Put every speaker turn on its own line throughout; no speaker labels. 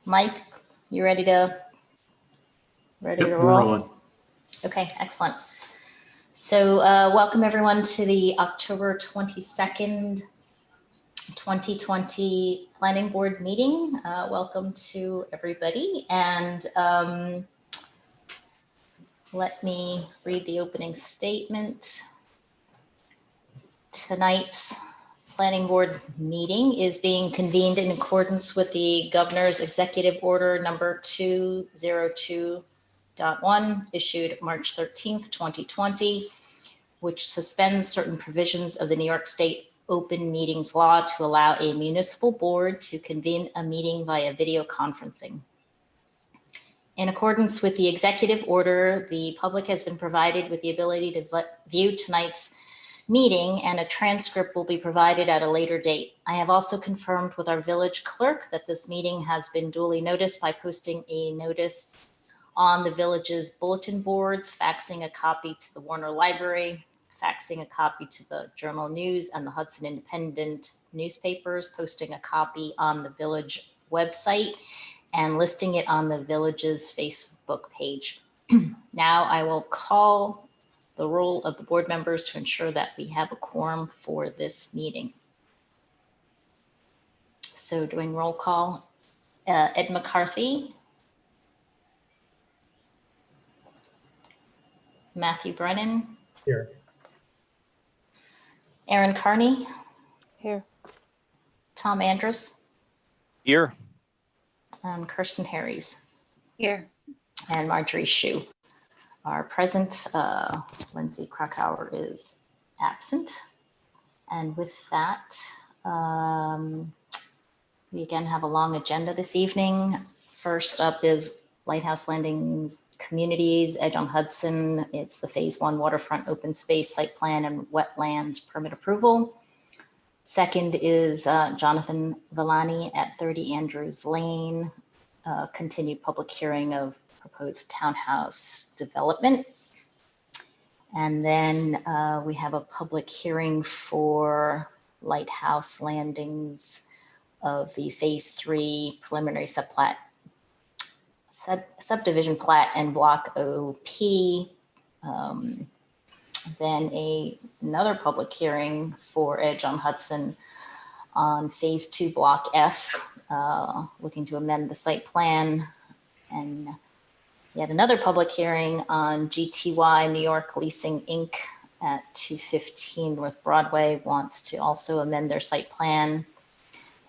Mike, you ready to
Yep,
roll?
we're rolling.
Okay, excellent. So welcome everyone to the October 22nd, 2020 Planning Board meeting. Welcome to everybody. And let me read the opening statement. Tonight's Planning Board meeting is being convened in accordance with the Governor's Executive Order number 202.1 issued March 13th, 2020, which suspends certain provisions of the New York State Open Meetings Law to allow a municipal board to convene a meeting via video conferencing. In accordance with the executive order, the public has been provided with the ability to view tonight's meeting, and a transcript will be provided at a later date. I have also confirmed with our village clerk that this meeting has been duly noticed by posting a notice on the village's bulletin boards, faxing a copy to the Warner Library, faxing a copy to the Journal News and the Hudson Independent newspapers, posting a copy on the village website, and listing it on the village's Facebook page. Now I will call the roll of the board members to ensure that we have a quorum for this meeting. So doing roll call, Ed McCarthy, Matthew Brennan.
Here.
Aaron Carney.
Here.
Tom Andrus.
Here.
And Kirsten Harries.
Here.
And Marjorie Shu are present. Lindsay Krakauer is absent. And with that, we again have a long agenda this evening. First up is Lighthouse Landing Communities, Edge on Hudson. It's the Phase 1 waterfront open space site plan and wetlands permit approval. Second is Jonathan Villani at 30 Andrews Lane, continued public hearing of proposed townhouse development. And then we have a public hearing for Lighthouse Landings of the Phase 3 preliminary subdivision plat and block OP. Then another public hearing for Edge on Hudson on Phase 2 block F, looking to amend the site plan. And yet another public hearing on GTY New York Leasing Inc. at 215 North Broadway wants to also amend their site plan.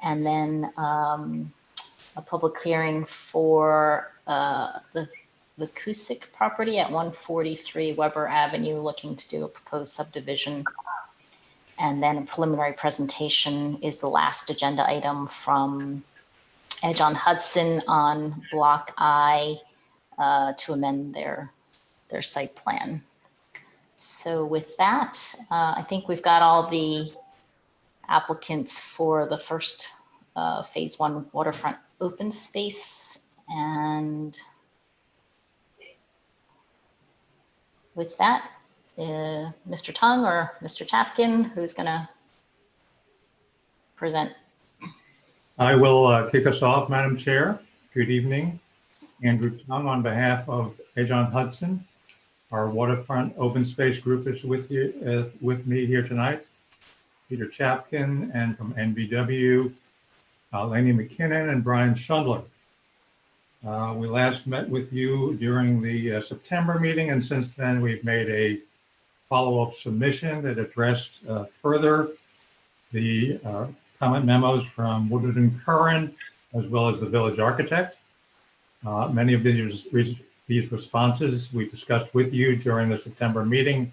And then a public hearing for the Cusick property at 143 Weber Avenue, looking to do a proposed subdivision. And then a preliminary presentation is the last agenda item from Edge on Hudson on block I to amend their site plan. So with that, I think we've got all the applicants for the first Phase 1 waterfront open space. And with that, Mr. Tung or Mr. Chafkin, who's gonna present?
I will kick us off, Madam Chair. Good evening. Andrew Tung on behalf of Edge on Hudson. Our waterfront open space group is with me here tonight. Peter Chafkin, and from NBW, Laney McKinnon and Brian Schundler. We last met with you during the September meeting, and since then we've made a follow-up submission that addressed further the comment memos from Woodard and Curran, as well as the village architect. Many of these responses we discussed with you during the September meeting,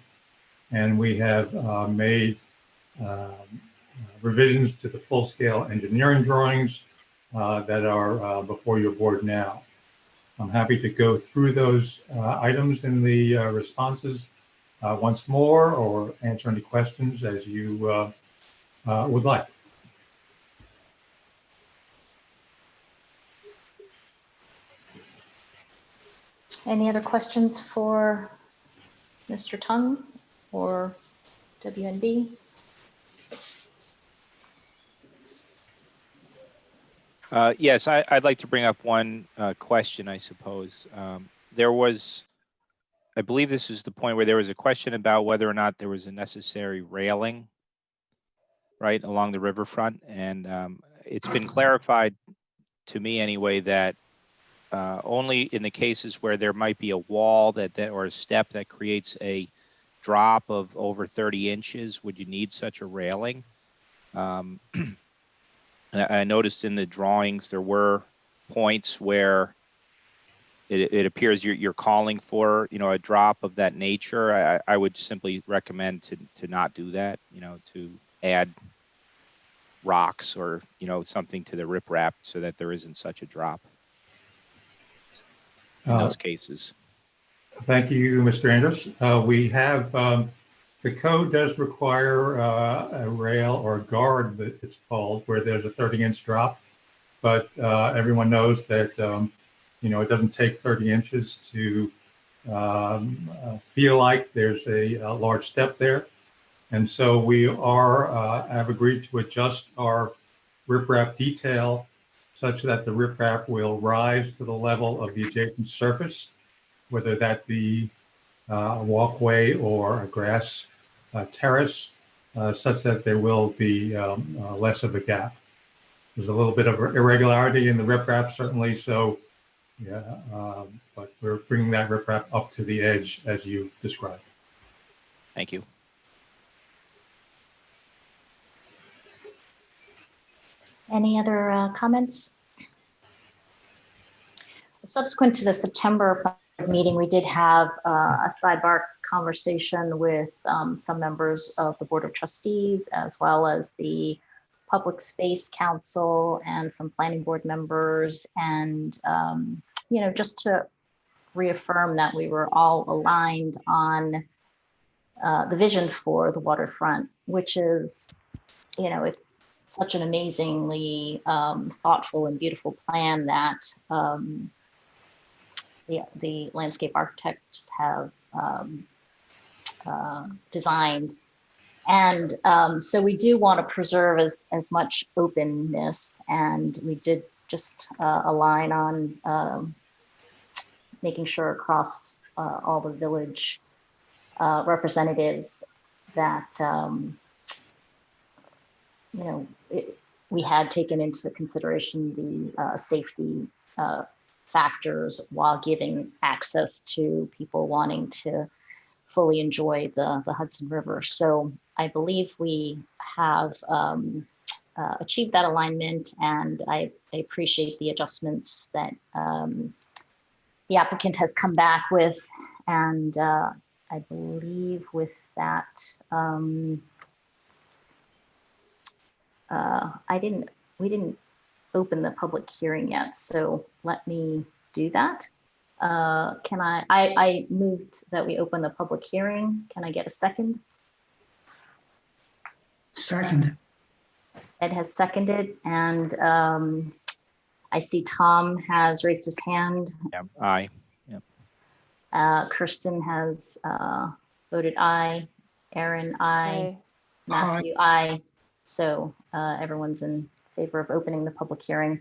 and we have made revisions to the full-scale engineering drawings that are before your board now. I'm happy to go through those items in the responses once more, or answer any questions as you would like.
Any other questions for Mr. Tung or WNB?
Yes, I'd like to bring up one question, I suppose. There was, I believe this is the point where there was a question about whether or not there was a necessary railing, right, along the riverfront. And it's been clarified to me anyway that only in the cases where there might be a wall or a step that creates a drop of over 30 inches would you need such a railing. And I noticed in the drawings there were points where it appears you're calling for, you know, a drop of that nature. I would simply recommend to not do that, you know, to add rocks or, you know, something to the riprap so that there isn't such a drop in those cases.
Thank you, Mr. Andrus. We have, the code does require a rail or guard, that it's called, where there's a 30-inch drop. But everyone knows that, you know, it doesn't take 30 inches to feel like there's a large step there. And so we have agreed to adjust our riprap detail such that the riprap will rise to the level of the adjacent surface, whether that be a walkway or a grass terrace, such that there will be less of a gap. There's a little bit of irregularity in the riprap, certainly, so yeah, but we're bringing that riprap up to the edge as you've described.
Thank you.
Any other comments? Subsequent to the September meeting, we did have a sidebar conversation with some members of the Board of Trustees, as well as the Public Space Council and some planning board members. And, you know, just to reaffirm that we were all aligned on the vision for the waterfront, which is, you know, it's such an amazingly thoughtful and beautiful plan that the landscape architects have designed. And so we do want to preserve as much openness, and we did just align on making sure across all the village representatives that you know, we had taken into consideration the safety factors while giving access to people wanting to fully enjoy the Hudson River. So I believe we have achieved that alignment, and I appreciate the adjustments that the applicant has come back with. And I believe with that, we didn't open the public hearing yet, so let me do that. Can I moved that we open the public hearing. Can I get a second?
Second.
Ed has seconded, and I see Tom has raised his hand.
Yeah, aye. Yeah.
Kirsten has voted aye. Aaron, aye. Matthew, aye. So everyone's in favor of opening the public hearing.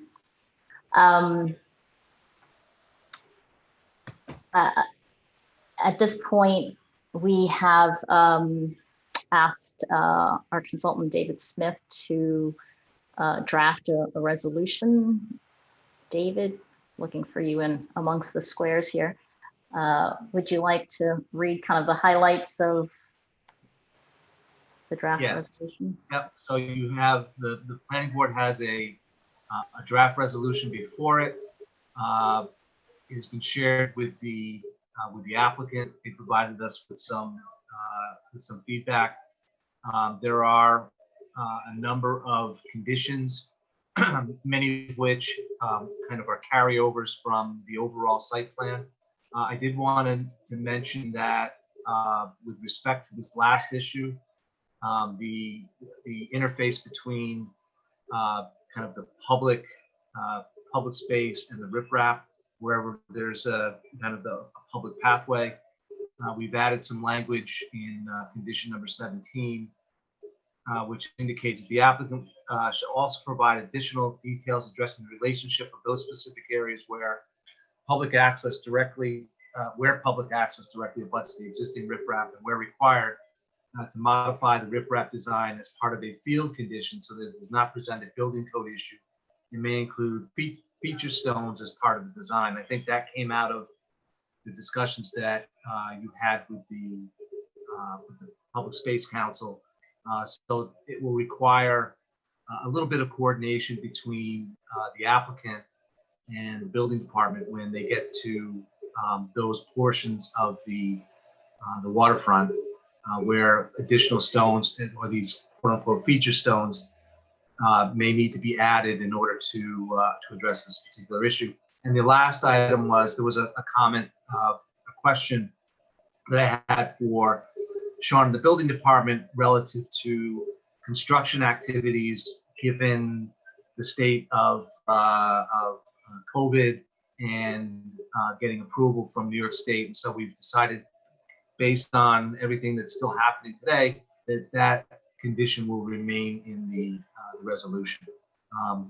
At this point, we have asked our consultant, David Smith, to draft a resolution. David, looking for you in amongst the squares here. Would you like to read kind of the highlights of the draft resolution?
Yep. So you have the planning board has a draft resolution before it. It has been shared with the applicant. They provided us with some feedback. There are a number of conditions, many of which kind of are carryovers from the overall site plan. I did want to mention that with respect to this last issue, the interface between kind of the public space and the riprap, wherever there's a kind of a public pathway. We've added some language in condition number 17 which indicates that the applicant should also provide additional details addressing the relationship of those specific areas where public access directly abuts the existing riprap, and where required, to modify the riprap design as part of a field condition so that it does not present a building code issue. It may include feature stones as part of the design. I think that came out of the discussions that you had with the Public Space Council. So it will require a little bit of coordination between the applicant and the building department when they get to those portions of the waterfront where additional stones or these quote unquote feature stones may need to be added in order to address this particular issue. And the last item was, there was a comment, a question that I had for Sean, the building department, relative to construction activities, given the state of COVID and getting approval from New York State. And so we've decided, based on everything that's still happening today, that condition will remain in the resolution.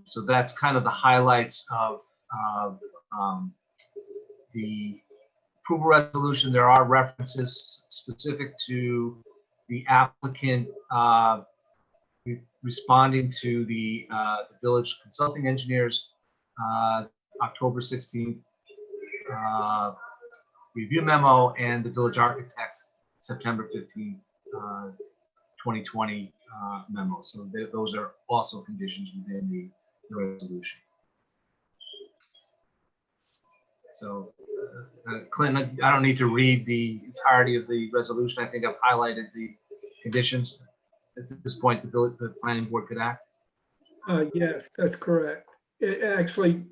So that's kind of the highlights of the approval resolution. There are references specific to the applicant responding to the village consulting engineers October 16th review memo, and the village architect's September 15th 2020 memo. So those are also conditions within the resolution. So Clinton, I don't need to read the entirety of the resolution. I think I've highlighted the conditions. At this point, the planning board could act.
Yes, that's correct. Actually,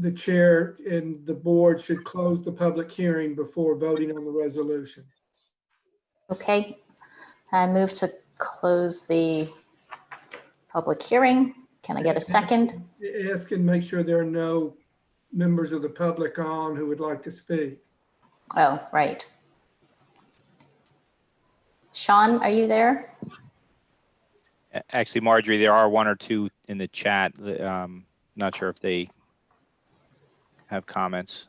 the chair and the board should close the public hearing before voting on the resolution.
Okay, I move to close the public hearing. Can I get a second?
Ask and make sure there are no members of the public on who would like to speak.
Oh, right. Sean, are you there?
Actually, Marjorie, there are one or two in the chat. Not sure if they have comments.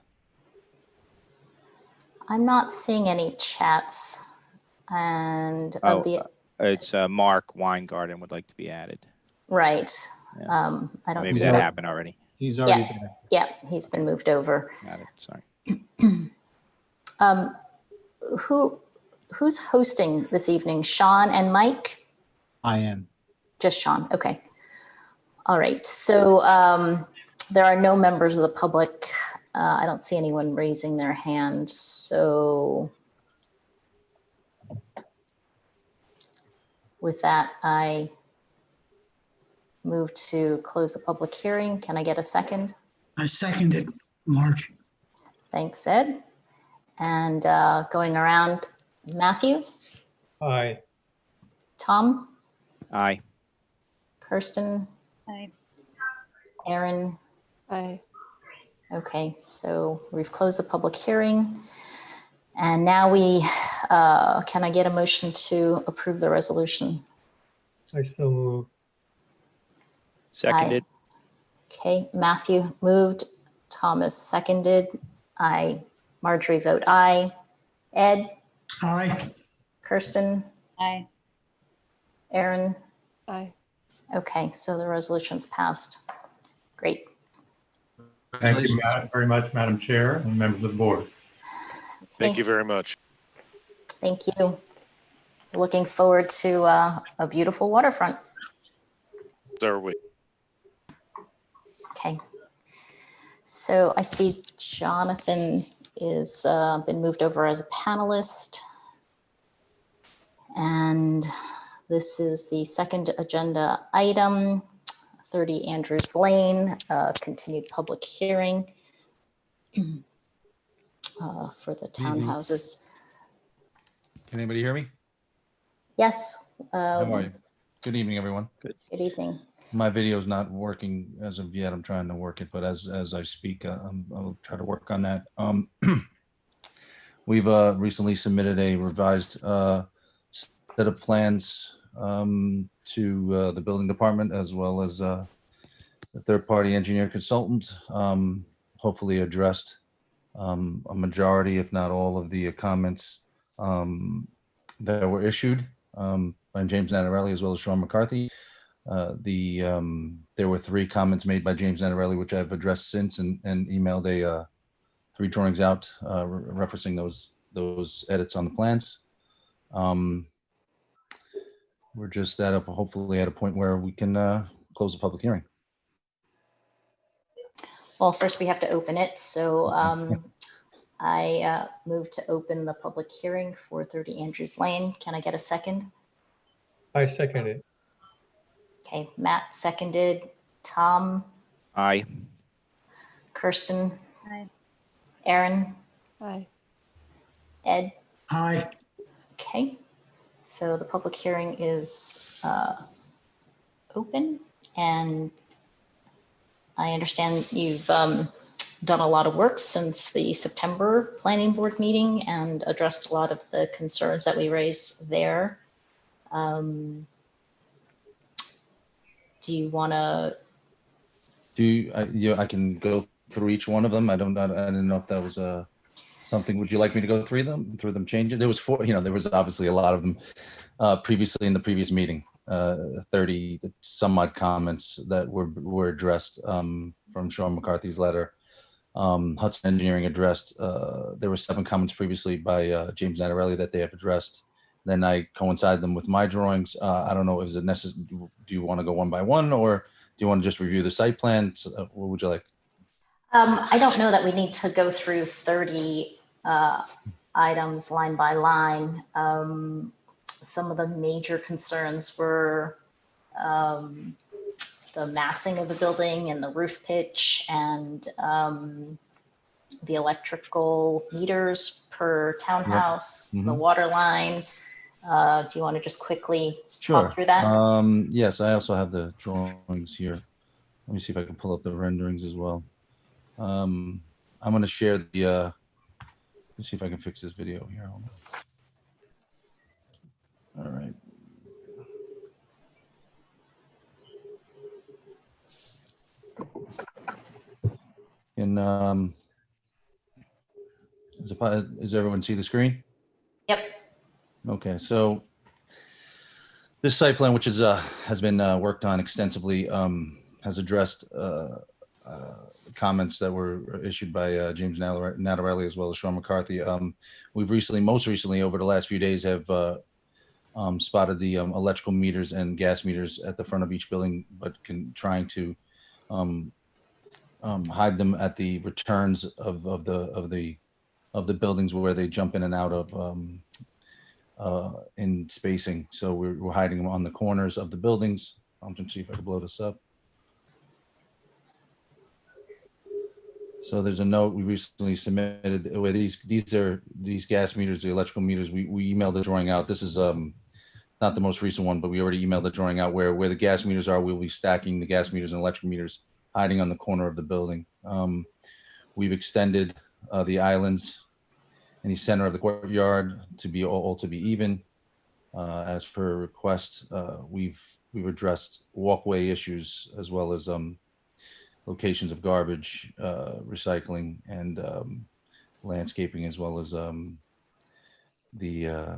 I'm not seeing any chats. And
Oh,
of the,
it's Mark Weingarten would like to be added.
right.
Yeah.
I don't
Maybe
see
that
that.
happened already.
He's already there.
Yeah, he's been moved over.
Got it. Sorry.
Who's hosting this evening? Sean and Mike?
I am.
Just Sean, okay. All right, so there are no members of the public. I don't see anyone raising their hand, so with that, I move to close the public hearing. Can I get a second?
I seconded, Marge.
Thanks, Ed. And going around, Matthew,
Aye.
Tom,
Aye.
Kirsten,
Aye.
Aaron.
Aye.
Okay, so we've closed the public hearing. And now can I get a motion to approve the resolution?
I still move.
Seconded.
Okay, Matthew moved, Thomas seconded. Marjorie vote aye. Ed,
Aye.
Kirsten,
Aye.
Aaron.
Aye.
Okay, so the resolution's passed. Great.
Thank you very much, Madam Chair and members of the board.
Thank you very much.
Thank you. Looking forward to a beautiful waterfront.
So are we.
Okay. So I see Jonathan is been moved over as a panelist. And this is the second agenda item, 30 Andrews Lane, continued public hearing for the townhouses.
Can anybody hear me?
Yes.
How are you? Good evening, everyone.
Good evening.
My video is not working as of yet. I'm trying to work it, but as I speak, I'll try to work on that. We've recently submitted a revised set of plans to the building department as well as the third-party engineer consultant. Hopefully addressed a majority, if not all, of the comments that were issued by James Nattarelli as well as Sean McCarthy. There were 3 comments made by James Nattarelli, which I've addressed since and emailed 3 drawings out referencing those edits on the plans. We're just hopefully at a point where we can close the public hearing.
Well, first we have to open it. So I move to open the public hearing for 30 Andrews Lane. Can I get a second?
I second it.
Okay, Matt seconded. Tom,
Aye.
Kirsten,
Aye.
Aaron,
Aye.
Ed.
Aye.
Okay, so the public hearing is open, and I understand you've done a lot of work since the September planning board meeting and addressed a lot of the concerns that we raised there. Do you want to?
I can go through each one of them. I didn't know if that was something. Would you like me to go through them, change it? There was 4, there was obviously a lot of them previously in the previous meeting, 30 some odd comments that were addressed from Sean McCarthy's letter. Hudson Engineering addressed, there were 7 comments previously by James Nattarelli that they have addressed. Then I coincided them with my drawings. I don't know, is it necessary? Do you want to go one by one, or do you want to just review the site plan? What would you like?
I don't know that we need to go through 30 items line by line. Some of the major concerns were the massing of the building and the roof pitch and the electrical meters per townhouse, the water line. Do you want to just quickly talk through that?
Yes, I also have the drawings here. Let me see if I can pull up the renderings as well. I'm going to share the, let's see if I can fix this video here. Hold on. All right. And does everyone see the screen?
Yep.
Okay, so this site plan, which is has been worked on extensively, has addressed comments that were issued by James Nattarelli as well as Sean McCarthy. We've most recently, over the last few days, have spotted the electrical meters and gas meters at the front of each building, but trying to hide them at the returns of the buildings where they jump in and out of in spacing. So we're hiding them on the corners of the buildings. I'm going to see if I can blow this up. So there's a note we recently submitted where these gas meters, the electrical meters, we emailed the drawing out. This is not the most recent one, but we already emailed the drawing out where the gas meters are. We'll be stacking the gas meters and electrical meters hiding on the corner of the building. We've extended the islands in the center of the courtyard to be all to be even. As per request, we've addressed walkway issues as well as locations of garbage, recycling, and landscaping, as well as the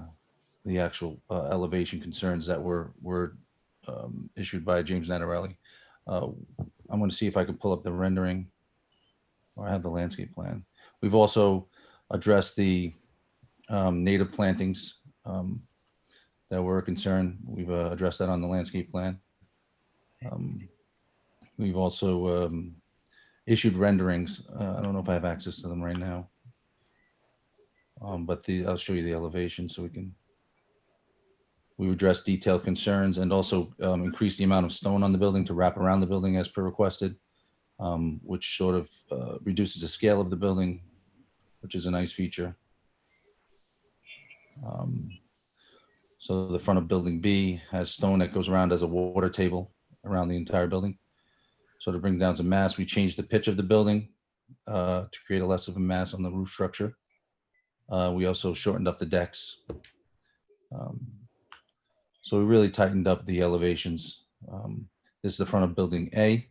actual elevation concerns that were issued by James Nattarelli. I'm going to see if I can pull up the rendering, or I have the landscape plan. We've also addressed the native plantings that were a concern. We've addressed that on the landscape plan. We've also issued renderings. I don't know if I have access to them right now, but I'll show you the elevation so we've addressed detailed concerns and also increased the amount of stone on the building to wrap around the building as per requested, which sort of reduces the scale of the building, which is a nice feature. So the front of building B has stone that goes around as a water table around the entire building. So to bring down some mass, we changed the pitch of the building to create a less of a mass on the roof structure. We also shortened up the decks. So we really tightened up the elevations. This is the front of building A,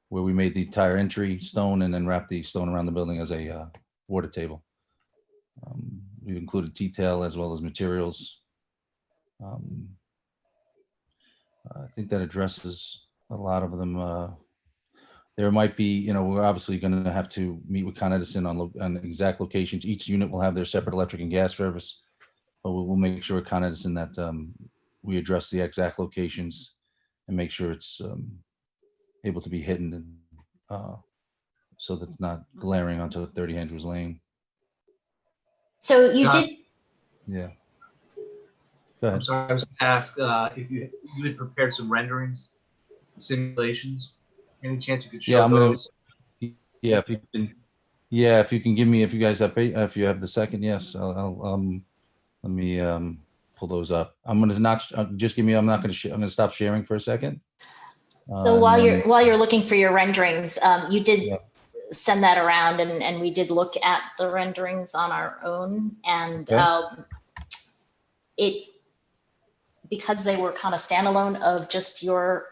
where we made the entire entry stone and then wrapped the stone around the building as a water table. We've included detail as well as materials. I think that addresses a lot of them. There might be, we're obviously going to have to meet with Con Edison on exact locations. Each unit will have their separate electric and gas service, but we'll make sure with Con Edison that we address the exact locations and make sure it's able to be hidden and so that it's not glaring onto 30 Andrews Lane.
So you
John?
did,
Yeah. Go
I'm
ahead.
sorry, I was going to ask if you had prepared some renderings, simulations. Any chance you could show
Yeah, I'm gonna-
those?
Yeah, if you can. Yeah, if you can give me, if you guys have, if you have the second, yes, I'll let me pull those up. I'm gonna not just give me. I'm not gonna. I'm gonna stop sharing for a second.
so while
and
you're looking for your renderings, you did
Yeah.
send that around, and we did look at the renderings on our own, and
Okay.
it, because they were kind of standalone of just your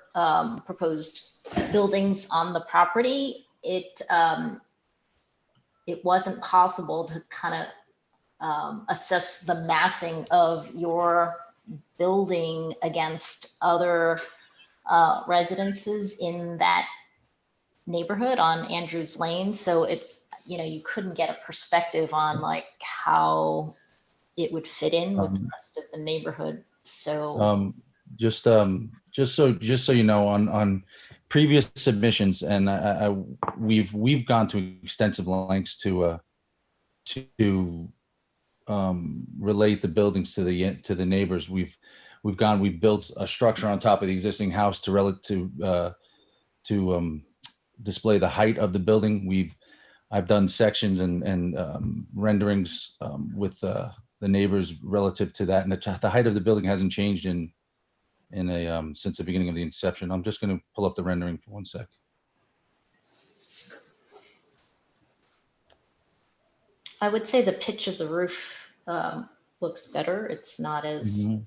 proposed buildings on the property, it wasn't possible to kind of assess the massing of your building against other residences in that neighborhood on Andrews Lane. So it's, you couldn't get a perspective on like how it would fit in with the rest of the neighborhood. So
just so you know, on previous submissions, and we've gone to extensive lengths to relate the buildings to the neighbors. We've built a structure on top of the existing house to display the height of the building. I've done sections and renderings with the neighbors relative to that, and the height of the building hasn't changed since the beginning of the inception. I'm just going to pull up the rendering for 1 sec.
I would say the pitch of the roof looks better. It's not as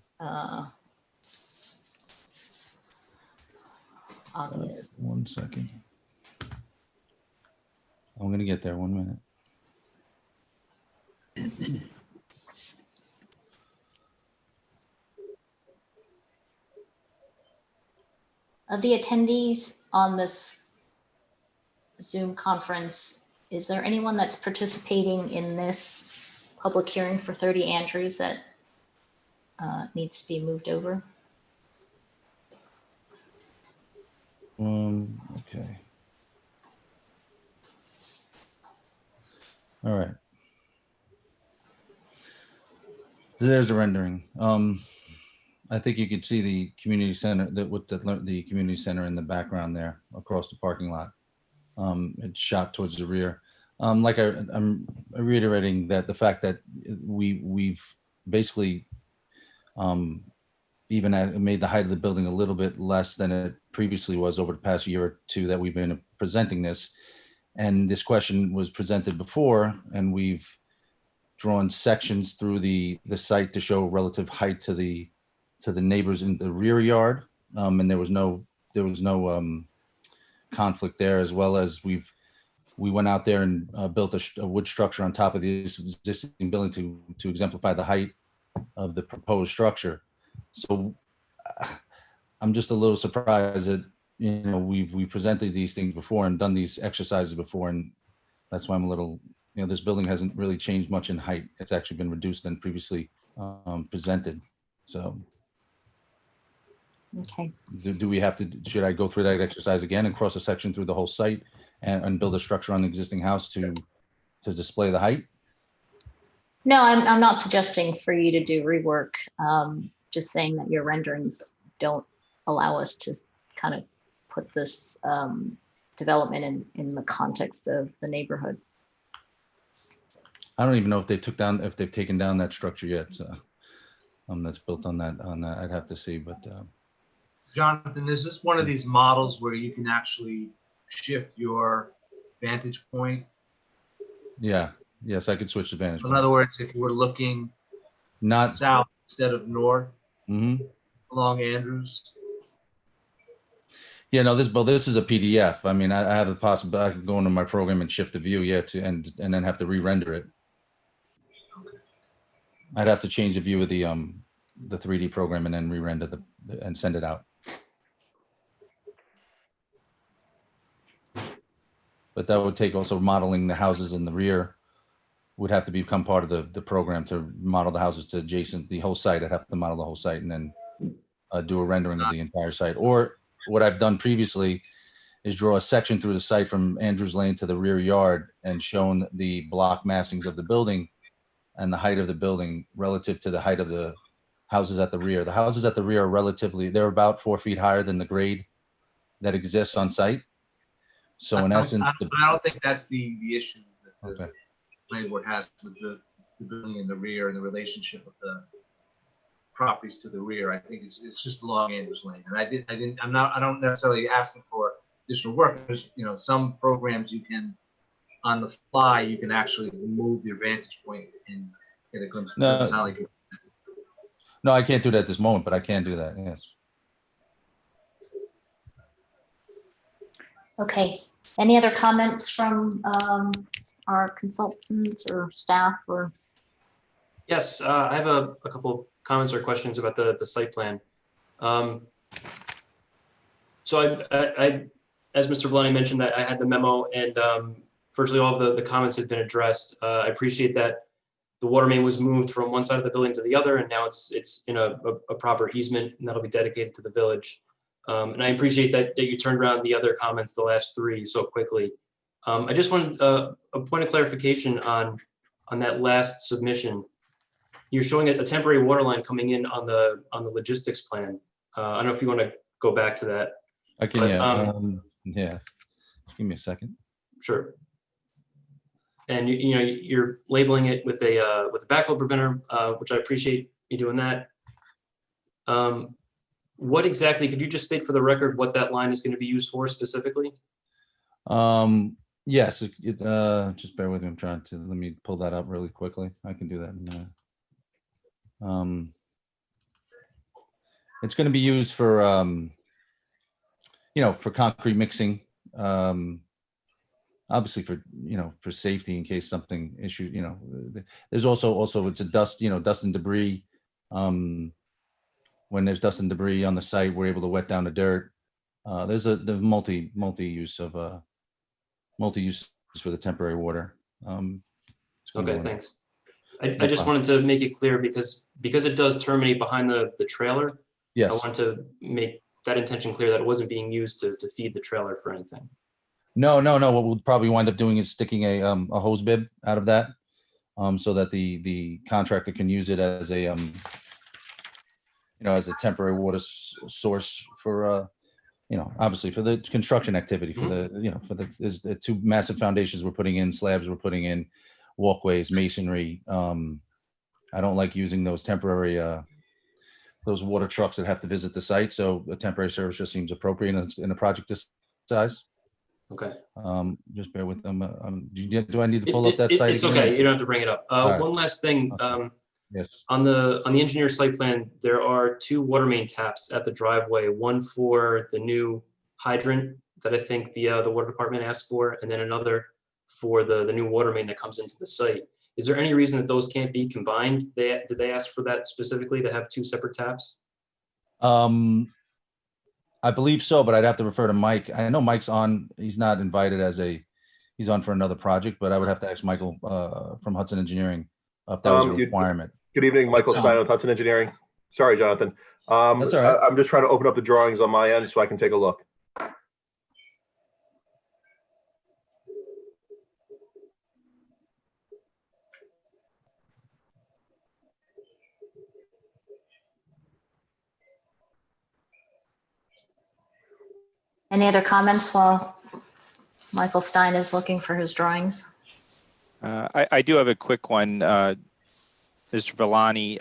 obvious.
1 second. I'm going to get there. 1 minute.
Of the attendees on this Zoom conference, is there anyone that's participating in this public hearing for 30 Andrews that needs to be moved over?
Okay. All right. There's the rendering. I think you could see the community center with the community center in the background there across the parking lot. It's shot towards the rear. Like I'm reiterating that the fact that we've basically even made the height of the building a little bit less than it previously was over the past year or two that we've been presenting this. And this question was presented before, and we've drawn sections through the site to show relative height to the neighbors in the rear yard. And there was no conflict there, as well as we went out there and built a wood structure on top of the existing building to exemplify the height of the proposed structure. So I'm just a little surprised that, we presented these things before and done these exercises before. And that's why I'm a little, this building hasn't really changed much in height. It's actually been reduced than previously presented. So
Okay.
do we have to, should I go through that exercise again and cross a section through the whole site and build a structure on the existing house to display the height?
No, I'm not suggesting for you to do rework. Just saying that your renderings don't allow us to kind of put this development in the context of the neighborhood.
I don't even know if they've taken down that structure yet. So, that's built on that. I'd have to see, but.
Jonathan, is this one of these models where you can actually shift your vantage point?
Yeah. Yes, I could switch the vantage
In
point.
other words, if you were looking
Not
south instead of north,
Mm-hmm.
along Andrews.
Yeah, no, this is a PDF. I mean, I have a possibility, I could go into my program and shift the view, yeah, and then have to re-render it. I'd have to change the view of the 3D program and then re-render and send it out. But that would take also modeling the houses in the rear would have to become part of the program to model the houses to adjacent, the whole site. I'd have to model the whole site and then do a rendering of the entire site. Or what I've done previously is draw a section through the site from Andrews Lane to the rear yard and shown the block massings of the building and the height of the building relative to the height of the houses at the rear. The houses at the rear are relatively, they're about 4 feet higher than the grade that exists on site. So in essence,
I don't think that's the issue that the
okay.
planning board has with the building in the rear and the relationship of the properties to the rear. I think it's just along Andrews Lane. And I don't necessarily asking for additional work. There's, you know, some programs you can, on the fly, you can actually move your vantage point and get a glimpse. It doesn't sound like it.
No, I can't do that at this moment, but I can do that, yes.
Okay, any other comments from our consultants or staff or?
Yes, I have a couple of comments or questions about the site plan. So I, as Mr. Valani mentioned, that I had the memo and virtually all of the comments have been addressed. I appreciate that the water main was moved from one side of the building to the other, and now it's in a proper easement, and that'll be dedicated to the village. And I appreciate that you turned around the other comments, the last three, so quickly. I just wanted a point of clarification on that last submission. You're showing a temporary water line coming in on the logistics plan. I don't know if you want to go back to that.
I can,
But,
yeah. Just give me a second.
Sure. And you know, you're labeling it with a backflow preventer, which I appreciate you doing that. What exactly, could you just state for the record what that line is going to be used for specifically?
Yes, just bear with me. I'm trying to, let me pull that up really quickly. I can do that in a minute. It's going to be used for, you know, for concrete mixing. Obviously for, you know, for safety in case something issue, you know, there's also it's a dust, you know, dust and debris. When there's dust and debris on the site, we're able to wet down the dirt. There's the multi-use for the temporary water.
Okay, thanks. I just wanted to make it clear because it does terminate behind the trailer.
Yes.
I wanted to make that intention clear that it wasn't being used to feed the trailer for anything.
No. What we'll probably wind up doing is sticking a hose bib out of that, so that the contractor can use it as a you know, as a temporary water source for you know, obviously for the construction activity, for the, you know, for there's the two massive foundations we're putting in, slabs we're putting in, walkways, masonry. I don't like using those temporary those water trucks that have to visit the site, so a temporary service just seems appropriate in a project this size.
Okay.
Just bear with them. Do I need to pull up that site?
It's
again?
okay. You don't have to bring it up.
right.
One last thing.
Okay. Yes.
On the engineer site plan, there are 2 water main taps at the driveway. One for the new hydrant that I think the water department asked for, and then another for the new water main that comes into the site. Is there any reason that those can't be combined? Did they ask for that specifically to have 2 separate taps?
I believe so, but I'd have to refer to Mike. I know Mike's on, he's not invited he's on for another project, but I would have to ask Michael from Hudson Engineering if that was a requirement.
Good evening, Michael Stein with Hudson Engineering. Sorry, Jonathan.
That's all right.
I'm just trying to open up the drawings on my end so I can take a look.
Any other comments while Michael Stein is looking for his drawings?
I do have a quick one, Mr. Villani.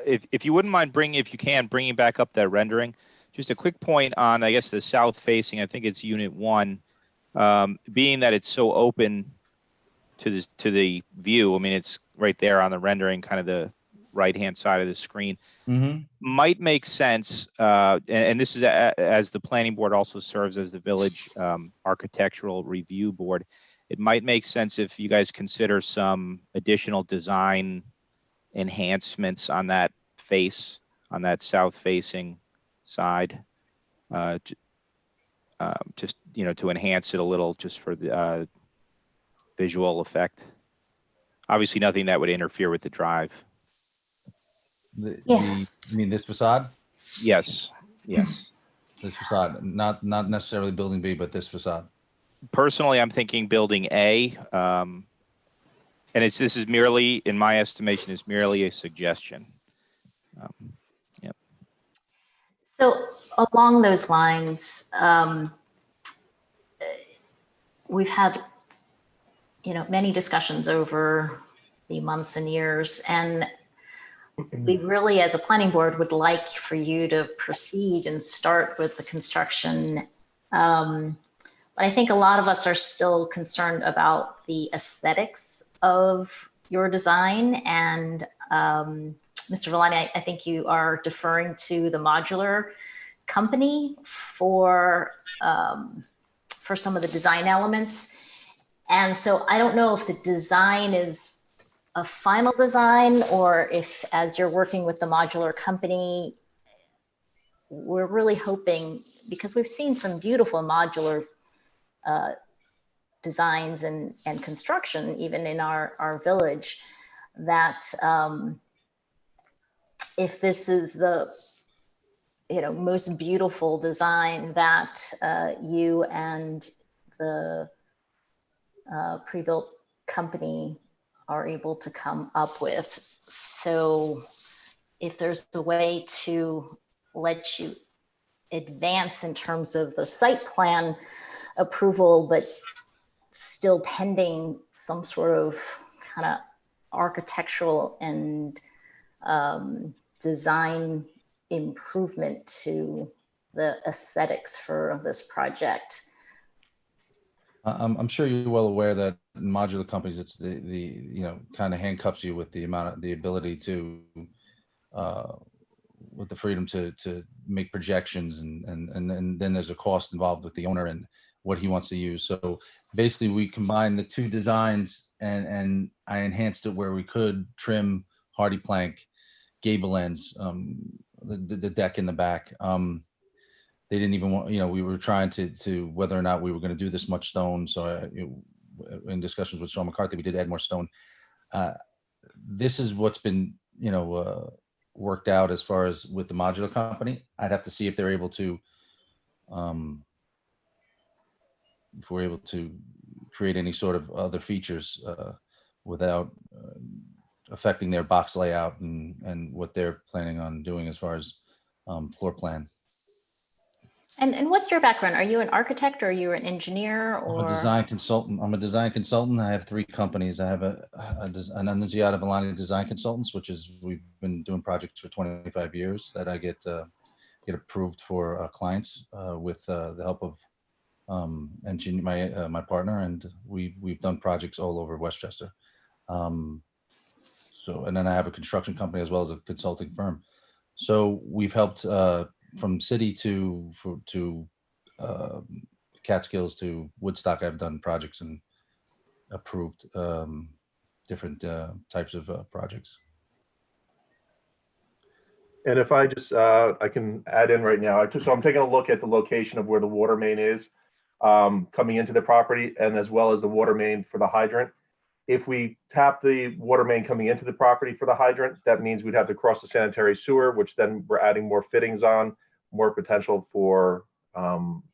If you wouldn't mind if you can, bringing back up that rendering. Just a quick point on, I guess, the south facing, I think it's unit 1, being that it's so open to the view. I mean, it's right there on the rendering, kind of right-hand side of the screen.
Mhm.
Might make sense, and this is as the planning board also serves as the village architectural review board. It might make sense if you guys consider some additional design enhancements on that face, on that south-facing side, just to enhance it a little, just for the visual effect. Obviously, nothing that would interfere with the drive.
You mean this facade?
Yes. Yes.
This facade, not necessarily building B, but this facade.
Personally, I'm thinking building A, and this is merely, in my estimation, is merely a suggestion. Yep.
So along those lines, we've had, many discussions over the months and years, and we really, as a planning board, would like for you to proceed and start with the construction. But I think a lot of us are still concerned about the aesthetics of your design. And Mr. Villani, I think you are deferring to the modular company for some of the design elements. And so I don't know if the design is a final design, or if, as you're working with the modular company, we're really hoping, because we've seen some beautiful modular designs and construction, even in our village, that if this is the most beautiful design that you and the pre-built company are able to come up with. So if there's a way to let you advance in terms of the site plan approval, but still pending some sort of kind of architectural and design improvement to the aesthetics for this project.
I'm sure you're well aware that in modular companies, it's the kind of handcuffs you with the ability to, with the freedom to make projections, and then there's a cost involved with the owner and what he wants to use. So basically we combined the two designs, and I enhanced it where we could trim hardy plank, gable ends, the deck in the back. They didn't even want, we were trying to whether or not we were going to do this much stone. So in discussions with Sean McCarthy, we did add more stone. This is what's been, worked out as far as with the modular company. I'd have to see if they're able to, if we're able to create any sort of other features without affecting their box layout and what they're planning on doing as far as floor plan.
And what's your background? Are you an architect, or are you an engineer, or?
I'm a design consultant. I have 3 companies. I have an Annunziata Villani Design Consultants, which is, we've been doing projects for 25 years that I get approved for clients with the help of my partner, and we've done projects all over Westchester. So, and then I have a construction company as well as a consulting firm. So we've helped from city to Catskills to Woodstock. I've done projects and approved different types of projects.
And if I just, I can add in right now. So I'm taking a look at the location of where the water main is coming into the property, and as well as the water main for the hydrant. If we tap the water main coming into the property for the hydrant, that means we'd have to cross the sanitary sewer, which then we're adding more fittings on, more potential for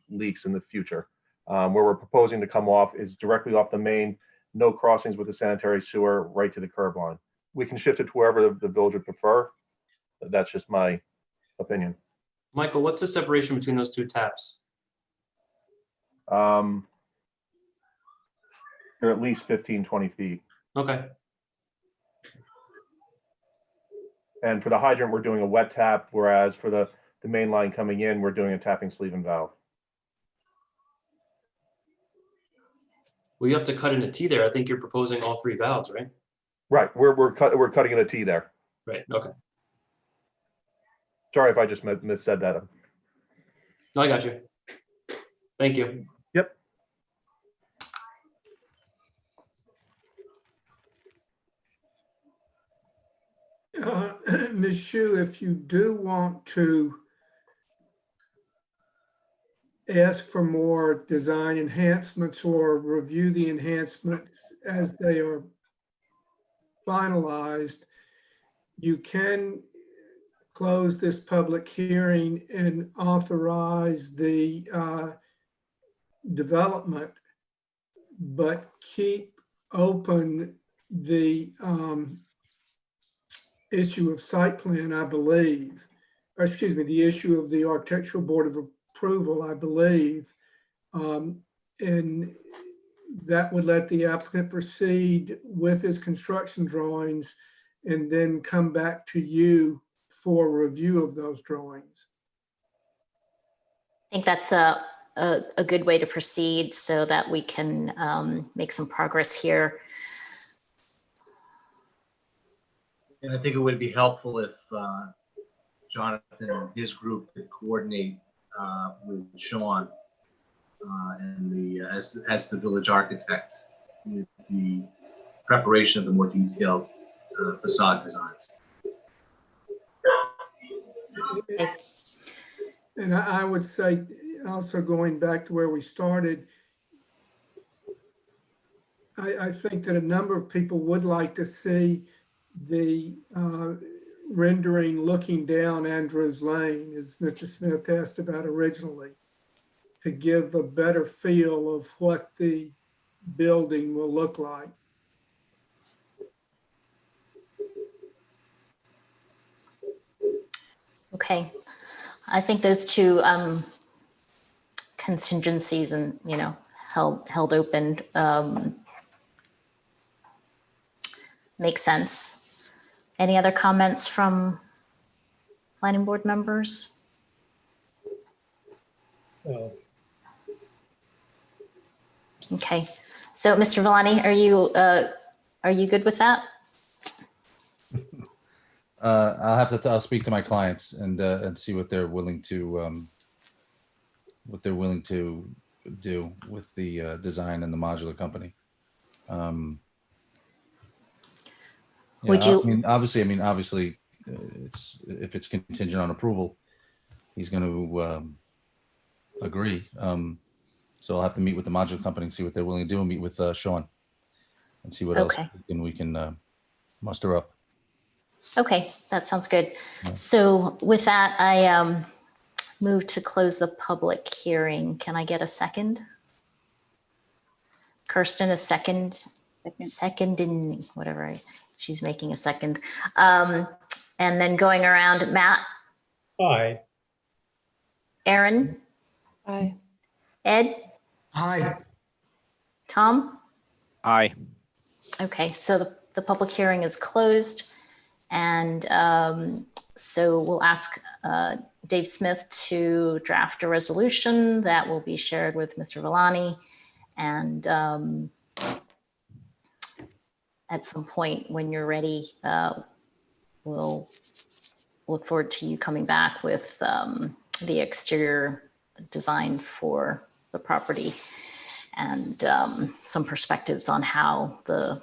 leaks in the future. Where we're proposing to come off is directly off the main, no crossings with the sanitary sewer, right to the curb line. We can shift it to wherever the village would prefer. That's just my opinion.
Michael, what's the separation between those 2 taps?
They're at least 15, 20 feet.
Okay.
And for the hydrant, we're doing a wet tap, whereas for the main line coming in, we're doing a tapping sleeve and valve.
Well, you have to cut in a T there. I think you're proposing all 3 valves, right?
Right, we're cutting in a T there.
Right, okay.
Sorry if I just missaid that.
No, I got you. Thank you.
Yep.
Ms. Shu, if you do want to ask for more design enhancements or review the enhancements as they are finalized, you can close this public hearing and authorize the development, but keep open the issue of site plan, I believe, or excuse me, the issue of the Architectural Board of Approval, I believe. And that would let the applicant proceed with his construction drawings and then come back to you for review of those drawings.
I think that's a good way to proceed so that we can make some progress here.
And I think it would be helpful if Jonathan and his group could coordinate with Sean and as the village architect with the preparation of the more detailed facade designs.
Okay.
And I would say, also going back to where we started, I think that a number of people would like to see the rendering looking down Andrews Lane, as Mr. Smith asked about originally, to give a better feel of what the building will look like.
Okay. I think those two contingencies and, held open make sense. Any other comments from planning board members?
Oh,
Okay. So, Mr. Villani, are you good with that?
I'll speak to my clients and see what they're willing to do with the design and the modular company.
Would you-
I mean, obviously, if it's contingent on approval, he's going to agree. So I'll have to meet with the modular company and see what they're willing to do, and meet with Sean and see what
Okay.
else we can muster up.
Okay, that sounds good.
Yeah.
So with that, I move to close the public hearing. Can I get a second? Kirsten, a second? Second in whatever, she's making a second. And then going around, Matt,
aye.
Aaron,
Aye.
Ed,
Aye.
Tom?
Aye.
Okay, so the public hearing is closed. And so we'll ask Dave Smith to draft a resolution that will be shared with Mr. Villani. And at some point when you're ready, we'll look forward to you coming back with the exterior design for the property and some perspectives on how the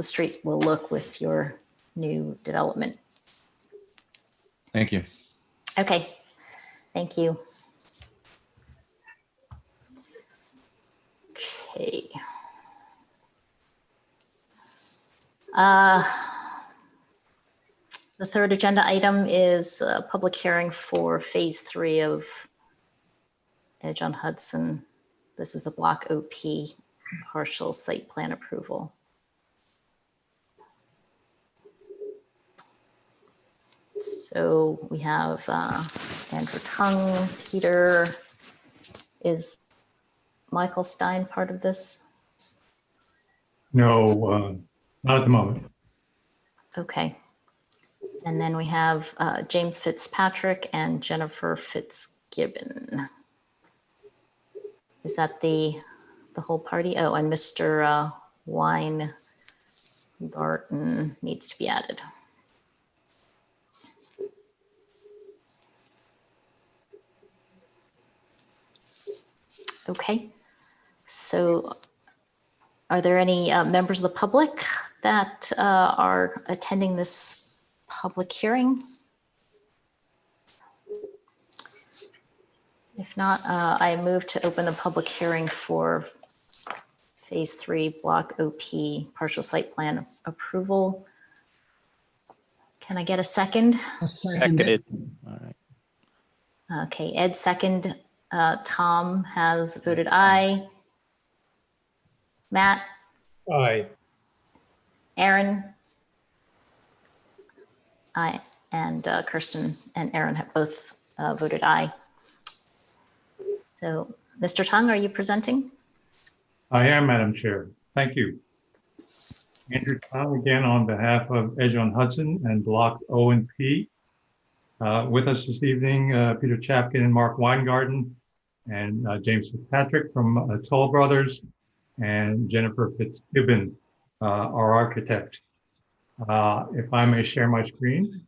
street will look with your new development.
Thank you.
Okay, thank you. Okay. The third agenda item is a public hearing for phase 3 of Edge on Hudson. This is the Block OP partial site plan approval. So we have Andrew Tung, Peter. Is Michael Stein part of this?
No, not at the moment.
Okay. And then we have James Fitzpatrick and Jennifer Fitzgibbon. Is that the whole party? Oh, and Mr. Weingarten needs to be added. Okay, so are there any members of the public that are attending this public hearing? If not, I move to open the public hearing for Phase 3 Block OP partial site plan approval. Can I get a second?
I'll second it.
Seconded. All right.
Okay, Ed second. Tom has voted aye. Matt,
Aye.
Aaron? Aye, and Kirsten and Aaron have both voted aye. So, Mr. Tung, are you presenting?
I am, Madam Chair. Thank you. Andrew Tung again on behalf of Edge on Hudson and Block O and P. With us this evening, Peter Chafkin and Mark Weingarten, and James Fitzpatrick from Toll Brothers, and Jennifer Fitzgibbon, our architect. If I may share my screen.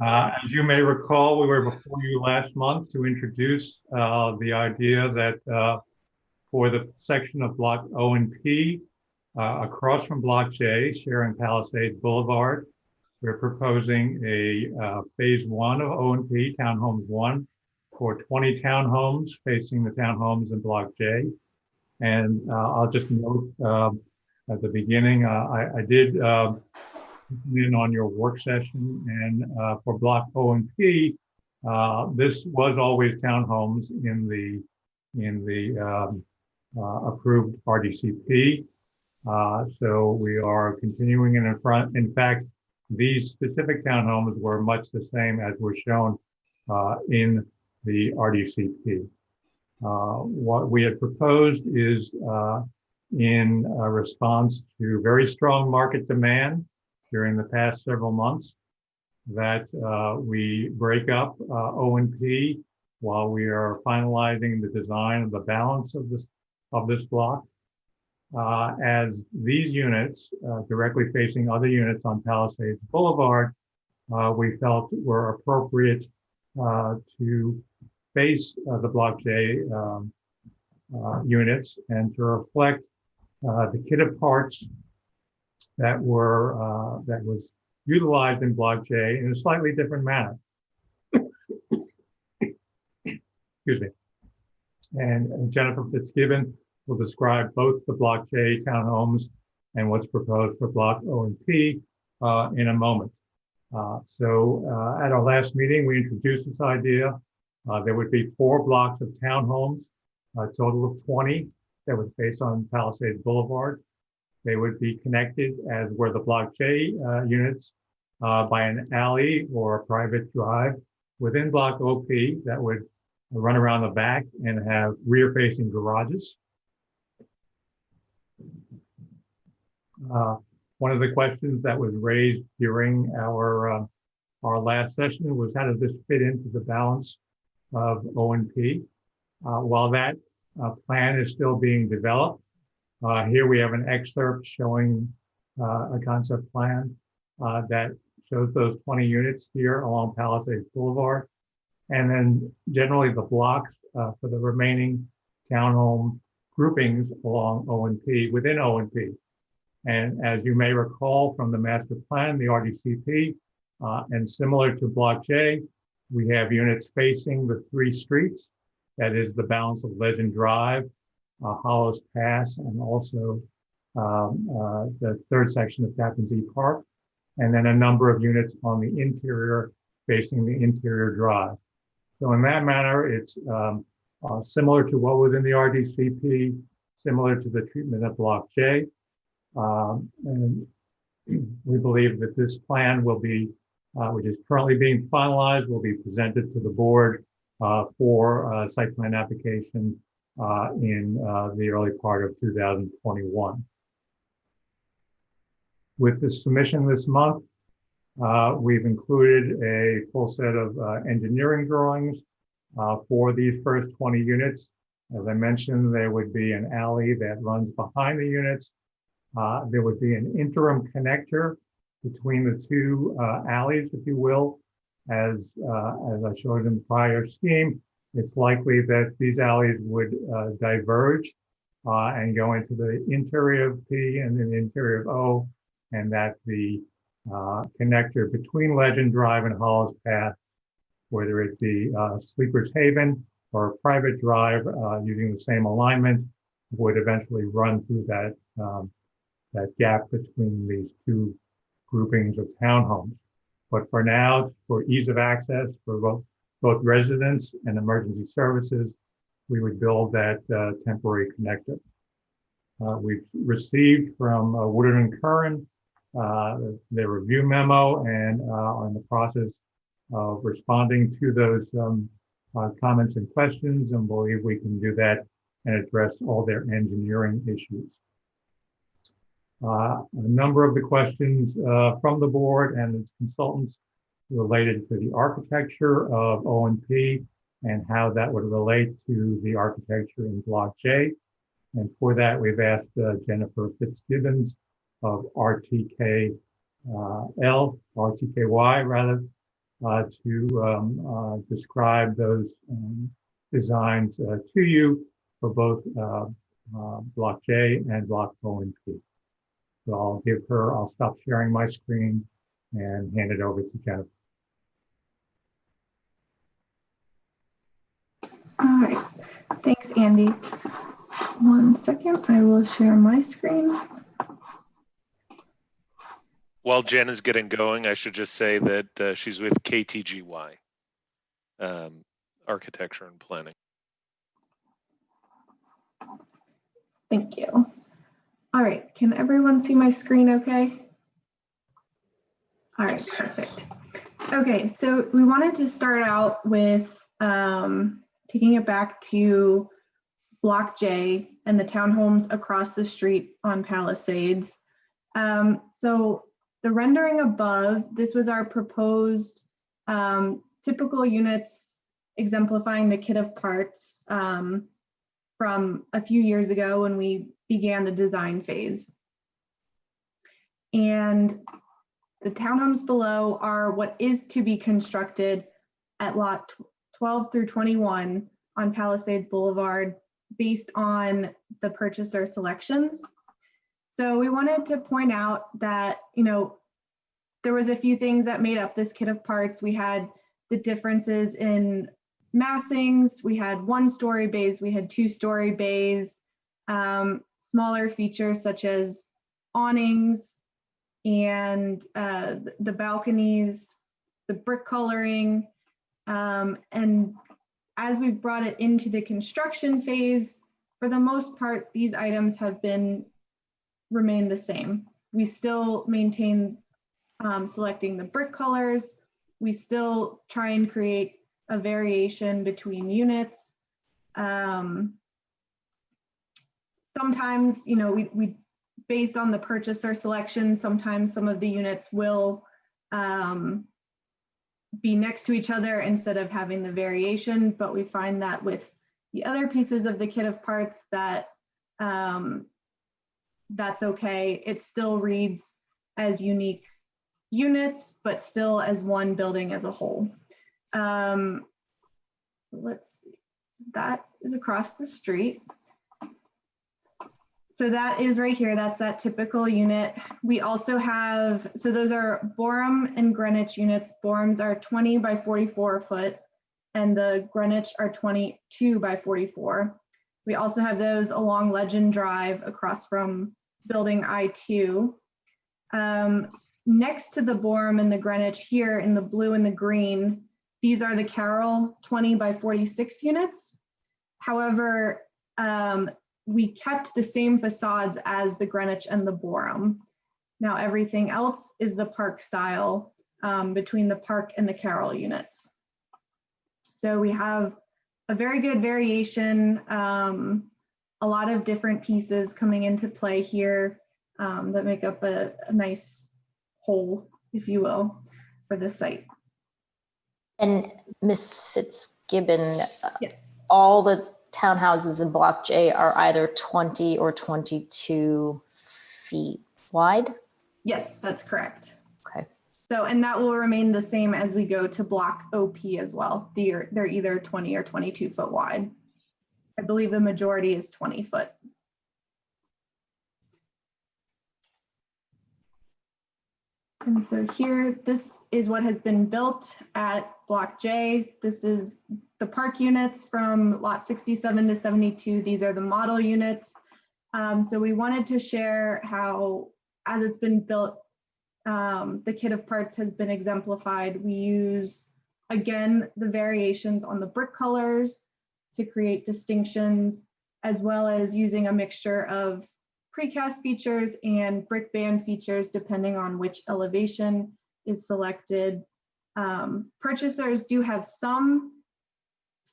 As you may recall, we were before you last month to introduce the idea that for the section of Block O and P, across from Block J, sharing Palisades Boulevard, we're proposing a Phase 1 of O and P, Townhomes 1, for 20 townhomes facing the townhomes in Block J. And I'll just note at the beginning, I did in on your work session, and for Block O and P, this was always townhomes in the approved RDCP. So we are continuing in front. In fact, these specific townhomes were much the same as were shown in the RDCP. What we had proposed is in response to very strong market demand during the past several months, that we break up O and P while we are finalizing the design of the balance of this block. As these units directly facing other units on Palisades Boulevard, we felt were appropriate to face the Block J units and to reflect the kit of parts that was utilized in Block J in a slightly different manner. Excuse me. And Jennifer Fitzgibbon will describe both the Block J townhomes and what's proposed for Block O and P in a moment. So at our last meeting, we introduced this idea. There would be 4 blocks of townhomes, a total of 20 that would face on Palisades Boulevard. They would be connected, as were the Block J units, by an alley or a private drive within Block OP that would run around the back and have rear-facing garages. One of the questions that was raised during our last session was, how does this fit into the balance of O and P? While that plan is still being developed, here we have an excerpt showing a concept plan that shows those 20 units here along Palisades Boulevard. And then generally the blocks for the remaining townhome groupings along O and P, within O and P. And as you may recall from the master plan, the RDCP, and similar to Block J, we have units facing the 3 streets. That is the balance of Legend Drive, Hollows Pass, and also the 3rd section of Tappan Zee Park. And then a number of units on the interior facing the interior drive. So in that manner, it's similar to what was in the RDCP, similar to the treatment of Block J. And we believe that this plan will be, which is currently being finalized, will be presented to the board for site plan application in the early part of 2021. With the submission this month, we've included a full set of engineering drawings for these first 20 units. As I mentioned, there would be an alley that runs behind the units. There would be an interim connector between the two alleys, if you will. As I showed in the prior scheme, it's likely that these alleys would diverge and go into the interior of P and then the interior of O, and that the connector between Legend Drive and Hollis Path, whether it be Sleeper's Haven or a private drive using the same alignment, would eventually run through that gap between these two groupings of townhomes. But for now, for ease of access for both residents and emergency services, we would build that temporary connector. We've received from Woodard and Curran their review memo and are in the process of responding to those comments and questions, and believe we can do that and address all their engineering issues. A number of the questions from the board and its consultants related to the architecture of O&P and how that would relate to the architecture in Block J. And for that, we've asked Jennifer Fitzgibbons of RTKY to describe those designs to you for both Block J and Block O&P. So I'll stop sharing my screen and hand it over to Jennifer.
All right, thanks, Andy. 1 second, I will share my screen.
While Jen is getting going, I should just say that she's with KTGY, Architecture and Planning.
Thank you. All right, can everyone see my screen okay? All right, perfect. Okay, so we wanted to start out with taking it back to Block J and the townhomes across the street on Palisades. So the rendering above, this was our proposed typical units exemplifying the kit of parts from a few years ago when we began the design phase. And the townhomes below are what is to be constructed at lot 12 through 21 on Palisades Boulevard based on the purchaser selections. So we wanted to point out that, you know, there was a few things that made up this kit of parts. We had the differences in massings. We had 1-story bays, we had 2-story bays, smaller features such as awnings and the balconies, the brick coloring. And as we've brought it into the construction phase, for the most part, these items have remained the same. We still maintain selecting the brick colors. We still try and create a variation between units. Sometimes, you know, we based on the purchaser selection, sometimes some of the units will be next to each other instead of having the variation, but we find that with the other pieces of the kit of parts that that's okay. It still reads as unique units, but still as one building as a whole. Let's see, that is across the street. So that is right here, that's that typical unit. We also have, so those are Borum and Greenwich units. Borums are 20 by 44 foot and the Greenwich are 22 by 44. We also have those along Legend Drive across from building I2. Next to the Borum and the Greenwich here in the blue and the green, these are the Carroll 20 by 46 units. However, we kept the same facades as the Greenwich and the Borum. Now everything else is the Park style between the Park and the Carroll units. So we have a very good variation, a lot of different pieces coming into play here that make up a nice whole, if you will, for the site.
And Ms. Fitzgibbon,
yes.
All the townhouses in Block J are either 20 or 22 feet wide?
Yes, that's correct. So, and that will remain the same as we go to block OP as well. They're either 20 or 22 foot wide. I believe the majority is 20 foot. And so here, this is what has been built at Block J. This is the park units from lot 67 to 72. These are the model units. So we wanted to share how, as it's been built, the kit of parts has been exemplified. We use, again, the variations on the brick colors to create distinctions, as well as using a mixture of precast features and brick band features, depending on which elevation is selected. Purchasers do have some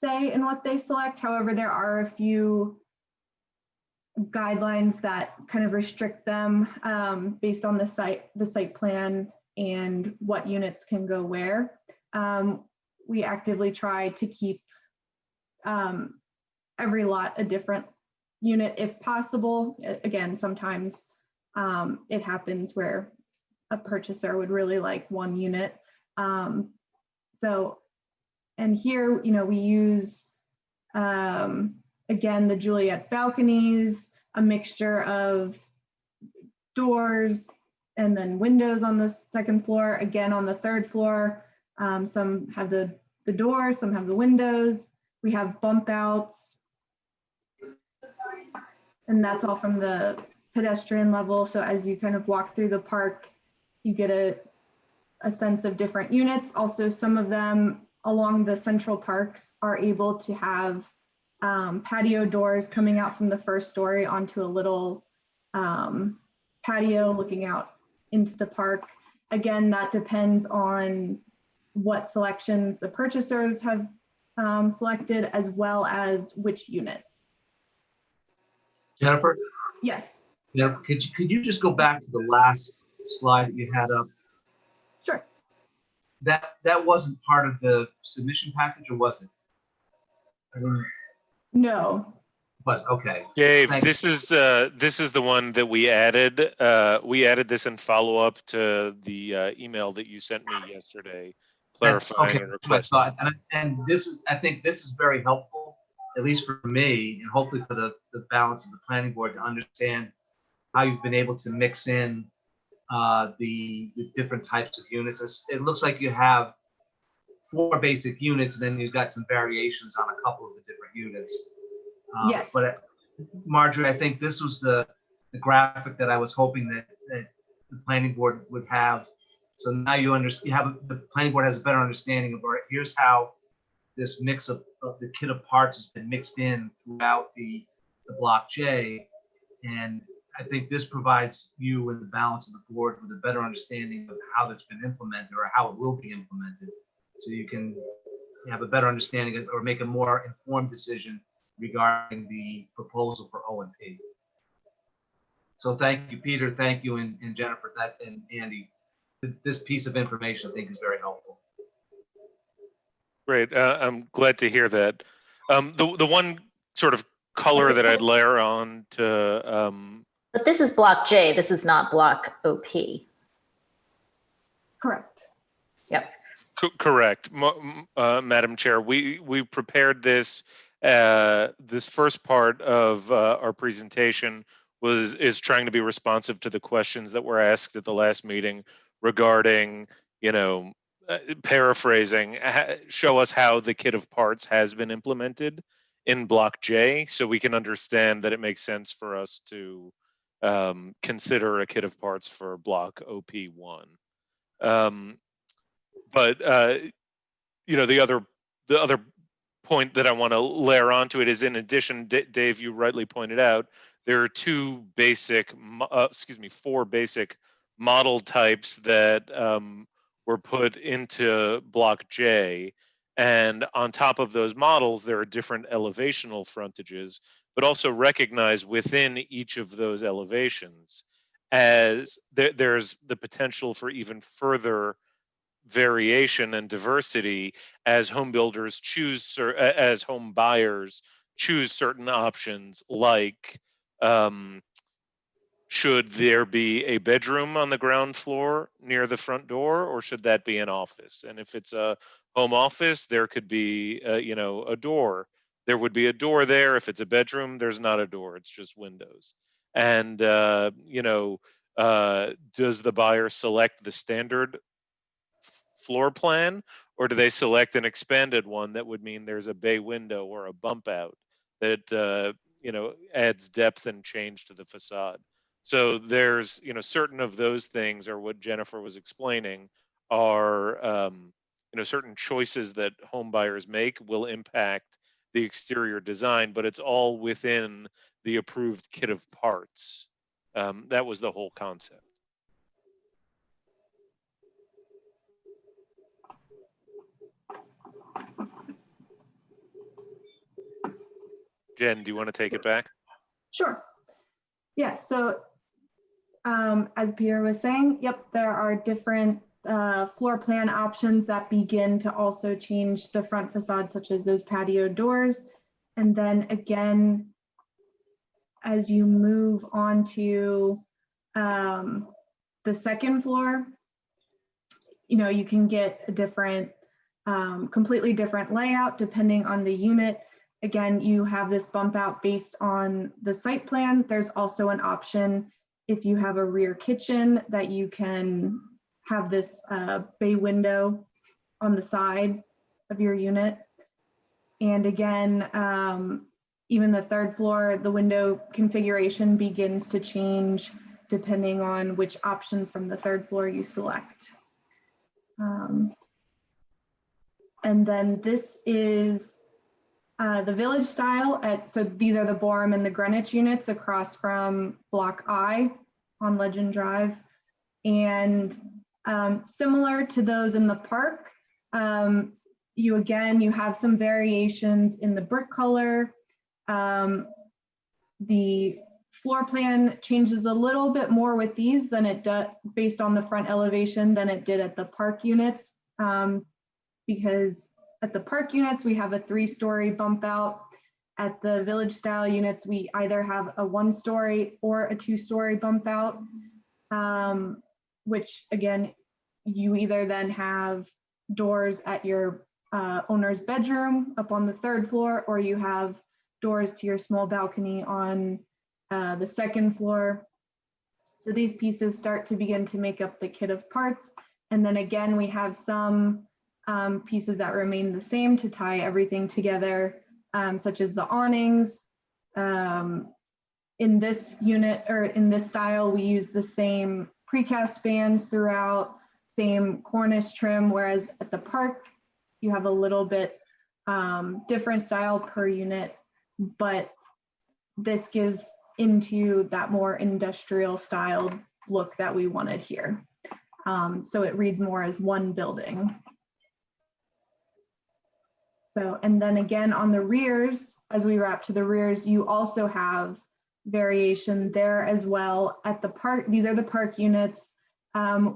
say in what they select. However, there are a few guidelines that kind of restrict them based on the site plan and what units can go where. We actively try to keep every lot a different unit if possible. Again, sometimes it happens where a purchaser would really like one unit. And here, we use, again, the Juliet balconies, a mixture of doors and then windows on the second floor. Again, on the third floor, some have the doors, some have the windows. We have bump outs. And that's all from the pedestrian level. So as you kind of walk through the park, you get a sense of different units. Also, some of them along the central parks are able to have patio doors coming out from the first story onto a little patio looking out into the park. Again, that depends on what selections the purchasers have selected, as well as which units.
Jennifer?
Yes.
Jennifer, could you just go back to the last slide that you had up?
Sure.
That wasn't part of the submission package, or was it?
No.
Was okay.
Dave,
Thank
this is the one that we added. We added this in follow up to the email that you sent me yesterday, clarifying and requesting.
And this is, I think this is very helpful, at least for me, and hopefully for the balance of the planning board, to understand how you've been able to mix in the different types of units. It looks like you have 4 basic units, and then you've got some variations on a couple of the different units.
Yes.
But Marjorie, I think this was the graphic that I was hoping that the planning board would have. So now the planning board has a better understanding of, all right, here's how this mix of the kit of parts has been mixed in throughout the Block J. And I think this provides you and the balance of the board with a better understanding of how that's been implemented or how it will be implemented. So you can have a better understanding of, or make a more informed decision regarding the proposal for O&P. So thank you, Peter. Thank you, and Jennifer, and Andy. This piece of information I think is very helpful.
Great. I'm glad to hear that. The one sort of color that I'd layer on to.
But this is Block J. This is not Block OP.
Correct.
Yep.
Correct, Madam Chair. We prepared this. This first part of our presentation is trying to be responsive to the questions that were asked at the last meeting regarding, paraphrasing, show us how the kit of parts has been implemented in Block J, so we can understand that it makes sense for us to consider a kit of parts for Block OP1. But the other point that I want to layer onto it is, in addition, Dave, you rightly pointed out, there are 4 basic model types that were put into Block J. And on top of those models, there are different elevational frontages, but also recognize within each of those elevations as there's the potential for even further variation and diversity as home builders choose, as home buyers choose certain options, like should there be a bedroom on the ground floor near the front door, or should that be an office? And if it's a home office, there could be, you know, a door. There would be a door there. If it's a bedroom, there's not a door. It's just windows. And, you know, does the buyer select the standard floor plan, or do they select an expanded one that would mean there's a bay window or a bump out that, you know, adds depth and change to the facade? So there's, you know, certain of those things are what Jennifer was explaining are, you know, certain choices that home buyers make will impact the exterior design, but it's all within the approved kit of parts. That was the whole concept. Jen, do you want to take it back?
Sure. Yeah, so as Peter was saying, yep, there are different floor plan options that begin to also change the front facade, such as those patio doors. And then again, as you move on to the second floor, you know, you can get a different, completely different layout depending on the unit. Again, you have this bump out based on the site plan. There's also an option if you have a rear kitchen that you can have this bay window on the side of your unit. And again, even the third floor, the window configuration begins to change depending on which options from the third floor you select. And then this is the village style. So these are the Boerum and the Greenwich units across from Block I on Legend Drive. And similar to those in the park, you have some variations in the brick color. The floor plan changes a little bit more with these than it does based on the front elevation than it did at the park units. Because at the park units, we have a 3-story bump out. At the village style units, we either have a 1-story or a 2-story bump out, which again, you either then have doors at your owner's bedroom up on the 3rd floor, or you have doors to your small balcony on the 2nd floor. So these pieces start to begin to make up the kit of parts. And then again, we have some pieces that remain the same to tie everything together, such as the awnings. In this unit, or in this style, we use the same precast bands throughout, same cornice trim, whereas at the park, you have a little bit different style per unit, but this gives into that more industrial style look that we wanted here. So it reads more as one building. So, and then again on the rears, as we wrap to the rears, you also have variation there as well. At the park, these are the park units.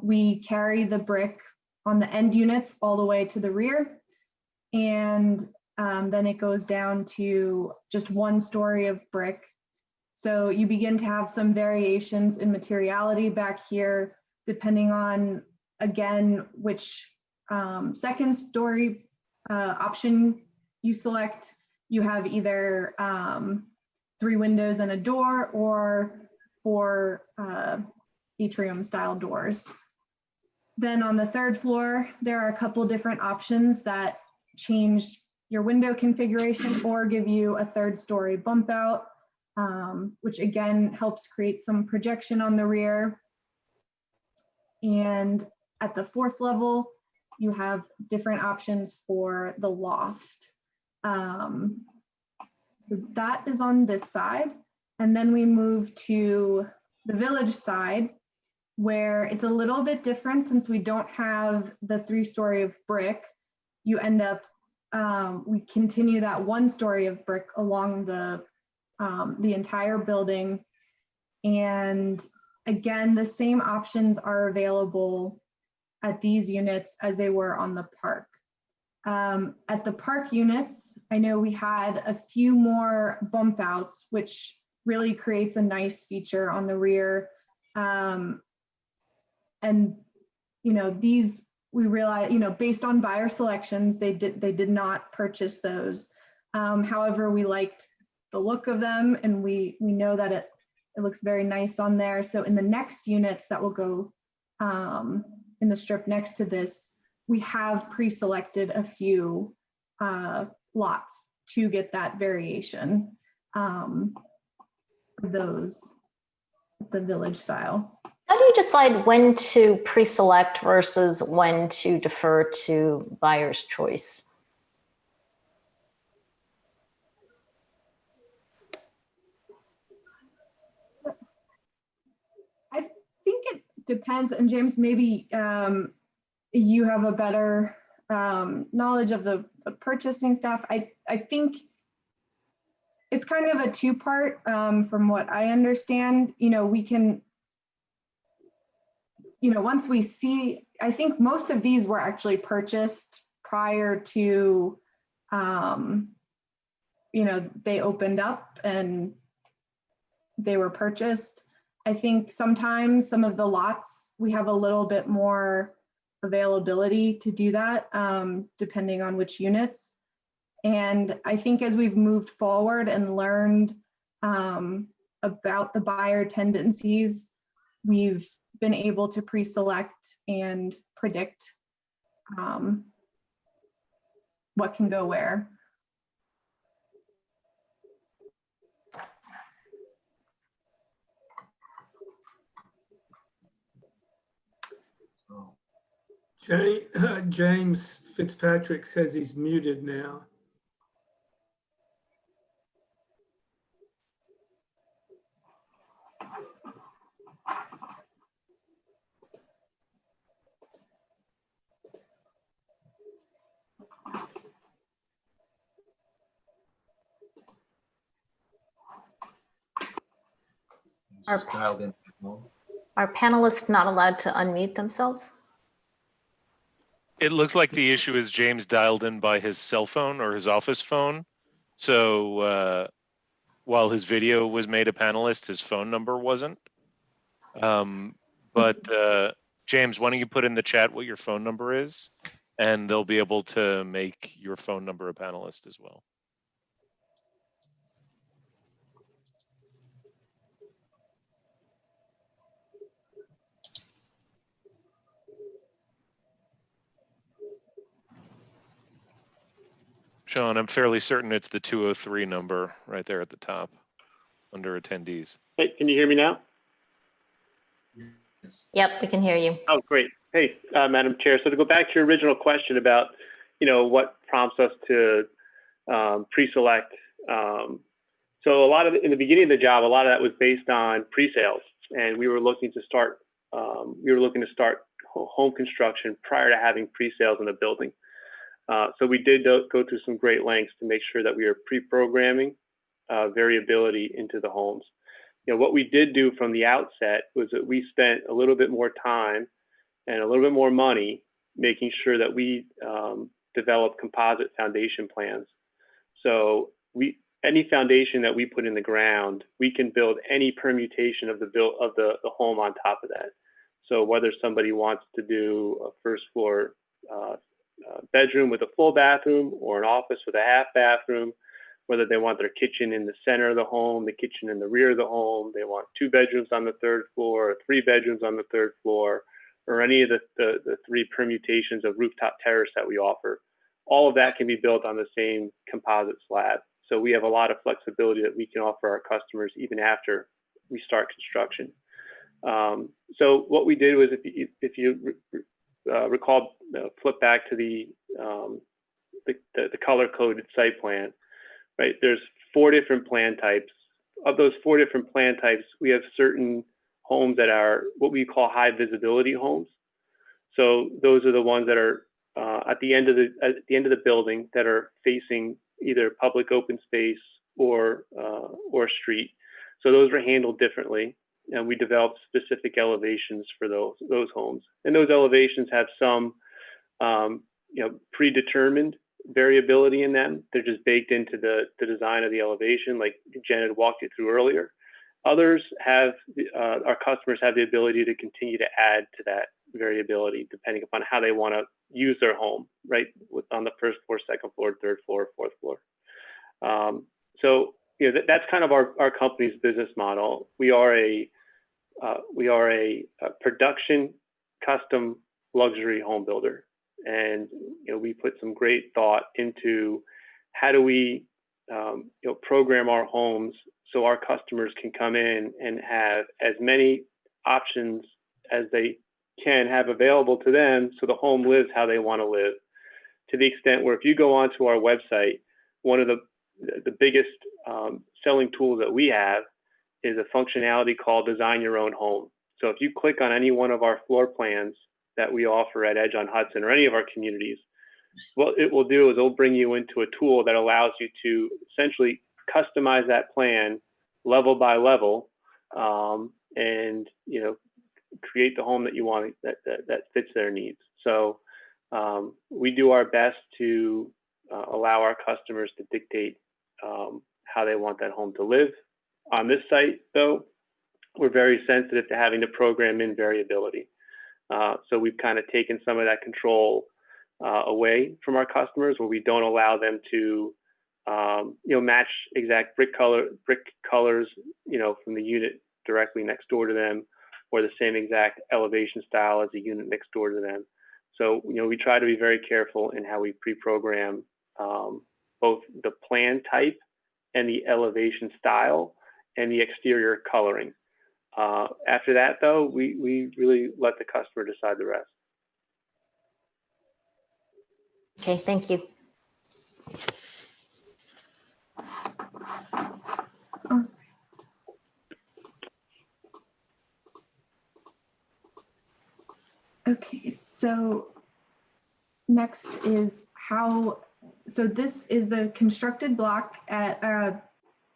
We carry the brick on the end units all the way to the rear. And then it goes down to just 1 story of brick. So you begin to have some variations in materiality back here, depending on, again, which 2nd story option you select. You have either 3 windows and a door, or 4 atrium style doors. Then on the 3rd floor, there are a couple different options that change your window configuration or give you a 3rd story bump out, which again helps create some projection on the rear. And at the 4th level, you have different options for the loft. So that is on this side. And then we move to the village side, where it's a little bit different since we don't have the 3-story of brick. You end up, we continue that 1 story of brick along the entire building. And again, the same options are available at these units as they were on the park. At the park units, I know we had a few more bump outs, which really creates a nice feature on the rear. And, you know, these, we realize, you know, based on buyer selections, they did not purchase those. However, we liked the look of them, and we know that it looks very nice on there. So in the next units that will go in the strip next to this, we have pre-selected a few lots to get that variation for those, the village style.
How do you decide when to pre-select versus when to defer to buyer's choice?
I think it depends, and James, maybe you have a better knowledge of the purchasing stuff. I think it's kind of a two-part from what I understand. You know, we can, you know, once we see, I think most of these were actually purchased prior to, you know, they opened up and they were purchased. I think sometimes some of the lots, we have a little bit more availability to do that, depending on which units. And I think as we've moved forward and learned about the buyer tendencies, we've been able to pre-select and predict what can go where.
James Fitzpatrick says he's muted now.
Are panelists not allowed to unmute themselves?
It looks like the issue is James dialed in by his cell phone or his office phone. So while his video was made a panelist, his phone number wasn't. But James, why don't you put in the chat what your phone number is, and they'll be able to make your phone number a panelist as well. Sean, I'm fairly certain it's the 203 number right there at the top under attendees.
Hey, can you hear me now?
Yep, we can hear you.
Oh, great. Hey, Madam Chair. So to go back to your original question about, you know, what prompts us to pre-select. So a lot of, in the beginning of the job, a lot of that was based on pre-sales, and we were looking to start, home construction prior to having pre-sales in the building. So we did go through some great lengths to make sure that we are pre-programming variability into the homes. You know, what we did do from the outset was that we spent a little bit more time and a little bit more money making sure that we developed composite foundation plans. So any foundation that we put in the ground, we can build any permutation of the home on top of that. So whether somebody wants to do a first floor bedroom with a full bathroom or an office with a half bathroom, whether they want their kitchen in the center of the home, the kitchen in the rear of the home, they want 2 bedrooms on the 3rd floor, or 3 bedrooms on the 3rd floor, or any of the 3 permutations of rooftop terrace that we offer. All of that can be built on the same composite slab. So we have a lot of flexibility that we can offer our customers even after we start construction. So what we did was, if you recall, flip back to the color-coded site plan, right? There's 4 different plan types. Of those 4 different plan types, we have certain homes that are what we call high visibility homes. So those are the ones that are at the end of the building that are facing either public open space or street. So those are handled differently, and we developed specific elevations for those homes. And those elevations have some predetermined variability in them. They're just baked into the design of the elevation, like Jen had walked you through earlier. Others have, our customers have the ability to continue to add to that variability depending upon how they want to use their home, right? On the first floor, second floor, third floor, fourth floor. So that's kind of our company's business model. We are a production custom luxury home builder, and we put some great thought into how do we program our homes so our customers can come in and have as many options as they can have available to them, so the home lives how they want to live. To the extent where if you go onto our website, one of the biggest selling tools that we have is a functionality called Design Your Own Home. So if you click on any one of our floor plans that we offer at Edge on Hudson or any of our communities, what it will do is it'll bring you into a tool that allows you to essentially customize that plan level by level, and create the home that you want that fits their needs. So we do our best to allow our customers to dictate how they want that home to live. On this site, though, we're very sensitive to having to program in variability. So we've kind of taken some of that control away from our customers, where we don't allow them to match exact brick colors from the unit directly next door to them, or the same exact elevation style as the unit next door to them. So we try to be very careful in how we pre-program both the plan type and the elevation style and the exterior coloring. After that, though, we really let the customer decide the rest.
Okay, thank you.
Okay, so next is so this is the constructed block at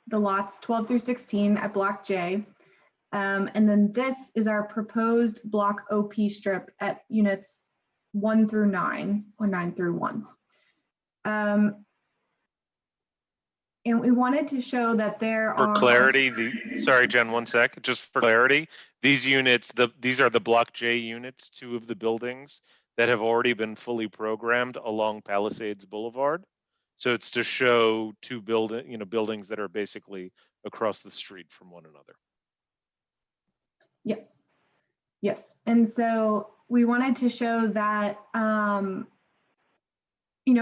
the lots 12 through 16 at Block J. And then this is our proposed Block OP strip at units 1 through 9, or 9 through 1. And we wanted to show that there
For
are—
clarity, sorry, Jen, 1 sec. Just for clarity, these units, these are the Block J units, 2 of the buildings that have already been fully programmed along Palisades Boulevard. So it's to show 2 buildings that are basically across the street from one another.
Yes, yes. And so we wanted to show that,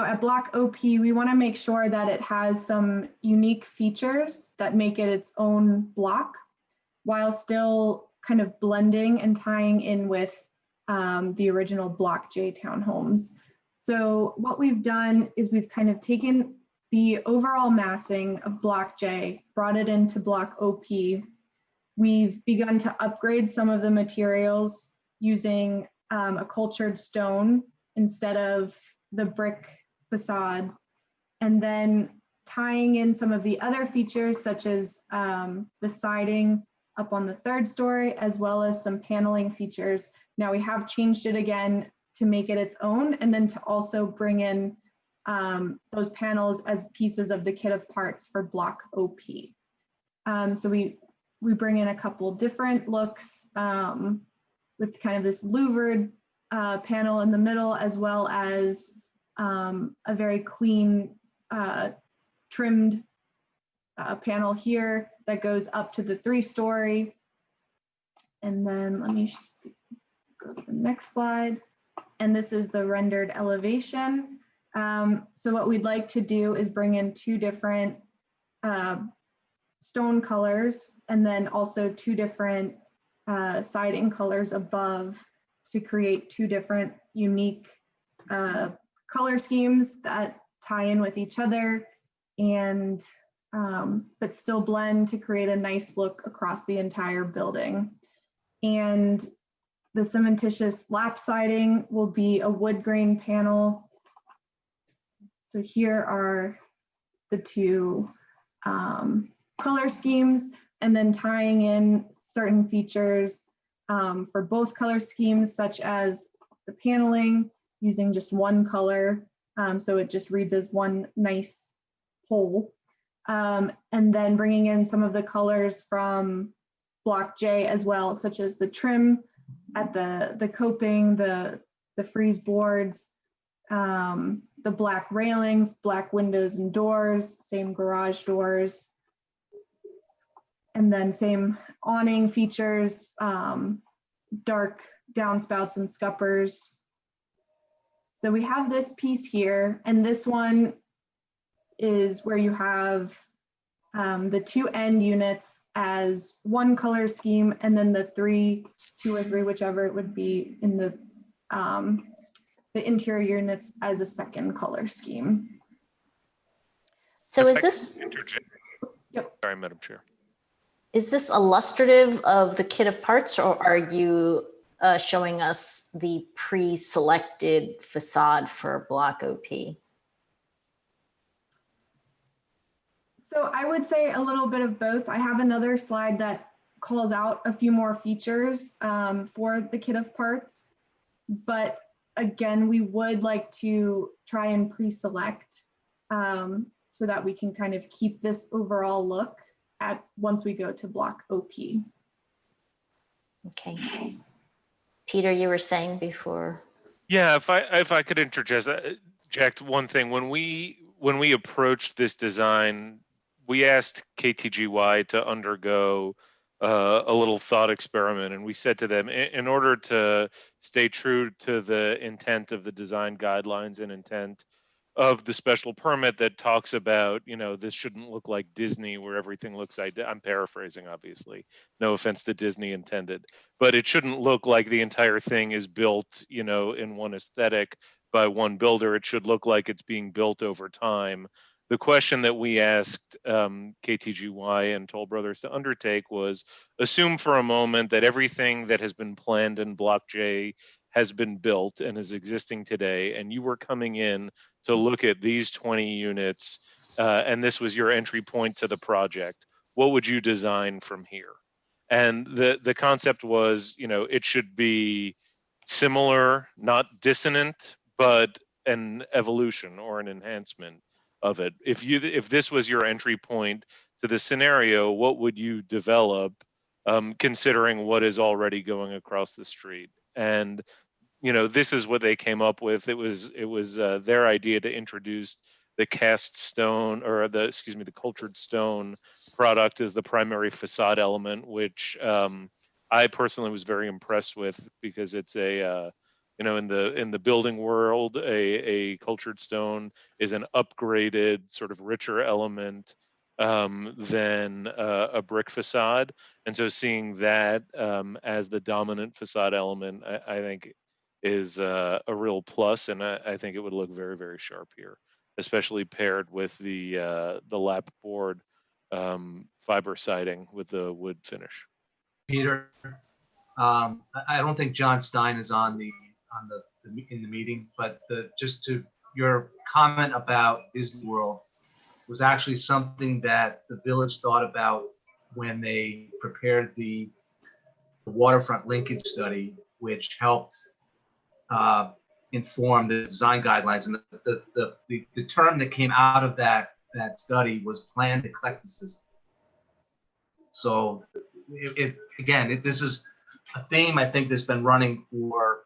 at Block OP, we want to make sure that it has some unique features that make it its own block, while still kind of blending and tying in with the original Block J townhomes. So what we've done is we've kind of taken the overall massing of Block J, brought it into Block OP. We've begun to upgrade some of the materials using a cultured stone instead of the brick facade, and then tying in some of the other features such as the siding up on the 3rd story, as well as some paneling features. Now we have changed it again to make it its own, and then to also bring in those panels as pieces of the kit of parts for Block OP. So we bring in a couple different looks with kind of this louvered panel in the middle, as well as a very clean trimmed panel here that goes up to the 3-story. And then let me go to the next slide. And this is the rendered elevation. So what we'd like to do is bring in 2 different stone colors, and then also 2 different siding colors above, to create 2 different unique color schemes that tie in with each other, and but still blend to create a nice look across the entire building. And the cementitious lap siding will be a wood grain panel. So here are the 2 color schemes, and then tying in certain features for both color schemes, such as the paneling using just 1 color, so it just reads as one nice whole, And then bringing in some of the colors from Block J as well, such as the trim at the coping, the frieze boards, the black railings, black windows and doors, same garage doors, and then same awning features, dark downspouts and scuppers. So we have this piece here, and this one is where you have the 2 end units as one color scheme, and then the 2 or 3, whichever it would be, in the interior units as a second color scheme.
So is this,
Yep.
Sorry, Madam Chair.
is this illustrative of the kit of parts, or are you showing us the pre-selected facade for Block OP?
So I would say a little bit of both. I have another slide that calls out a few more features for the kit of parts, but again, we would like to try and pre-select so that we can kind of keep this overall look at once we go to Block OP.
Okay. Peter, you were saying before.
Yeah, if I could interject one thing. When we approached this design, we asked KTGY to undergo a little thought experiment, and we said to them, in order to stay true to the intent of the design guidelines and intent of the special permit that talks about, this shouldn't look like Disney where everything looks, I'm paraphrasing, obviously, no offense to Disney intended, but it shouldn't look like the entire thing is built, in one aesthetic by one builder. It should look like it's being built over time. The question that we asked KTGY and Toll Brothers to undertake was, assume for a moment that everything that has been planned in Block J has been built and is existing today, and you were coming in to look at these 20 units, and this was your entry point to the project. What would you design from here? And the concept was, it should be similar, not dissonant, but an evolution or an enhancement of it. If this was your entry point to the scenario, what would you develop, considering what is already going across the street? And this is what they came up with. It was their idea to introduce the cast stone, or the cultured stone product as the primary facade element, which I personally was very impressed with, because it's a in the building world, a cultured stone is an upgraded, sort of richer element than a brick facade. And so seeing that as the dominant facade element, I think is a real plus, and I think it would look very, very sharp here, especially paired with the lap board fiber siding with the wood finish.
Peter, I don't think John Stein is in the meeting, but just to your comment about Disney World was actually something that the village thought about when they prepared the waterfront linkage study, which helped inform the design guidelines. And the term that came out of that study was planned eclecticism. So this is a theme I think that's been running for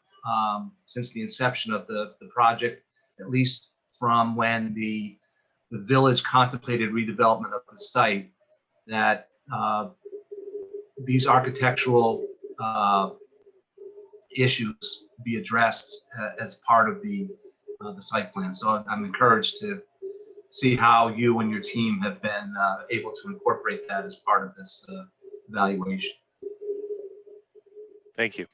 since the inception of the project, at least from when the village contemplated redevelopment of the site, that these architectural issues be addressed as part of the site plan. So I'm encouraged to see how you and your team have been able to incorporate that as part of this evaluation.
Thank you.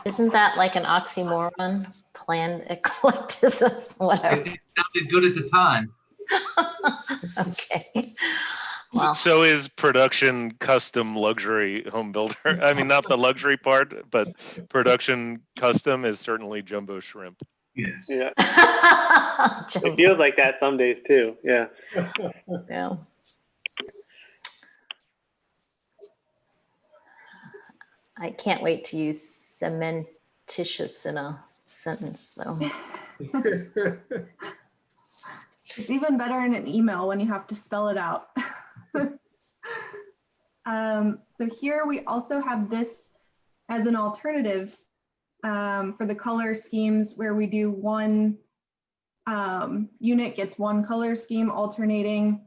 Isn't that like an oxymoron? Planned eclecticism, whatever.
It sounded good at the time.
Okay. Well,
So is production custom luxury home builder. I mean, not the luxury part, but production custom is certainly jumbo shrimp.
Yes.
Yeah. It feels like that some days too. Yeah.
Yeah. I can't wait to use cementitious in a sentence, though.
It's even better in an email when you have to spell it out. So here we also have this as an alternative for the color schemes where we do one unit gets one color scheme alternating.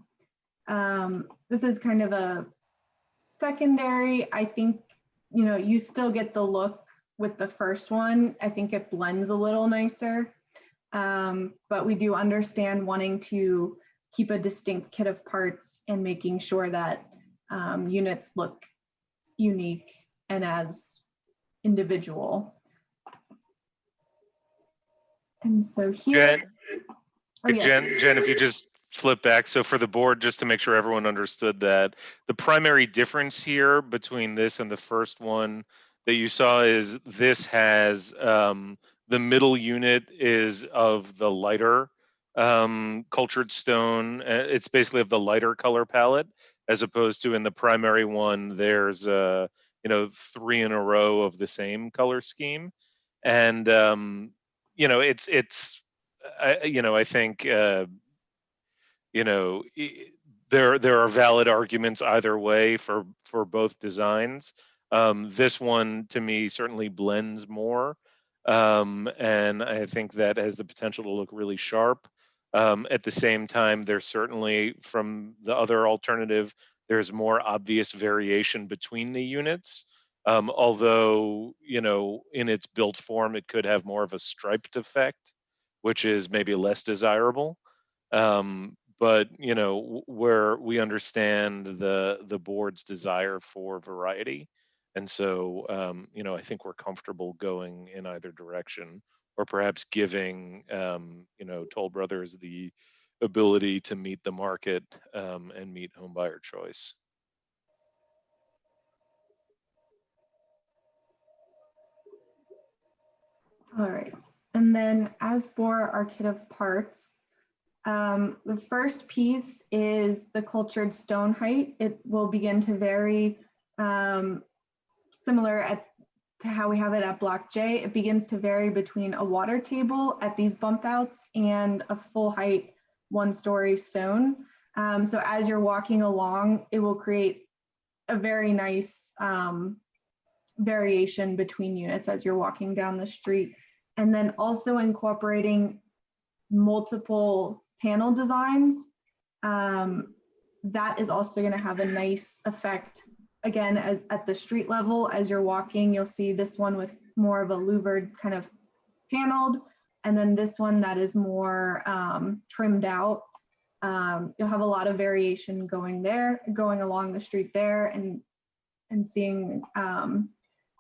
This is kind of a secondary. I think, you know, you still get the look with the first one. I think it blends a little nicer. But we do understand wanting to keep a distinct kit of parts and making sure that units look unique and as individual. And so here,
Jen, if you just flip back. So for the board, just to make sure everyone understood that, the primary difference here between this and the first one that you saw is this has the middle unit is of the lighter cultured stone. It's basically of the lighter color palette, as opposed to in the primary one, there's you know, 3 in a row of the same color scheme. And you know, you know, I think you know, there are valid arguments either way for both designs. This one to me certainly blends more, and I think that has the potential to look really sharp. At the same time, there's certainly, from the other alternative, there's more obvious variation between the units. Although, you know, in its built form, it could have more of a striped effect, which is maybe less desirable. But, you know, where we understand the board's desire for variety. And so, you know, I think we're comfortable going in either direction, or perhaps giving, you know, Toll Brothers the ability to meet the market and meet home buyer choice.
all right. And then as for our kit of parts, the first piece is the cultured stone height. It will begin to vary similar to how we have it at Block J. It begins to vary between a water table at these bump outs and a full height 1-story stone. So as you're walking along, it will create a very nice variation between units as you're walking down the street. And then also incorporating multiple panel designs. That is also going to have a nice effect. Again, at the street level, as you're walking, you'll see this one with more of a louvered kind of paneled, and then this one that is more trimmed out. You'll have a lot of variation going along the street there, and seeing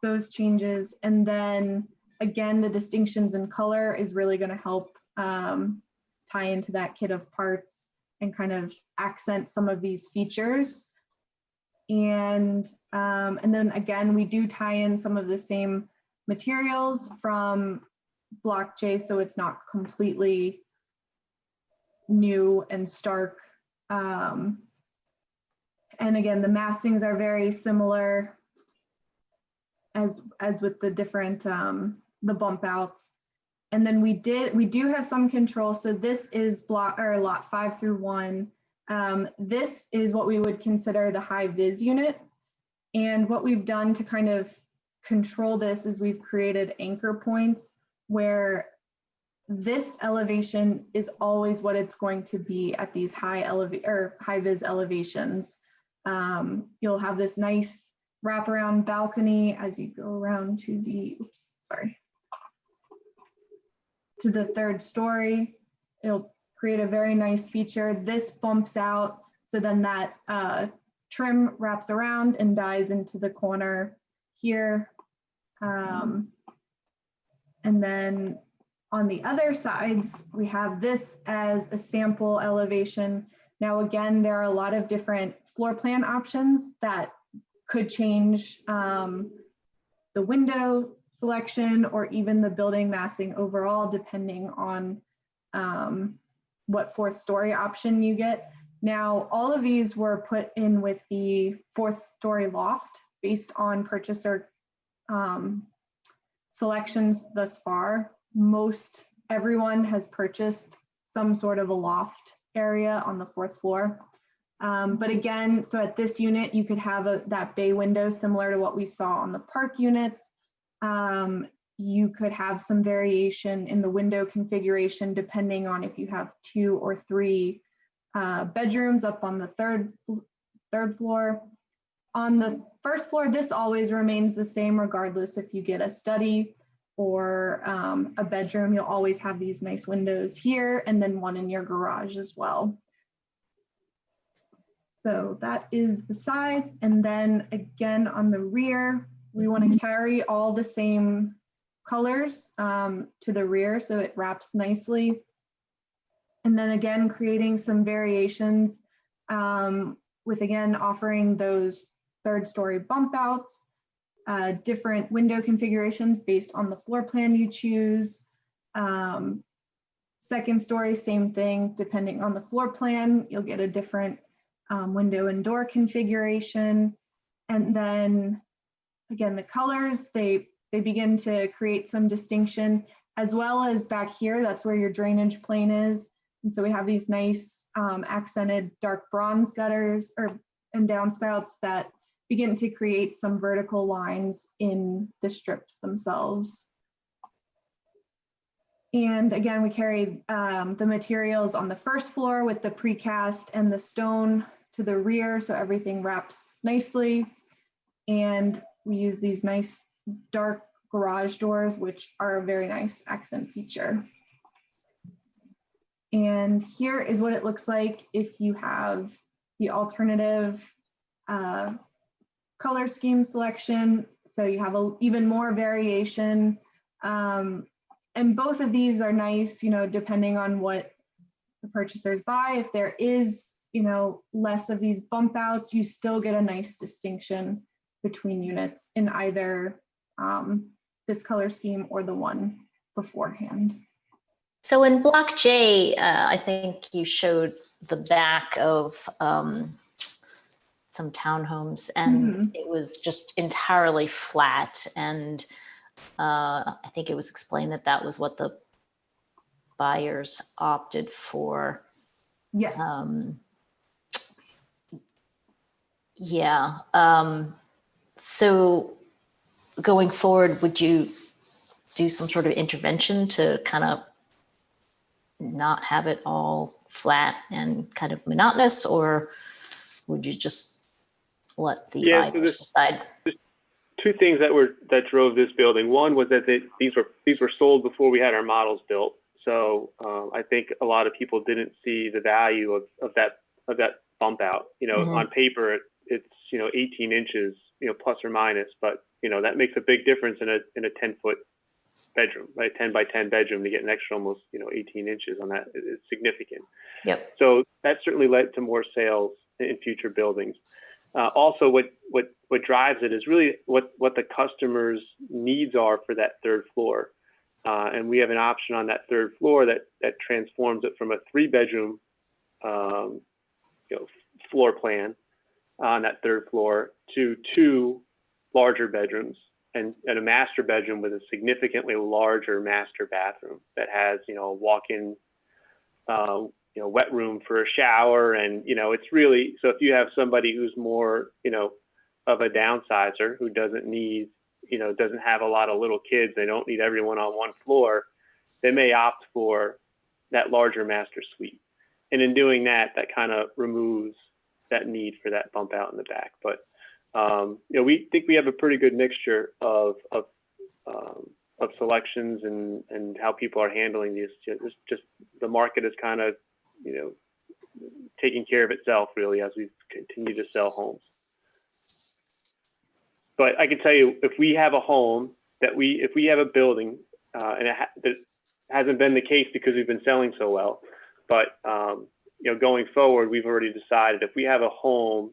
those changes. And then again, the distinctions in color is really going to help tie into that kit of parts and kind of accent some of these features. And then again, we do tie in some of the same materials from Block J, so it's not completely new and stark. And again, the massings are very similar as with the different the bump outs. And then we do have some control. So this is lot 5 through 1. This is what we would consider the high vis unit. And what we've done to kind of control this is we've created anchor points where this elevation is always what it's going to be at these high vis elevations. You'll have this nice wraparound balcony as you go around to the, to the 3rd story. It'll create a very nice feature. This bumps out, so then that trim wraps around and dies into the corner here. And then on the other sides, we have this as a sample elevation. Now, again, there are a lot of different floor plan options that could change the window selection or even the building massing overall, depending on what 4th story option you get. Now, all of these were put in with the 4th story loft based on purchaser selections thus far. everyone has purchased some sort of a loft area on the 4th floor. But again, so at this unit, you could have that bay window similar to what we saw on the park units. You could have some variation in the window configuration depending on if you have 2 or 3 bedrooms up on the third floor. On the 1st floor, this always remains the same regardless if you get a study or a bedroom. You'll always have these nice windows here and then one in your garage as well. So that is the sides. And then again, on the rear, we want to carry all the same colors to the rear so it wraps nicely. And then again, creating some variations with, again, offering those 3rd-story bump outs, different window configurations based on the floor plan you choose. 2nd story, same thing, depending on the floor plan, you'll get a different window and door configuration. And then again, the colors, they begin to create some distinction, as well as back here, that's where your drainage plane is. And so we have these nice accented dark bronze gutters and downspouts that begin to create some vertical lines in the strips themselves. And again, we carry the materials on the 1st floor with the precast and the stone to the rear, so everything wraps nicely. And we use these nice dark garage doors, which are a very nice accent feature. And here is what it looks like if you have the alternative color scheme selection. So you have even more variation. And both of these are nice, you know, depending on what the purchasers buy. If there is, you know, less of these bump outs, you still get a nice distinction between units in either this color scheme or the one beforehand.
So in Block J, I think you showed the back of some townhomes, and it was just entirely flat. And I think it was explained that that was what the buyers opted for.
Yes.
Yeah. So going forward, would you do some sort of intervention to kind of not have it all flat and kind of monotonous, or would you just let the buyers decide?
There's 2 things that drove this building. One was that these were sold before we had our models built. So I think a lot of people didn't see the value of that bump out. You know, on paper it's 18 inches, plus or minus, but that makes a big difference in a 10-foot bedroom, right? 10 by 10 bedroom to get an extra almost 18 inches on that is significant.
Yep.
So that certainly led to more sales in future buildings. Also, what drives it is really what the customer's needs are for that 3rd floor. And we have an option on that 3rd floor that transforms it from a 3-bedroom floor plan on that 3rd floor to 2 larger bedrooms and a master bedroom with a significantly larger master bathroom that has a walk-in wet room for a shower. And it's really, so if you have somebody who's more of a downsizer who doesn't need doesn't have a lot of little kids, they don't need everyone on one floor, they may opt for that larger master suite. And in doing that kind of removes that need for that bump out in the back. But we think we have a pretty good mixture of selections and how people are handling these. Just the market is kind of taking care of itself really as we continue to sell homes. But I can tell you, if we have a home if we have a building, and that hasn't been the case because we've been selling so well, but going forward, we've already decided if we have a home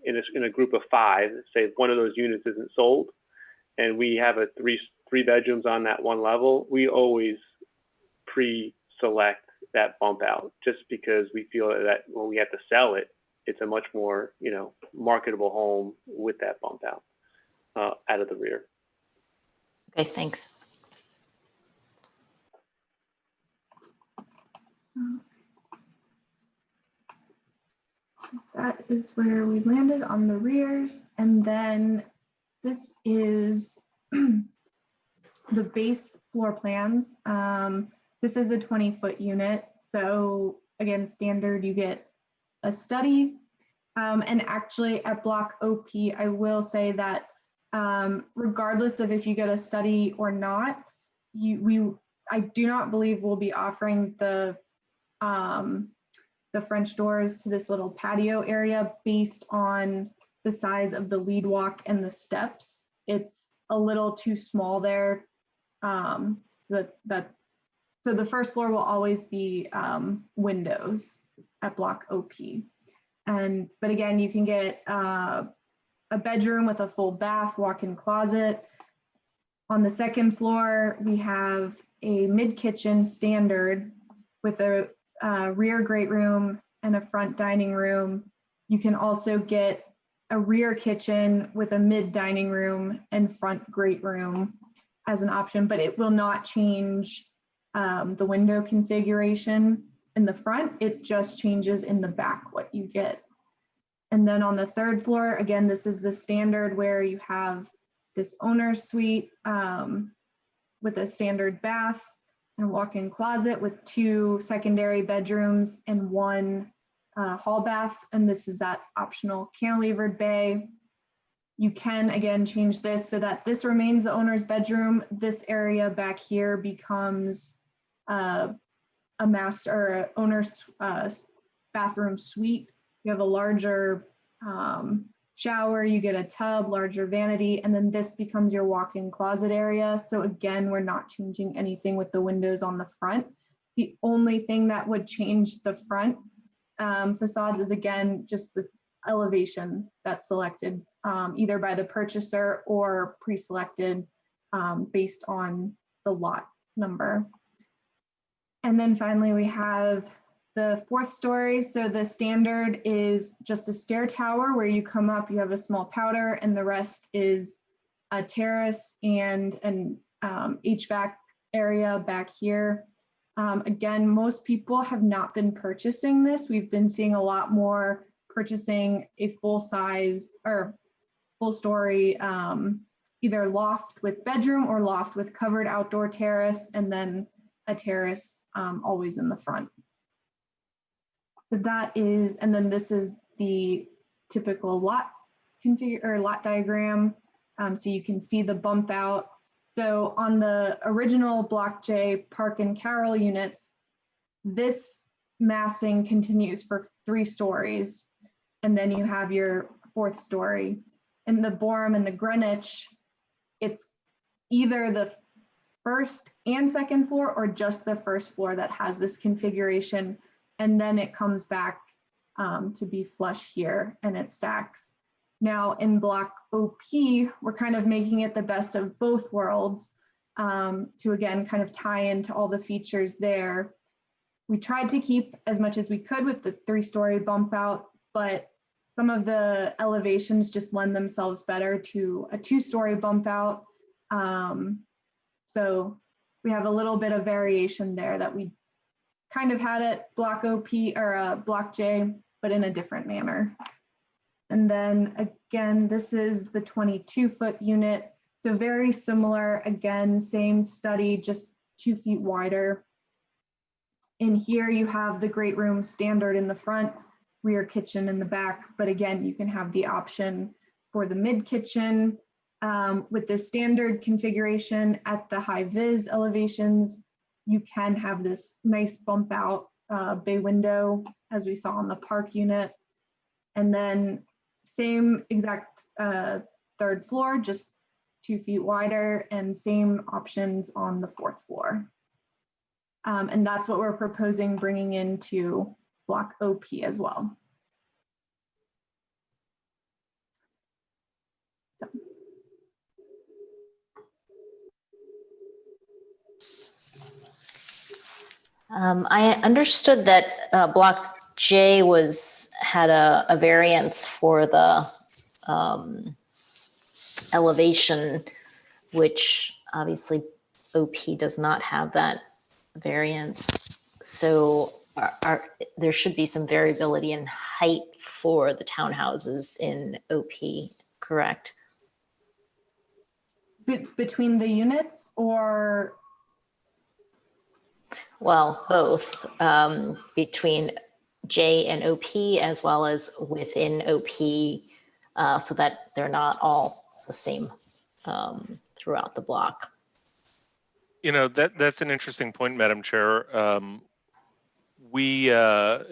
in a group of 5, say one of those units isn't sold, and we have a three bedrooms on that one level, we always pre-select that bump out, just because we feel that when we have to sell it, it's a much more marketable home with that bump out out of the rear.
Okay, thanks.
That is where we landed on the rears. And then this is the base floor plans. This is the 20-foot unit. So again, standard, you get a study. And actually at Block OP, I will say that regardless of if you get a study or not, I do not believe we'll be offering the French doors to this little patio area based on the size of the lead walk and the steps. It's a little too small there. So the first floor will always be windows at Block OP. But again, you can get a bedroom with a full bath, walk-in closet. On the second floor, we have a mid-kitchen standard with a rear great room and a front dining room. You can also get a rear kitchen with a mid dining room and front great room as an option, but it will not change the window configuration in the front. It just changes in the back what you get. And then on the third floor, again, this is the standard where you have this owner's suite with a standard bath and walk-in closet with 2 secondary bedrooms and 1 hall bath. And this is that optional cantilevered bay. You can, again, change this so that this remains the owner's bedroom. This area back here becomes a master or owner's bathroom suite. You have a larger shower, you get a tub, larger vanity, and then this becomes your walk-in closet area. So again, we're not changing anything with the windows on the front. The only thing that would change the front facades is, again, just the elevation that's selected either by the purchaser or pre-selected based on the lot number. And then finally, we have the 4th story. So the standard is just a stair tower where you come up, you have a small powder, and the rest is a terrace and an HVAC area back here. Again, most people have not been purchasing this. We've been seeing a lot more purchasing a full size or full story, either loft with bedroom or loft with covered outdoor terrace, and then a terrace always in the front. So that is, and then this is the typical lot configure or lot diagram. So you can see the bump out. So on the original Block J Park and Carroll units, this massing continues for 3 stories. And then you have your 4th story. In the Borum and the Greenwich, it's either the 1st and 2nd floor or just the 1st floor that has this configuration. And then it comes back to be flush here and it stacks. Now in Block OP, we're kind of making it the best of both worlds to, again, kind of tie into all the features there. We tried to keep as much as we could with the 3-story bump out, but some of the elevations just lend themselves better to a 2-story bump out. So we have a little bit of variation there that we kind of had at Block OP or Block J, but in a different manner. And then again, this is the 22-foot unit. So very similar, again, same study, just 2 feet wider. In here, you have the great room standard in the front, rear kitchen in the back. But again, you can have the option for the mid kitchen with the standard configuration at the high vis elevations. You can have this nice bump out bay window as we saw on the park unit. And then same exact 3rd floor, just 2 feet wider, and same options on the 4th floor. And that's what we're proposing bringing into Block OP as well. So.
I understood that Block J had a variance for the elevation, which obviously OP does not have that variance. So there should be some variability in height for the townhouses in OP, correct?
Between the units or?
Well, both, between J and OP as well as within OP, so that they're not all the same throughout the block.
You know, that's an interesting point, Madam Chair. We have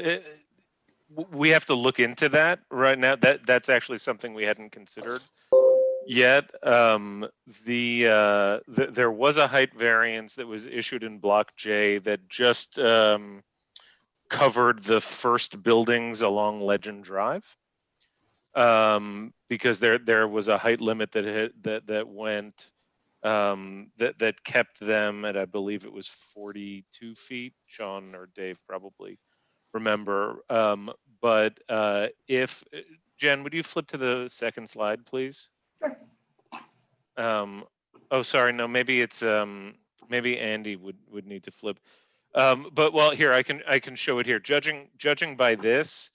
to look into that right now. That's actually something we hadn't considered yet. There was a height variance that was issued in Block J that just covered the first buildings along Legend Drive, because there was a height limit that went that kept them at, I believe it was 42 feet. Sean or Dave probably remember. But if Jen, would you flip to the second slide, please?
Sure.
Oh, sorry. No, maybe it's maybe Andy would need to flip. But well, here I can show it here. Judging by this,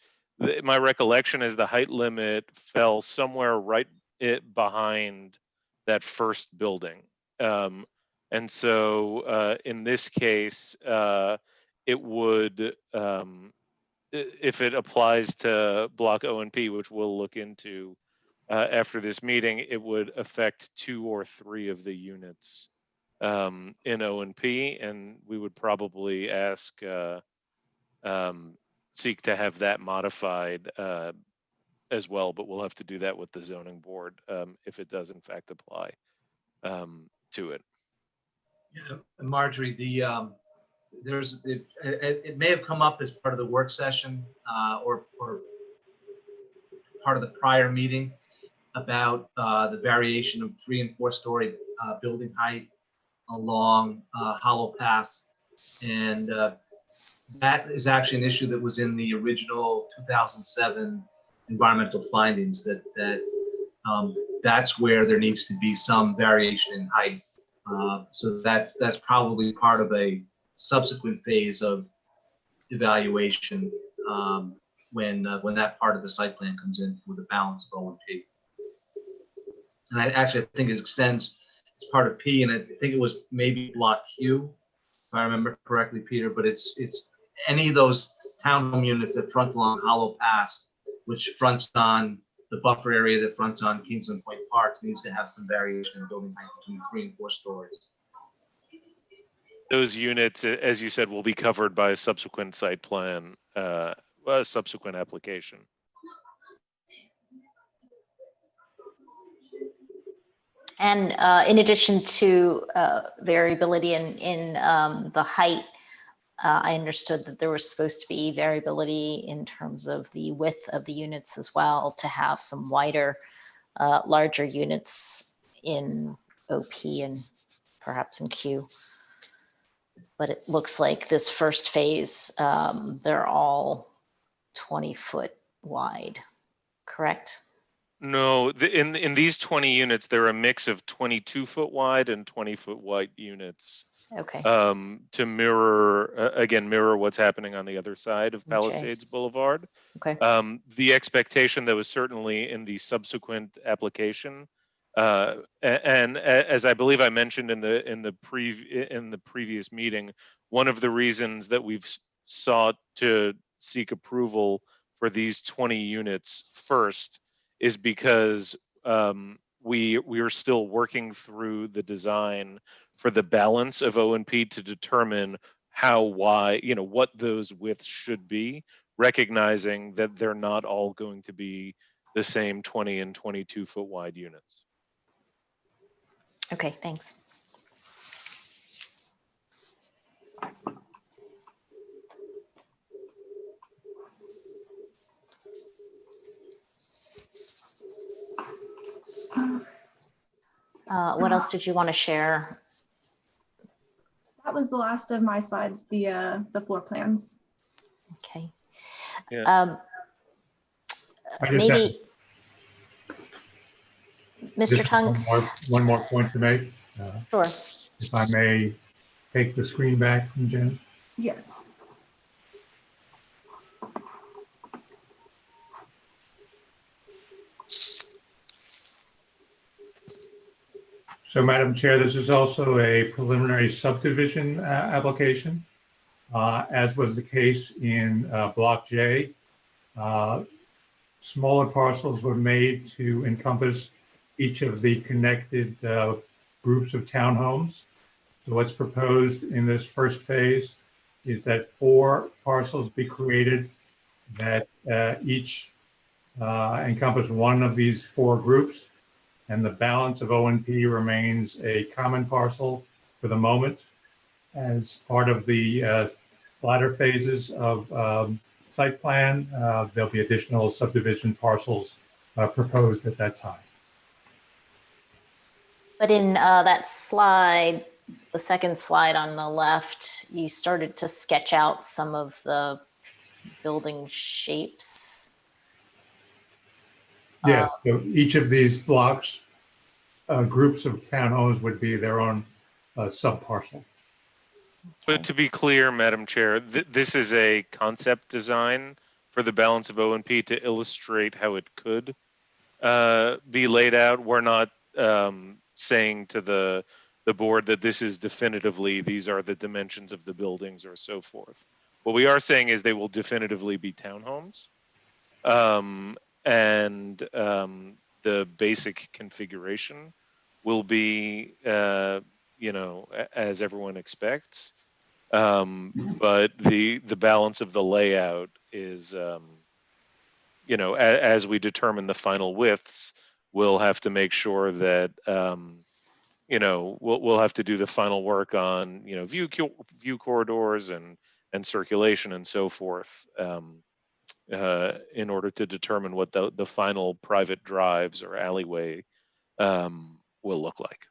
my recollection is the height limit fell somewhere right behind that first building. And so in this case, it would, if it applies to Block O and P, which we'll look into after this meeting, it would affect 2 or 3 of the units in O and P, and we would probably ask, seek to have that modified as well, but we'll have to do that with the zoning board if it does in fact apply to it.
Yeah, Marjorie, it may have come up as part of the work session or part of the prior meeting about the variation of 3- and 4-story building height along Hollow Pass, and that is actually an issue that was in the original 2007 environmental findings, that's where there needs to be some variation in height. So that's probably part of a subsequent phase of evaluation when that part of the site plan comes in with the balance of O and P. And I think it extends as part of P, and I think it was maybe Block Q, if I remember correctly, Peter. But it's any of those townhome units that front along Hollow Pass, which fronts on the buffer area that fronts on Kingsland Point Park, needs to have some variation in building height between 3 and 4 stories.
Those units, as you said, will be covered by a subsequent site plan, a subsequent application.
And in addition to variability in the height, I understood that there was supposed to be variability in terms of the width of the units as well, to have some wider, larger units in OP and perhaps in Q. But it looks like this first phase, they're all 20-foot wide, correct?
No, in these 20 units, they're a mix of 22-foot wide and 20-foot wide units.
Okay.
To mirror what's happening on the other side of Palisades Boulevard.
Okay.
The expectation that was certainly in the subsequent application, and as I believe I mentioned in the previous meeting, one of the reasons that we've sought to seek approval for these 20 units first is because we are still working through the design for the balance of O and P to determine how wide, what those widths should be, recognizing that they're not all going to be the same 20 and 22-foot wide units.
Okay, thanks. What else did you want to share?
That was the last of my slides, the floor plans.
Okay.
Yeah.
Maybe, Mr. Tung.
One more point to make.
Sure.
If I may take the screen back from Jen.
Yes.
So, Madam Chair, this is also a preliminary subdivision application. As was the case in Block J, smaller parcels were made to encompass each of the connected groups of townhomes. So what's proposed in this first phase is that 4 parcels be created that each encompass one of these 4 groups, and the balance of O and P remains a common parcel for the moment. As part of the latter phases of site plan, there'll be additional subdivision parcels proposed at that time.
But in that slide, the second slide on the left, you started to sketch out some of the building shapes.
Yeah, so each of these blocks, groups of townhomes would be their own subparcel.
But to be clear, Madam Chair, this is a concept design for the balance of O and P to illustrate how it could be laid out. We're not saying to the board that this is definitively, these are the dimensions of the buildings or so forth. What we are saying is they will definitively be townhomes. And the basic configuration will be, you know, as everyone expects. But the balance of the layout is, you know, as we determine the final widths, we'll have to make sure that, you know, we'll have to do the final work on, you know, view corridors and circulation and so forth, in order to determine what the final private drives or alleyway will look like.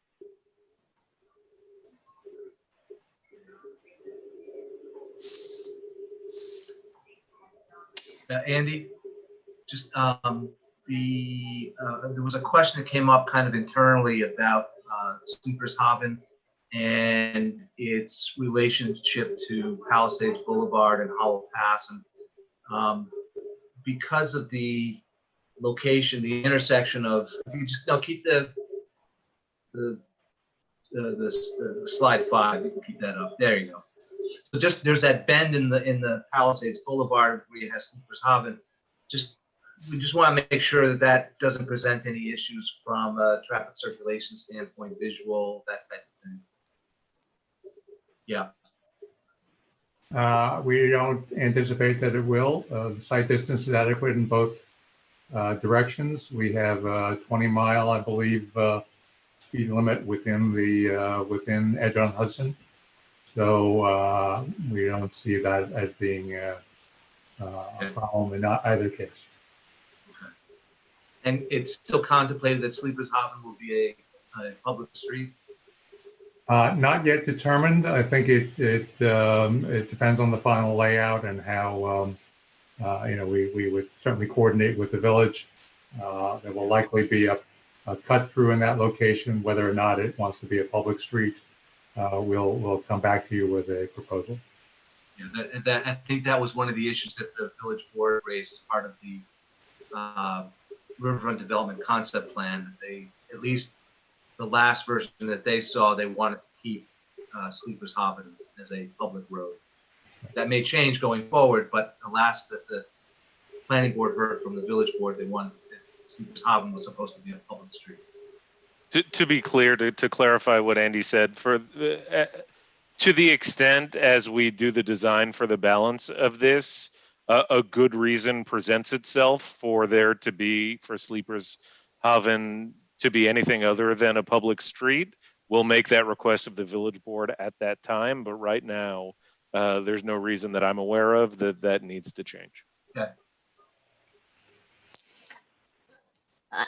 Andy, just there was a question that came up kind of internally about Sleepershaven and its relationship to Palisades Boulevard and Hollow Pass, and because of the location, the intersection of, if you just keep the slide 5, you can keep that up. There you go. So just there's that bend in the Palisades Boulevard where you have Sleepershaven. We just want to make sure that that doesn't present any issues from a traffic circulation standpoint, visual, that type of thing. Yeah.
We don't anticipate that it will. The site distance is adequate in both directions. We have a 20-mile, I believe, speed limit within Edge on Hudson. So we don't see that as being a problem in either case.
Okay. And it's still contemplated that Sleepershaven will be a public street?
Not yet determined. I think it depends on the final layout and how, you know, we would certainly coordinate with the village. There will likely be a cut through in that location. Whether or not it wants to be a public street, we'll come back to you with a proposal.
Yeah, I think that was one of the issues that the village board raised as part of the Riverfront Development Concept Plan. That they, at least the last version that they saw, they wanted to keep Sleepershaven as a public road. That may change going forward, but the last that the planning board heard from the village board, they wanted that Sleepershaven was supposed to be a public street.
To be clear, to clarify what Andy said, for to the extent as we do the design for the balance of this, a good reason presents itself for there to be, for Sleepershaven to be anything other than a public street, we'll make that request of the village board at that time. But right now, there's no reason that I'm aware of that needs to change.
Okay.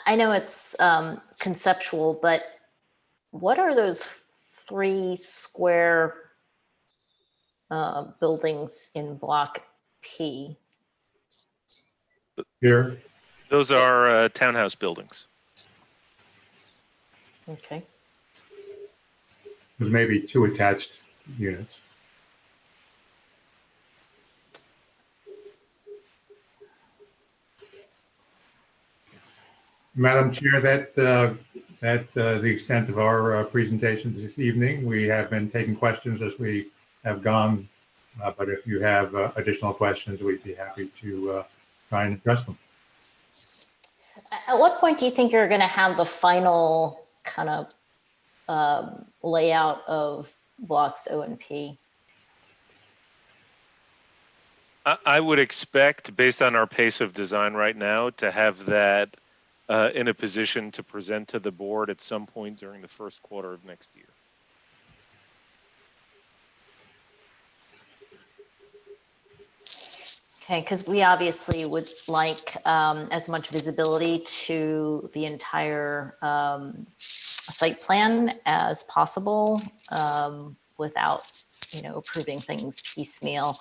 I know it's conceptual, but what are those 3 square buildings in Block P?
Here,
Those are townhouse buildings.
Okay.
there's maybe 2 attached units. Madam Chair, that That's the extent of our presentation this evening. We have been taking questions as we have gone, but if you have additional questions, we'd be happy to try and address them.
At what point do you think you're going to have the final kind of layout of blocks O and P?
I would expect, based on our pace of design right now, to have that in a position to present to the board at some point during the first quarter of next year.
Okay, because we obviously would like as much visibility to the entire site plan as possible without, approving things piecemeal.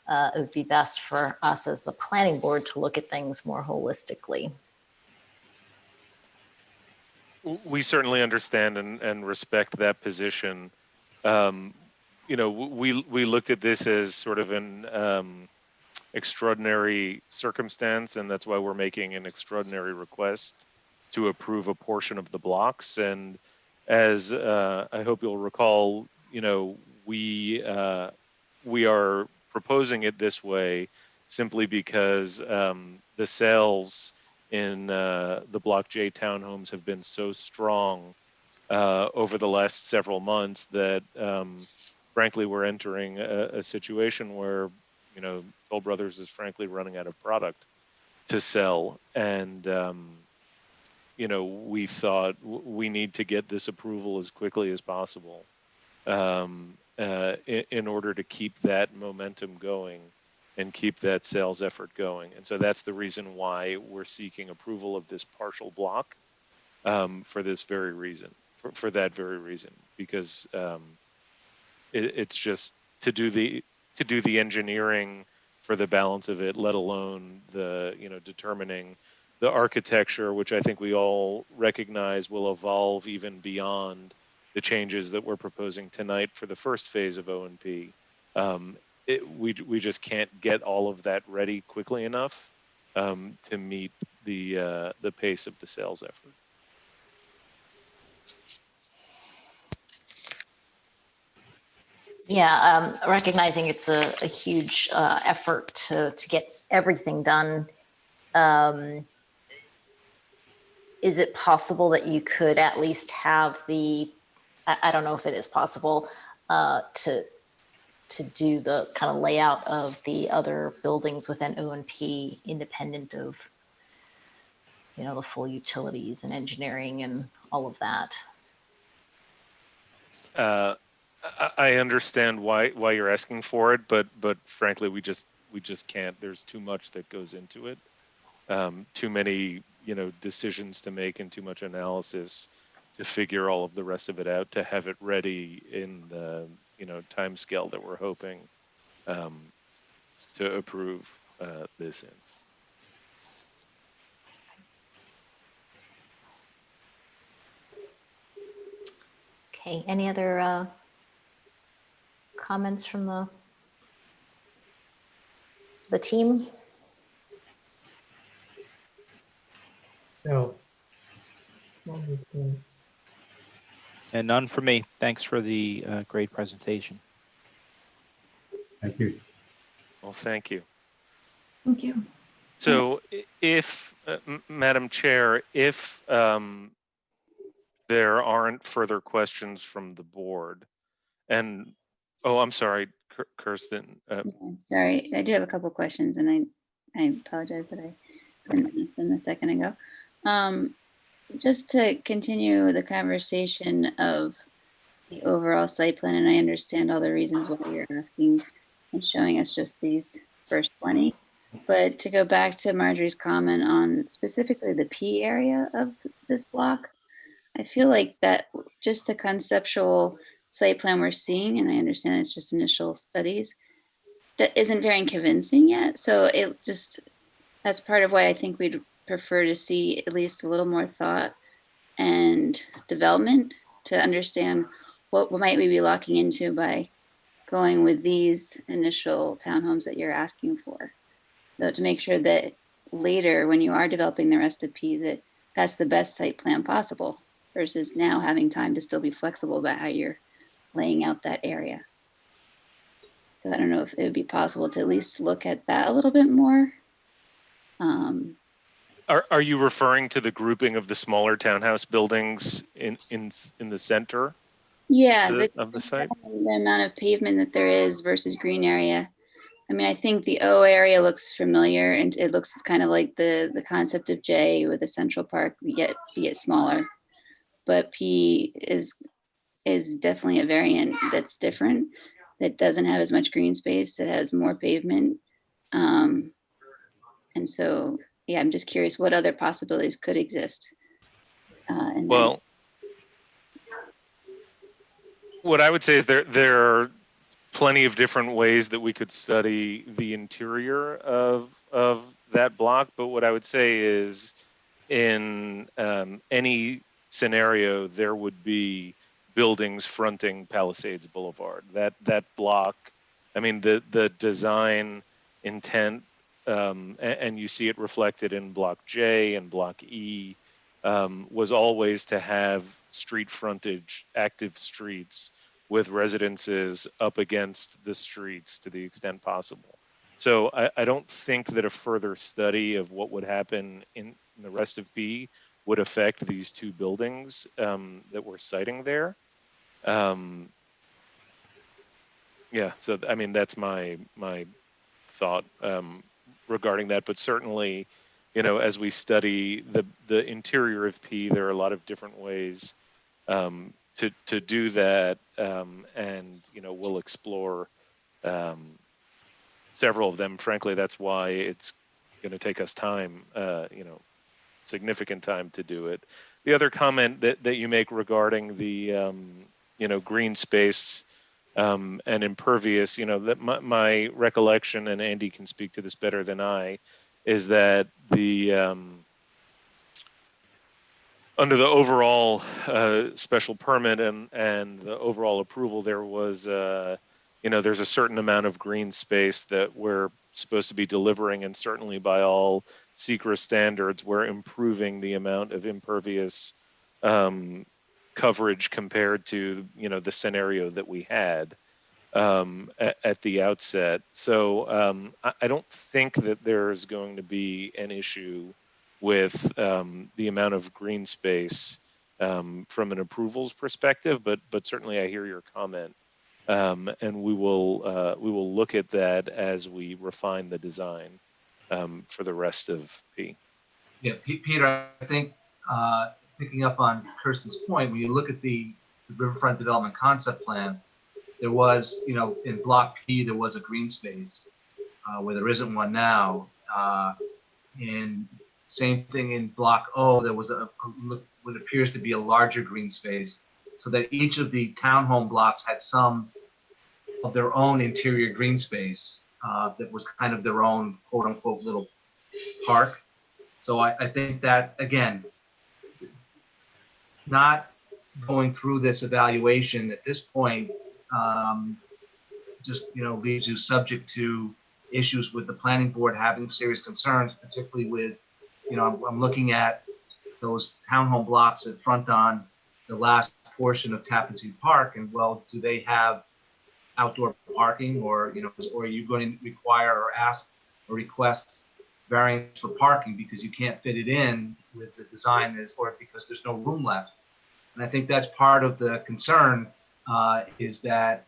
It would be best for us as the planning board to look at things more holistically.
We certainly understand and respect that position. We looked at this as sort of an extraordinary circumstance, and that's why we're making an extraordinary request to approve a portion of the blocks. And as I hope you'll recall, we are proposing it this way simply because the sales in the Block J townhomes have been so strong over the last several months that frankly we're entering a situation where Toll Brothers is frankly running out of product to sell, and we thought we need to get this approval as quickly as possible in order to keep that momentum going and keep that sales effort going. And so that's the reason why we're seeking approval of this partial block for this very reason, for that very reason, because it's just to do the engineering for the balance of it, let alone the determining the architecture, which I think we all recognize will evolve even beyond the changes that we're proposing tonight for the first phase of O&P. We just can't get all of that ready quickly enough to meet the pace of the sales effort.
Yeah, recognizing it's a huge effort to get everything done. Is it possible that you could at least have I don't know if it is possible to do the kind of layout of the other buildings within O&P independent of, the full utilities and engineering and all of that?
I understand why you're asking for it, but frankly, we just can't. There's too much that goes into it, too many decisions to make, and too much analysis to figure all of the rest of it out to have it ready in the time scale that we're hoping to approve this in.
Okay, any other comments from the team?
No. Not this time.
And none for me. Thanks for the great presentation.
Thank you.
Well, thank you.
Thank you.
So if, Madam Chair, if there aren't further questions from the board, and, I'm sorry, Kirsten.
Sorry, I do have a couple questions, and I apologize that I couldn't ask them a second ago. Just to continue the conversation of the overall site plan, and I understand all the reasons why you're asking and showing us just these first 20, but to go back to Marjorie's comment on specifically the P area of this block, I feel like that just the conceptual site plan we're seeing, and I understand it's just initial studies, that isn't very convincing yet. So that's part of why I think we'd prefer to see at least a little more thought and development to understand what might we be locking into by going with these initial townhomes that you're asking for. So to make sure that later when you are developing the rest of P, that that's the best site plan possible versus now having time to still be flexible about how you're laying out that area. So I don't know if it would be possible to at least look at that a little bit more.
Are you referring to the grouping of the smaller townhouse buildings in the center
Yeah,
of the site?
the amount of pavement that there is versus green area. I mean, I think the O area looks familiar, and it looks kind of like the concept of J with the Central Park, yet smaller. But P is definitely a variant that's different, that doesn't have as much green space, that has more pavement. And so, yeah, I'm just curious what other possibilities could exist.
Well, what I would say is there are plenty of different ways that we could study the interior of that block. But what I would say is in any scenario, there would be buildings fronting Palisades Boulevard. That block, I mean, the design intent, and you see it reflected in Block J and Block E, was always to have street frontage, active streets with residences up against the streets to the extent possible. So I don't think that a further study of what would happen in the rest of B would affect these two buildings that we're citing there. Yeah, so I mean, that's my thought regarding that, but certainly, you know, as we study the interior of P, there are a lot of different ways to do that, and you know, we'll explore several of them. Frankly, that's why it's going to take us time, you know, significant time to do it. The other comment that you make regarding the you know, green space and impervious, you know, that my recollection, and Andy can speak to this better than I, is that the under the overall special permit and the overall approval, there was, you know, there's a certain amount of green space that we're supposed to be delivering, and certainly by all SECRA standards, we're improving the amount of impervious coverage compared to, you know, the scenario that we had at the outset. So I don't think that there's going to be an issue with the amount of green space from an approvals perspective, but certainly I hear your comment, and we will look at that as we refine the design for the rest of P.
Yeah, Peter, I think picking up on Kirsten's point, when you look at the Riverfront Development Concept Plan, there was, you know, in Block P, there was a green space where there isn't one now. And same thing in Block O, there was what appears to be a larger green space, so that each of the townhome blocks had some of their own interior green space that was kind of their own quote unquote little park. So I think that, again, not going through this evaluation at this point just, you know, leaves you subject to issues with the planning board having serious concerns, particularly with, you know, I'm looking at those townhome blocks that front on the last portion of Tappan Zee Park, and well, do they have outdoor parking, or, you know, or are you going to require or ask or request variance for parking because you can't fit it in with the design, or because there's no room left? And I think that's part of the concern, is that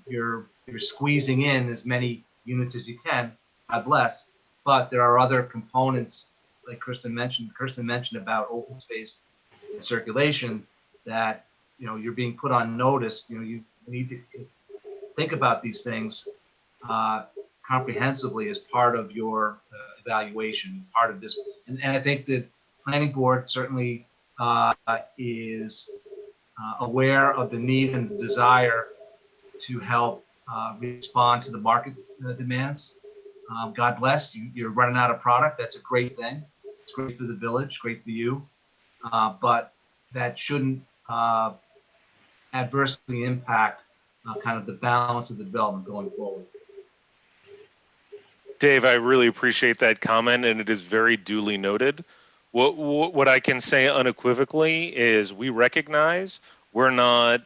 you're squeezing in as many units as you can, God bless, but there are other components, like Kirsten mentioned about open space and circulation, that, you know, you're being put on notice. You know, you need to think about these things comprehensively as part of your evaluation, part of this. And I think the planning board certainly is aware of the need and the desire to help respond to the market demands. God bless you. You're running out of product. That's a great thing. It's great for the village, great for you. But that shouldn't adversely impact kind of the balance of the development going forward.
Dave, I really appreciate that comment, and it is very duly noted. What I can say unequivocally is we recognize we're not.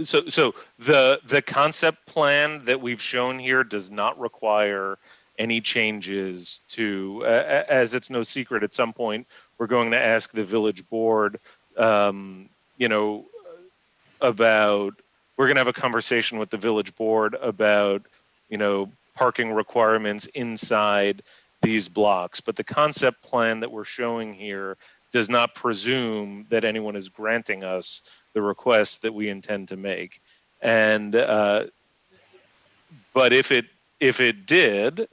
So the concept plan that we've shown here does not require any changes to. As it's no secret, at some point we're going to ask the village board. You know, about we're going to have a conversation with the village board about, you know, parking requirements inside these blocks. But the concept plan that we're showing here does not presume that anyone is granting us the request that we intend to make. And but if it did,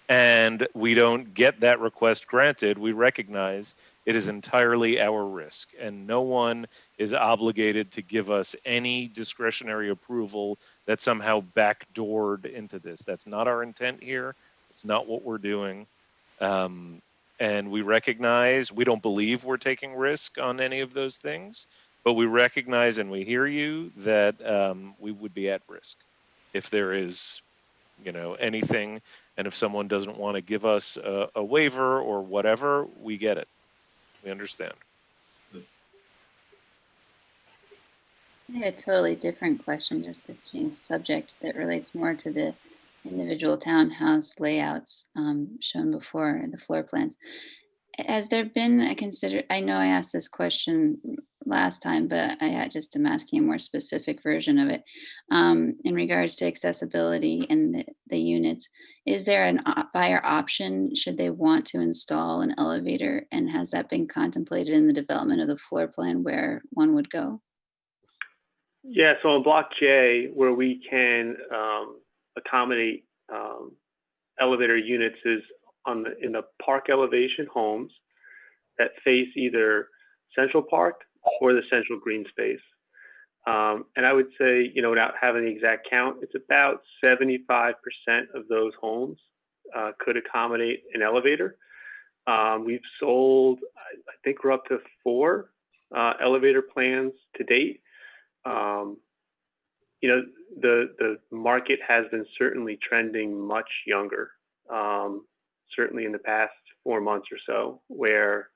and we don't get that request granted, we recognize it is entirely our risk, and no one is obligated to give us any discretionary approval that somehow backdoored into this. That's not our intent here. It's not what we're doing. And we recognize, we don't believe we're taking risk on any of those things, but we recognize and we hear you that we would be at risk if there is, you know, anything. And if someone doesn't want to give us a waiver or whatever, we get it. We understand.
I had a totally different question, just to change the subject, that relates more to the individual townhouse layouts shown before, the floor plans. Has there been I know I asked this question last time, but I just am asking a more specific version of it. In regards to accessibility and the units, is there an buyer option should they want to install an elevator? And has that been contemplated in the development of the floor plan where one would go?
Yeah, so on Block J, where we can accommodate elevator units is in the park elevation homes that face either Central Park or the central green space. And I would say, you know, without having the exact count, it's about 75% of those homes could accommodate an elevator. We've sold, I think we're up to 4 elevator plans to date. You know, the market has been certainly trending much younger, certainly in the past 4 months or so, where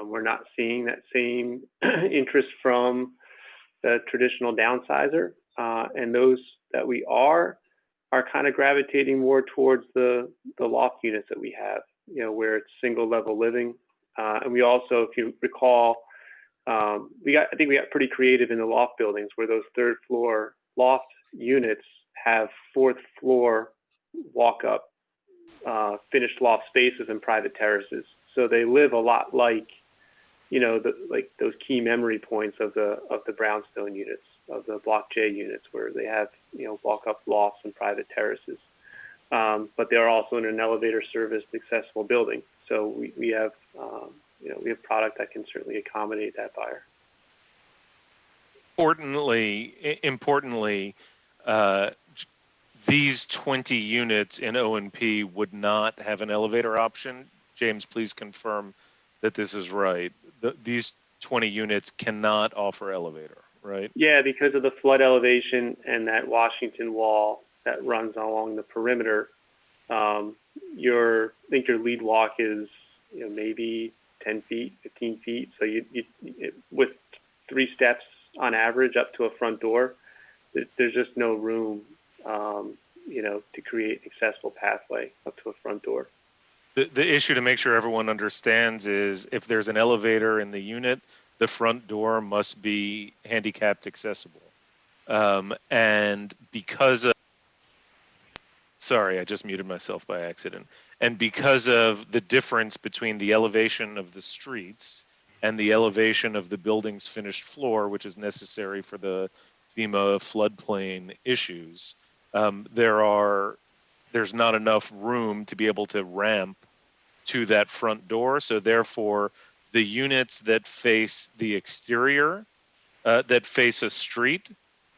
we're not seeing that same interest from the traditional downsizer. And those that we are kind of gravitating more towards the loft units that we have, you know, where it's single level living. And we also, if you recall, I think we got pretty creative in the loft buildings where those 3rd floor loft units have 4th floor walk up finished loft spaces and private terraces. So they live a lot like, you know, like those key memory points of the brownstone units, of the Block J units, where they have, you know, walk up lofts and private terraces. But they're also in an elevator serviced accessible building. So we have, you know, we have product that can certainly accommodate that buyer.
Importantly, these 20 units in O&P would not have an elevator option. James, please confirm that this is right. These 20 units cannot offer elevator, right?
Yeah, because of the flood elevation and that Washington wall that runs along the perimeter. I think your lead walk is, you know, maybe 10 feet, 15 feet. So you with 3 steps on average up to a front door, there's just no room, you know, to create an accessible pathway up to a front door.
The issue, to make sure everyone understands, is if there's an elevator in the unit, the front door must be handicapped accessible. And because of, sorry, I just muted myself by accident. And because of the difference between the elevation of the streets and the elevation of the building's finished floor, which is necessary for the FEMA floodplain issues, there's not enough room to be able to ramp to that front door. So therefore, the units that face the exterior, that face a street,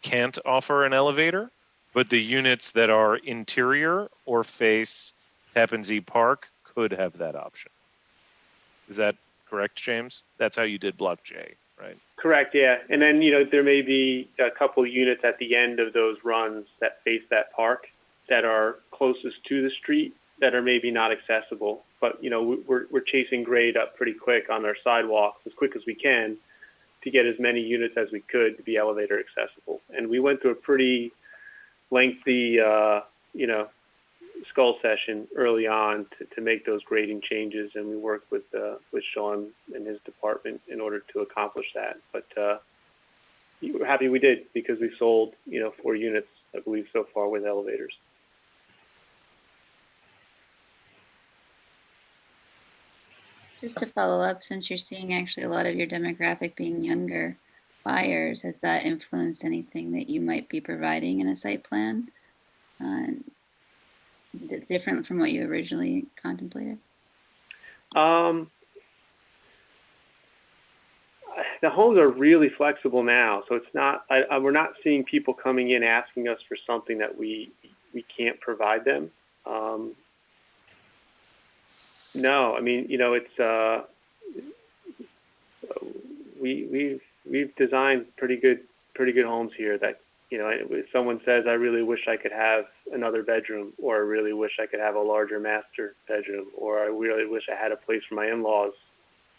can't offer an elevator, but the units that are interior or face Tappan Zee Park could have that option. Is that correct, James? That's how you did Block J, right?
Correct, yeah. And then, you know, there may be a couple of units at the end of those runs that face that park that are closest to the street that are maybe not accessible. but we're chasing grade up pretty quick on our sidewalks, as quick as we can, to get as many units as we could to be elevator accessible. And we went through a pretty lengthy, skull session early on to make those grading changes, and we worked with Sean and his department in order to accomplish that. But we're happy we did, because we sold 4 units, I believe, so far with elevators.
Just to follow up, since you're seeing actually a lot of your demographic being younger buyers, has that influenced anything that you might be providing in a site plan? Different from what you originally contemplated?
The homes are really flexible now, so it's not. We're not seeing people coming in asking us for something that we can't provide them. No, I mean, it's we've designed pretty good homes here that, if someone says, I really wish I could have another bedroom, or I really wish I could have a larger master bedroom, or I really wish I had a place for my in-laws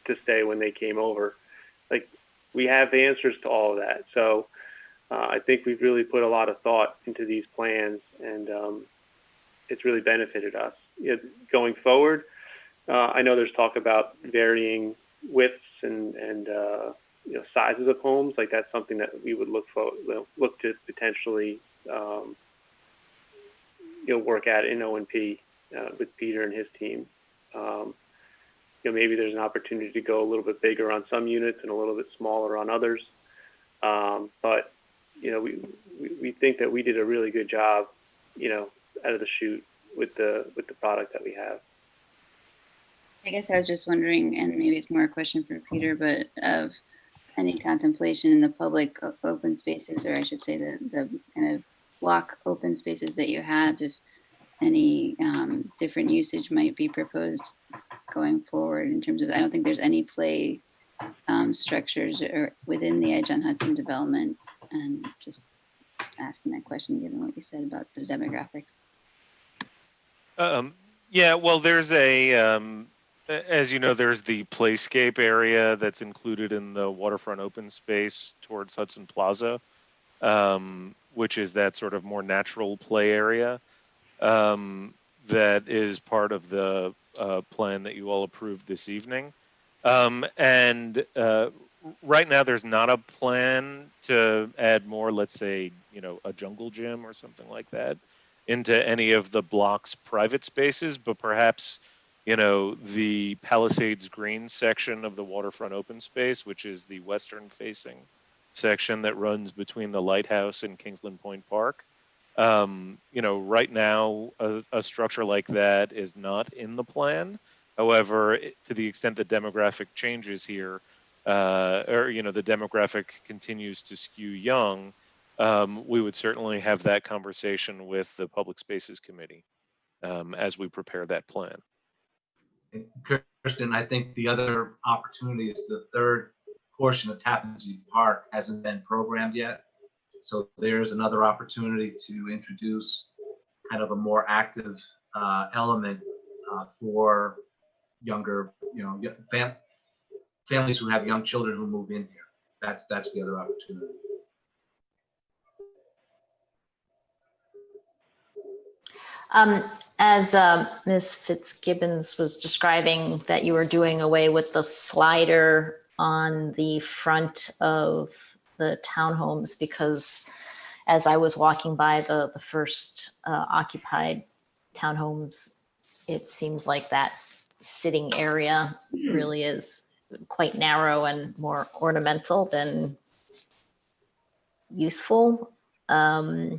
to stay when they came over. Like, we have the answers to all of that. So I think we've really put a lot of thought into these plans, and it's really benefited us. Going forward, I know there's talk about varying widths and sizes of homes. Like, that's something that we would look to potentially work at in O&P with Peter and his team. Maybe there's an opportunity to go a little bit bigger on some units and a little bit smaller on others. But we think that we did a really good job, out of the chute with the product that we have.
I guess I was just wondering, and maybe it's more a question for Peter, but of any contemplation in the public open spaces, or I should say the kind of block open spaces that you have, if any different usage might be proposed going forward in terms of, I don't think there's any play structures or within the Edge on Hudson development, and just asking that question given what you said about the demographics.
Yeah, well, there's as you know, there's the playscape area that's included in the waterfront open space towards Hudson Plaza, which is that sort of more natural play area that is part of the plan that you all approved this evening. And right now, there's not a plan to add more, let's say, a jungle gym or something like that into any of the block's private spaces, but perhaps the Palisades Green section of the waterfront open space, which is the western facing section that runs between the lighthouse and Kingsland Point Park. Right now, a structure like that is not in the plan. However, to the extent that demographic changes here, or the demographic continues to skew young, we would certainly have that conversation with the Public Spaces Committee as we prepare that plan.
Kristen, I think the other opportunity is the third portion of Tappan Zee Park hasn't been programmed yet. So there's another opportunity to introduce kind of a more active element for younger, families who have young children who move in here. That's the other opportunity.
As Ms. Fitzgibbons was describing that you were doing away with the slider on the front of the townhomes, because as I was walking by the first occupied townhomes, it seems like that sitting area really is quite narrow and more ornamental than useful. I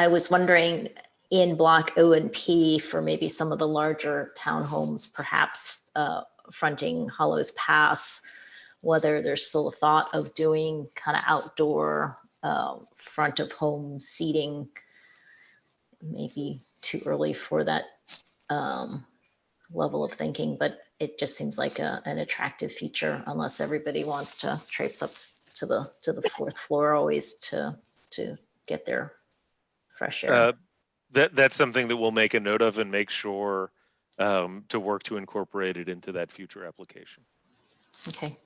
was wondering, in block O and P, for maybe some of the larger townhomes, perhaps fronting Hollows Pass, whether there's still a thought of doing kind of outdoor front of home seating. Maybe too early for that level of thinking, but it just seems like an attractive feature, unless everybody wants to traipse up to the fourth floor always to get their fresh air.
That's something that we'll make a note of and make sure to work to incorporate it into that future application.
Okay.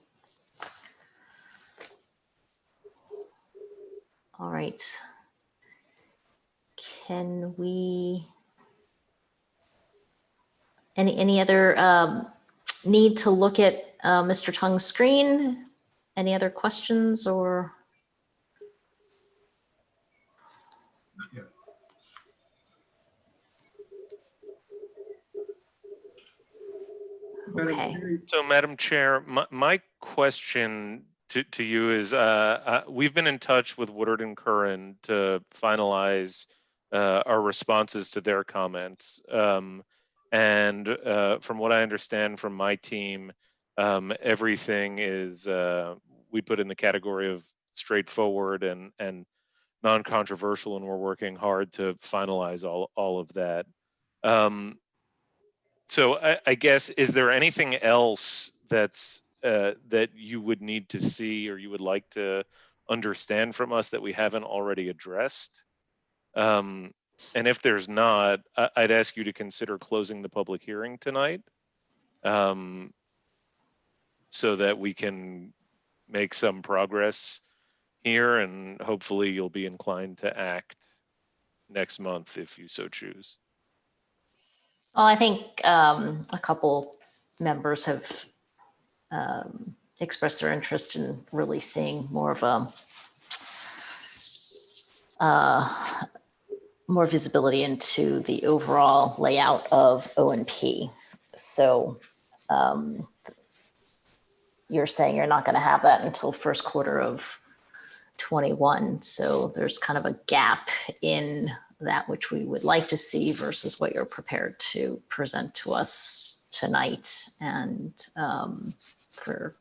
All right. Can we, any other need to look at Mr. Tung's screen? Any other questions or? Okay.
So, Madam Chair, my question to you is, we've been in touch with Woodard and Curran to finalize our responses to their comments. And from what I understand from my team, everything is, we put in the category of straightforward and non-controversial, and we're working hard to finalize all of that. So I guess, is there anything else that's that you would need to see or you would like to understand from us that we haven't already addressed? And if there's not, I'd ask you to consider closing the public hearing tonight, so that we can make some progress here, and hopefully you'll be inclined to act next month if you so choose.
Well, I think a couple members have expressed their interest in really seeing more of a more visibility into the overall layout of O&P. So you're saying you're not going to have that until first quarter of 21. So there's kind of a gap in that which we would like to see versus what you're prepared to present to us tonight and for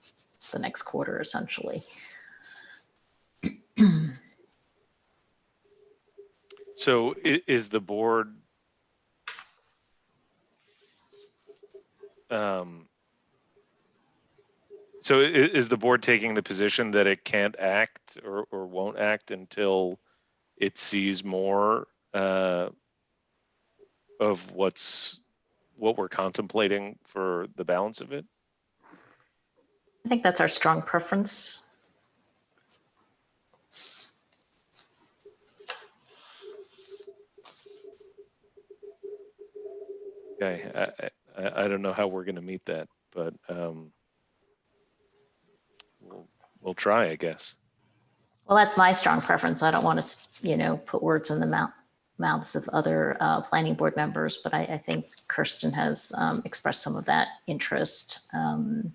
the next quarter, essentially.
So is the board is the board taking the position that it can't act or won't act until it sees more of what we're contemplating for the balance of it?
I think that's our strong preference.
Okay, I don't know how we're going to meet that, but we'll try, I guess.
Well, that's my strong preference. I don't want to, put words in the mouths of other planning board members, but I think Kirsten has expressed some of that interest, and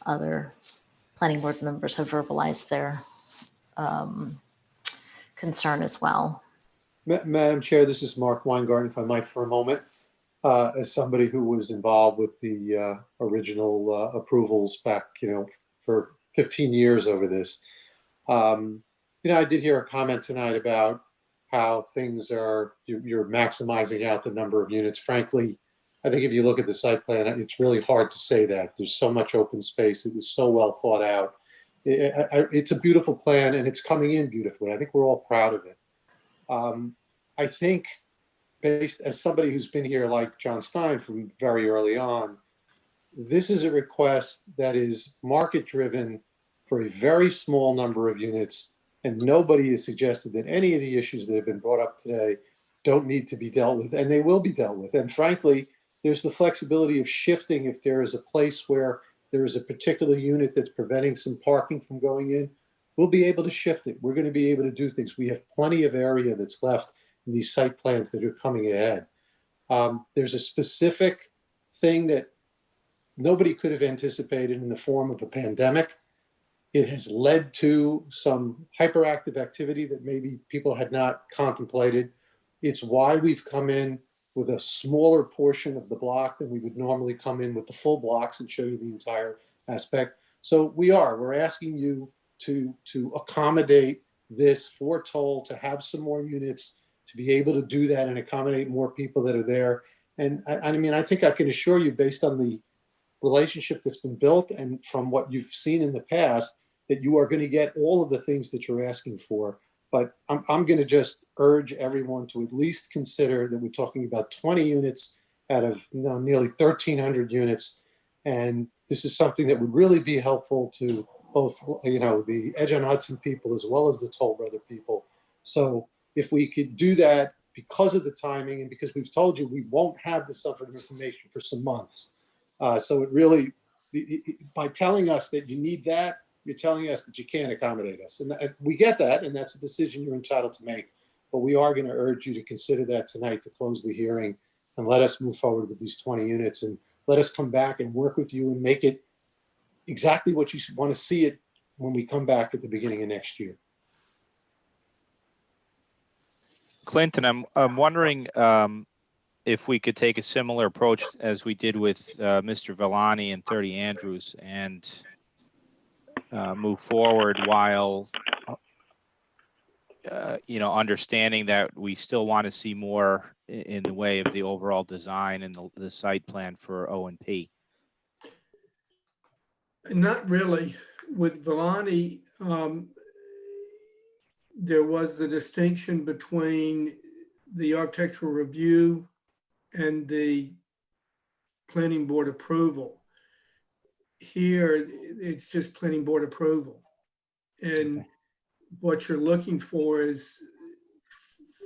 other planning board members have verbalized their concern as well.
Madam Chair, this is Mark Weingarten, if I might, for a moment. As somebody who was involved with the original approvals back, for 15 years over this. I did hear a comment tonight about how things are, you're maximizing out the number of units. Frankly, I think if you look at the site plan, it's really hard to say that. There's so much open space. It was so well thought out. It's a beautiful plan and it's coming in beautifully. I think we're all proud of it. I think, based as somebody who's been here like John Stein from very early on, this is a request that is market driven for a very small number of units, and nobody has suggested that any of the issues that have been brought up today don't need to be dealt with, and they will be dealt with. And frankly, there's the flexibility of shifting if there is a place where there is a particular unit that's preventing some parking from going in, we'll be able to shift it. We're going to be able to do things. We have plenty of area that's left in these site plans that are coming ahead. There's a specific thing that nobody could have anticipated in the form of a pandemic. It has led to some hyperactive activity that maybe people had not contemplated. It's why we've come in with a smaller portion of the block than we would normally come in with the full blocks and show you the entire aspect. So we're asking you to accommodate this for Toll, to have some more units, to be able to do that and accommodate more people that are there. And I think I can assure you, based on the relationship that's been built and from what you've seen in the past, that you are going to get all of the things that you're asking for. But I'm going to just urge everyone to at least consider that we're talking about 20 units out of nearly 1,300 units. And this is something that would really be helpful to both, the Edge on Hudson people as well as the Toll Brother people. So if we could do that because of the timing and because we've told you we won't have this sort of information for some months. So it really, by telling us that you need that, you're telling us that you can't accommodate us. And we get that, and that's a decision you're entitled to make. But we are going to urge you to consider that tonight to close the hearing and let us move forward with these 20 units and let us come back and work with you and make it exactly what you want to see it when we come back at the beginning of next year.
Clinton, I'm wondering if we could take a similar approach as we did with Mr. Villani and 30 Andrews and move forward while, understanding that we still want to see more in the way of the overall design and the site plan for O&P.
Not really. With Villani, there was the distinction between the architectural review and the planning board approval. Here, it's just planning board approval. And what you're looking for is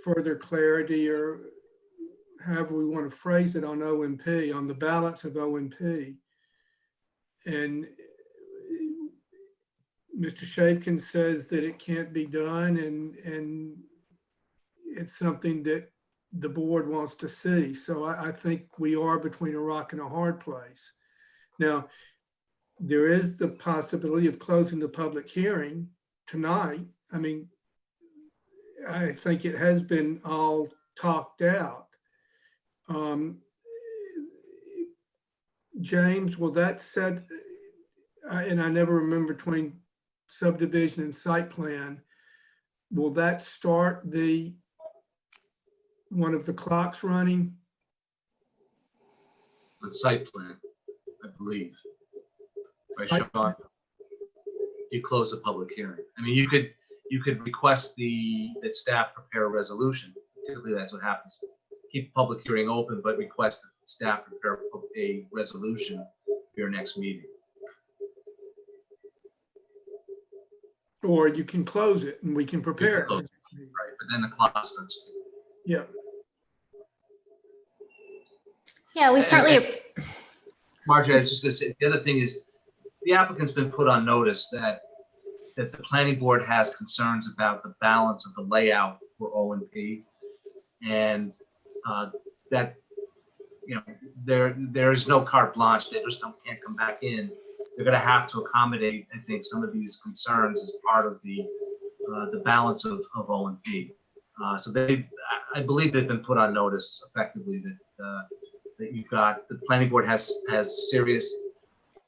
further clarity, or however we want to phrase it, on O&P, on the balance of O&P. And Mr. Shavkin says that it can't be done, and it's something that the board wants to see. So I think we are between a rock and a hard place. Now, there is the possibility of closing the public hearing tonight. I mean, I think it has been all talked out. James, will that set, and I never remember between subdivision and site plan, will that start one of the clocks running?
The site plan, I believe. Right, Sean? You close the public hearing. I mean, you could request that staff prepare a resolution. Typically, that's what happens. Keep the public hearing open, but request that staff prepare a resolution for your next meeting.
Or you can close it and we can prepare it.
Right, but then the clock starts to.
Yeah.
Yeah, we certainly.
Marjorie, I was just going to say, the other thing is the applicant's been put on notice that the planning board has concerns about the balance of the layout for O&P, and that there is no carte blanche. They just can't come back in. They're going to have to accommodate, I think, some of these concerns as part of the balance of O&P. So I believe they've been put on notice effectively that you've got the planning board has serious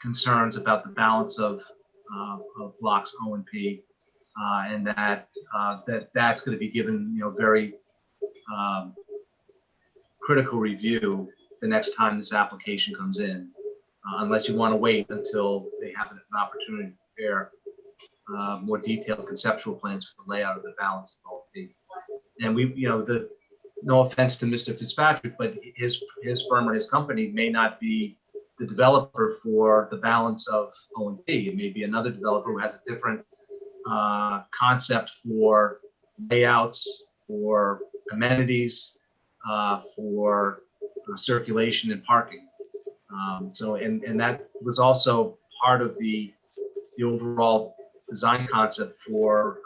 concerns about the balance of blocks O&P, and that's going to be given very critical review the next time this application comes in, unless you want to wait until they have an opportunity to prepare more detailed conceptual plans for the layout of the balance of O&P. And no offense to Mr. Fitzpatrick, but his firm or his company may not be the developer for the balance of O&P. It may be another developer who has a different concept for layouts, for amenities, for circulation and parking. And that was also part of the overall design concept for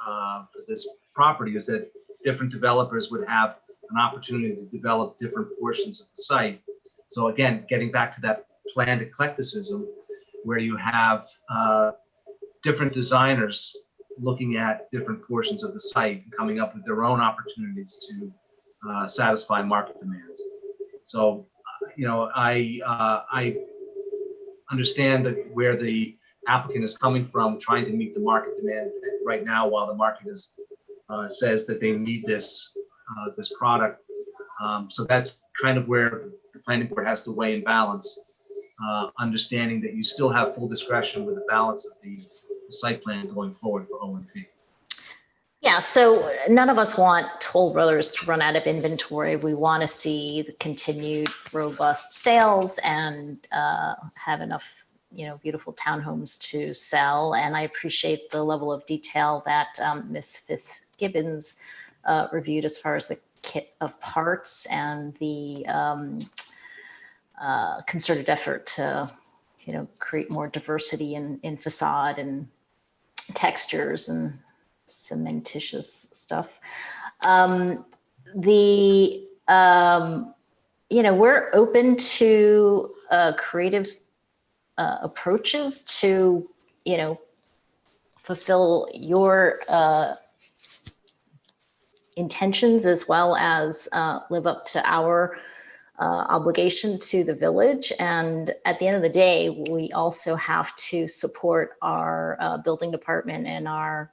this property, is that different developers would have an opportunity to develop different portions of the site. So again, getting back to that planned eclecticism, where you have different designers looking at different portions of the site and coming up with their own opportunities to satisfy market demands. So, I understand that where the applicant is coming from, trying to meet the market demand right now, while the market says that they need this product. So that's kind of where the planning board has to weigh and balance, understanding that you still have full discretion with the balance of the site plan going forward for O&P.
Yeah, Yeah, so none of us want Toll Brothers to run out of inventory. We want to see the continued robust sales and have enough, beautiful townhomes to sell. And I appreciate the level of detail that Ms. Fitzgibbons reviewed as far as the kit of parts and the concerted effort to, create more diversity in facade and textures and cementitious stuff. We're open to creative approaches to, fulfill your intentions as well as live up to our obligation to the village. And at the end of the day, we also have to support our building department and our,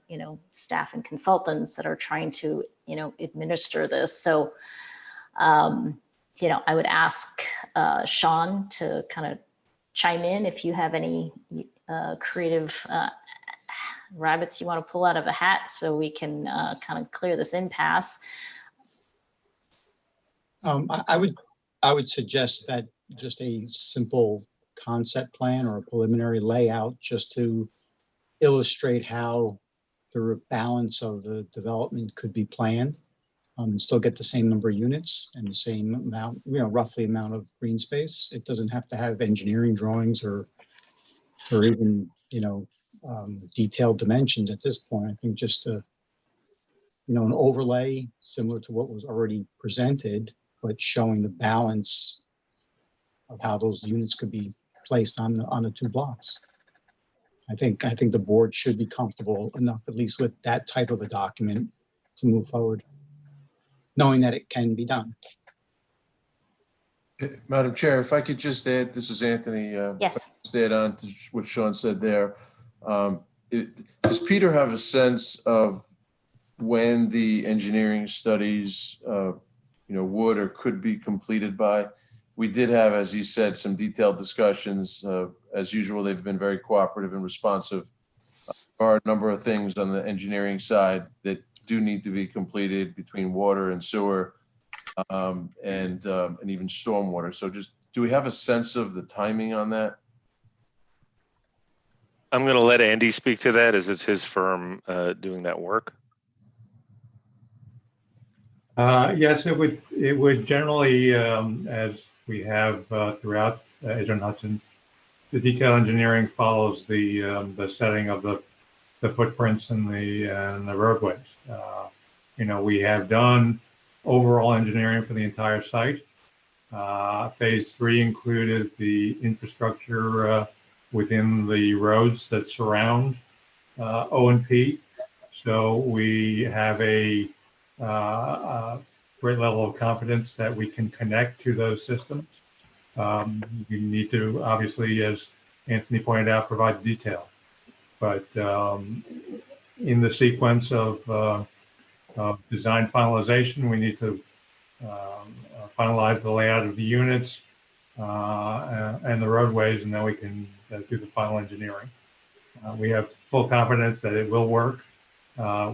staff and consultants that are trying to, administer this. So, I would ask Sean to kind of chime in if you have any creative rabbits you want to pull out of a hat so we can kind of clear this impasse.
I would suggest that just a simple concept plan or a preliminary layout just to illustrate how the balance of the development could be planned and still get the same number of units and the same amount, roughly amount of green space. It doesn't have to have engineering drawings or even, detailed dimensions at this point. I think just an overlay similar to what was already presented, but showing the balance of how those units could be placed on the two blocks. I think the board should be comfortable enough, at least with that type of a document, to move forward, knowing that it can be done.
Madam Chair, if I could just add, this is Anthony.
Yes.
Just add on to what Sean said there. Does Peter have a sense of when the engineering studies would or could be completed by? We did have, as he said, some detailed discussions. As usual, they've been very cooperative and responsive. There are a number of things on the engineering side that do need to be completed between water and sewer and even stormwater. So just, do we have a sense of the timing on that?
I'm going to let Andy speak to that as it's his firm doing that work.
Yes, it would generally, as we have throughout Edge on Hudson, the detail engineering follows the setting of the footprints and the roadways. We have done overall engineering for the entire site. Phase 3 included the infrastructure within the roads that surround O&P. So we have a great level of confidence that we can connect to those systems. You need to, obviously, as Anthony pointed out, provide detail. But in the sequence of design finalization, we need to finalize the layout of the units and the roadways, and then we can do the final engineering. We have full confidence that it will work.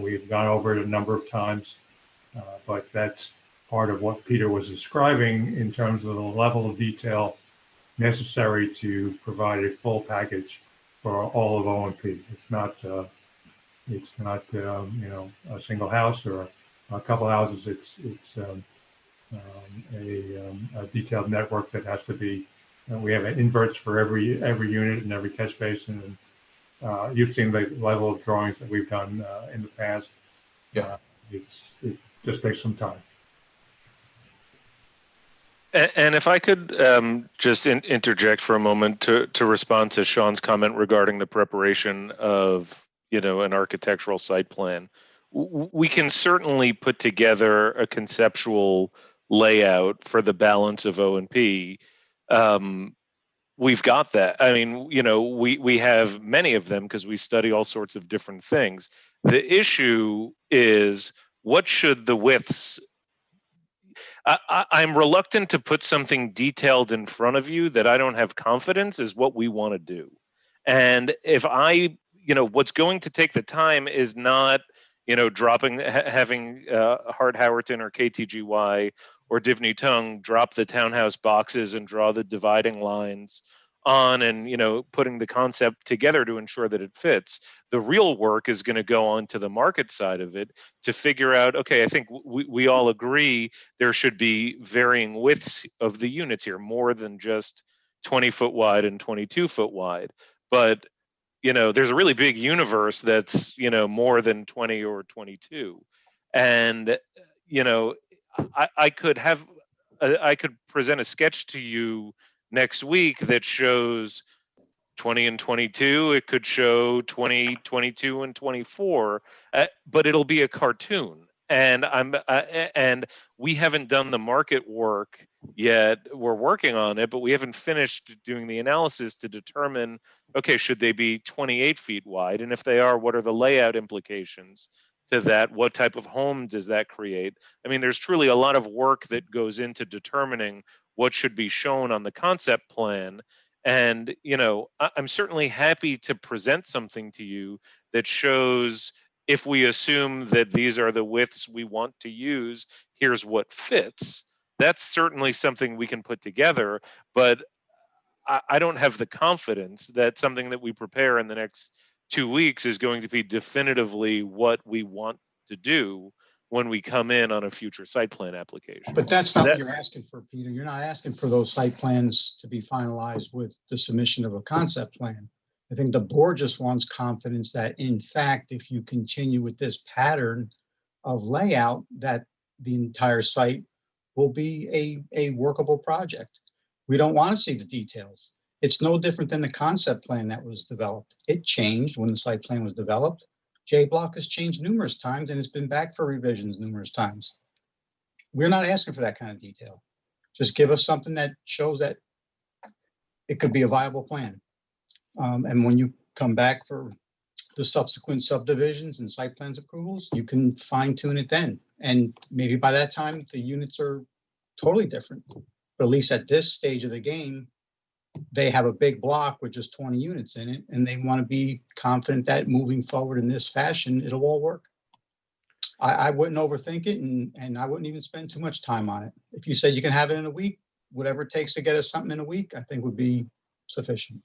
We've gone over it a number of times, but that's part of what Peter was describing in terms of the level of detail necessary to provide a full package for all of O&P. It's not a single house or a couple houses. It's a detailed network that has to be. We have inverts for every unit and every catch basin. And you've seen the level of drawings that we've done in the past.
Yeah,
it just takes some time.
And if I could just interject for a moment to respond to Sean's comment regarding the preparation of an architectural site plan, we can certainly put together a conceptual layout for the balance of O&P. We've got that. I mean, we have many of them because we study all sorts of different things. The issue is, what should the widths? I'm reluctant to put something detailed in front of you that I don't have confidence is what we want to do. And if what's going to take the time is not, having Hart Howerton or KTGY or Divney Tung drop the townhouse boxes and draw the dividing lines on, and putting the concept together to ensure that it fits. The real work is going to go on to the market side of it to figure out, okay, I think we all agree there should be varying widths of the units here, more than just 20-foot wide and 22-foot wide. But there's a really big universe that's more than 20 or 22, and I could present a sketch to you next week that shows 20 and 22. It could show 20, 22, and 24, but it'll be a cartoon. And and we haven't done the market work yet. We're working on it, but we haven't finished doing the analysis to determine, okay, should they be 28 feet wide? And if they are, what are the layout implications to that? What type of home does that create? I mean, there's truly a lot of work that goes into determining what should be shown on the concept plan. And, I'm certainly happy to present something to you that shows, if we assume that these are the widths we want to use, here's what fits. That's certainly something we can put together, but I don't have the confidence that something that we prepare in the next 2 weeks is going to be definitively what we want to do when we come in on a future site plan application.
But that's not what you're asking for, Peter. You're not asking for those site plans to be finalized with the submission of a concept plan. I think the board just wants confidence that, in fact, if you continue with this pattern of layout, that the entire site will be a workable project. We don't want to see the details. It's no different than the concept plan that was developed. It changed when the site plan was developed. J-Block has changed numerous times, and it's been back for revisions numerous times. We're not asking for that kind of detail. Just give us something that shows that it could be a viable plan. And when you come back for the subsequent subdivisions and site plans approvals, you can fine tune it then. And maybe by that time, the units are totally different. But at least at this stage of the game, they have a big block with just 20 units in it, and they want to be confident that moving forward in this fashion, it'll all work. I wouldn't overthink it, and I wouldn't even spend too much time on it. If you said you can have it in a week, whatever it takes to get us something in a week, I think would be sufficient.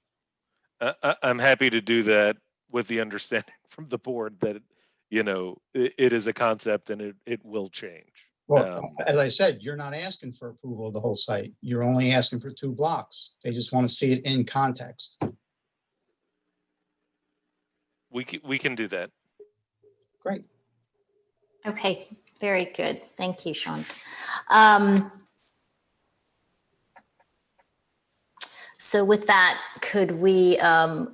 I'm happy to do that with the understanding from the board that, it is a concept and it will change.
Well, as I said, you're not asking for approval of the whole site. You're only asking for 2 blocks. They just want to see it in context.
We can do that.
Great.
Okay, very good. Thank you, Sean. So with that, could we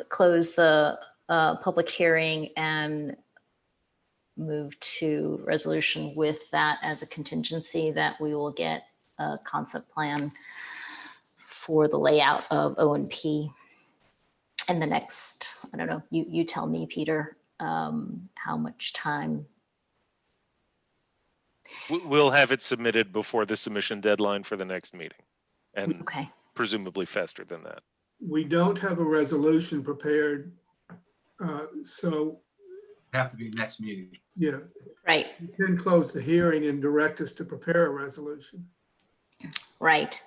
close the public hearing and move to resolution with that as a contingency that we will get a concept plan for the layout of O&P in the next, I don't know, you tell me, Peter, how much time?
We'll have it submitted before the submission deadline for the next meeting, and
okay,
presumably faster than that.
We don't have a resolution prepared, so
Have to be next meeting.
yeah.
Right.
You can close the hearing and direct us to prepare a resolution.
Right.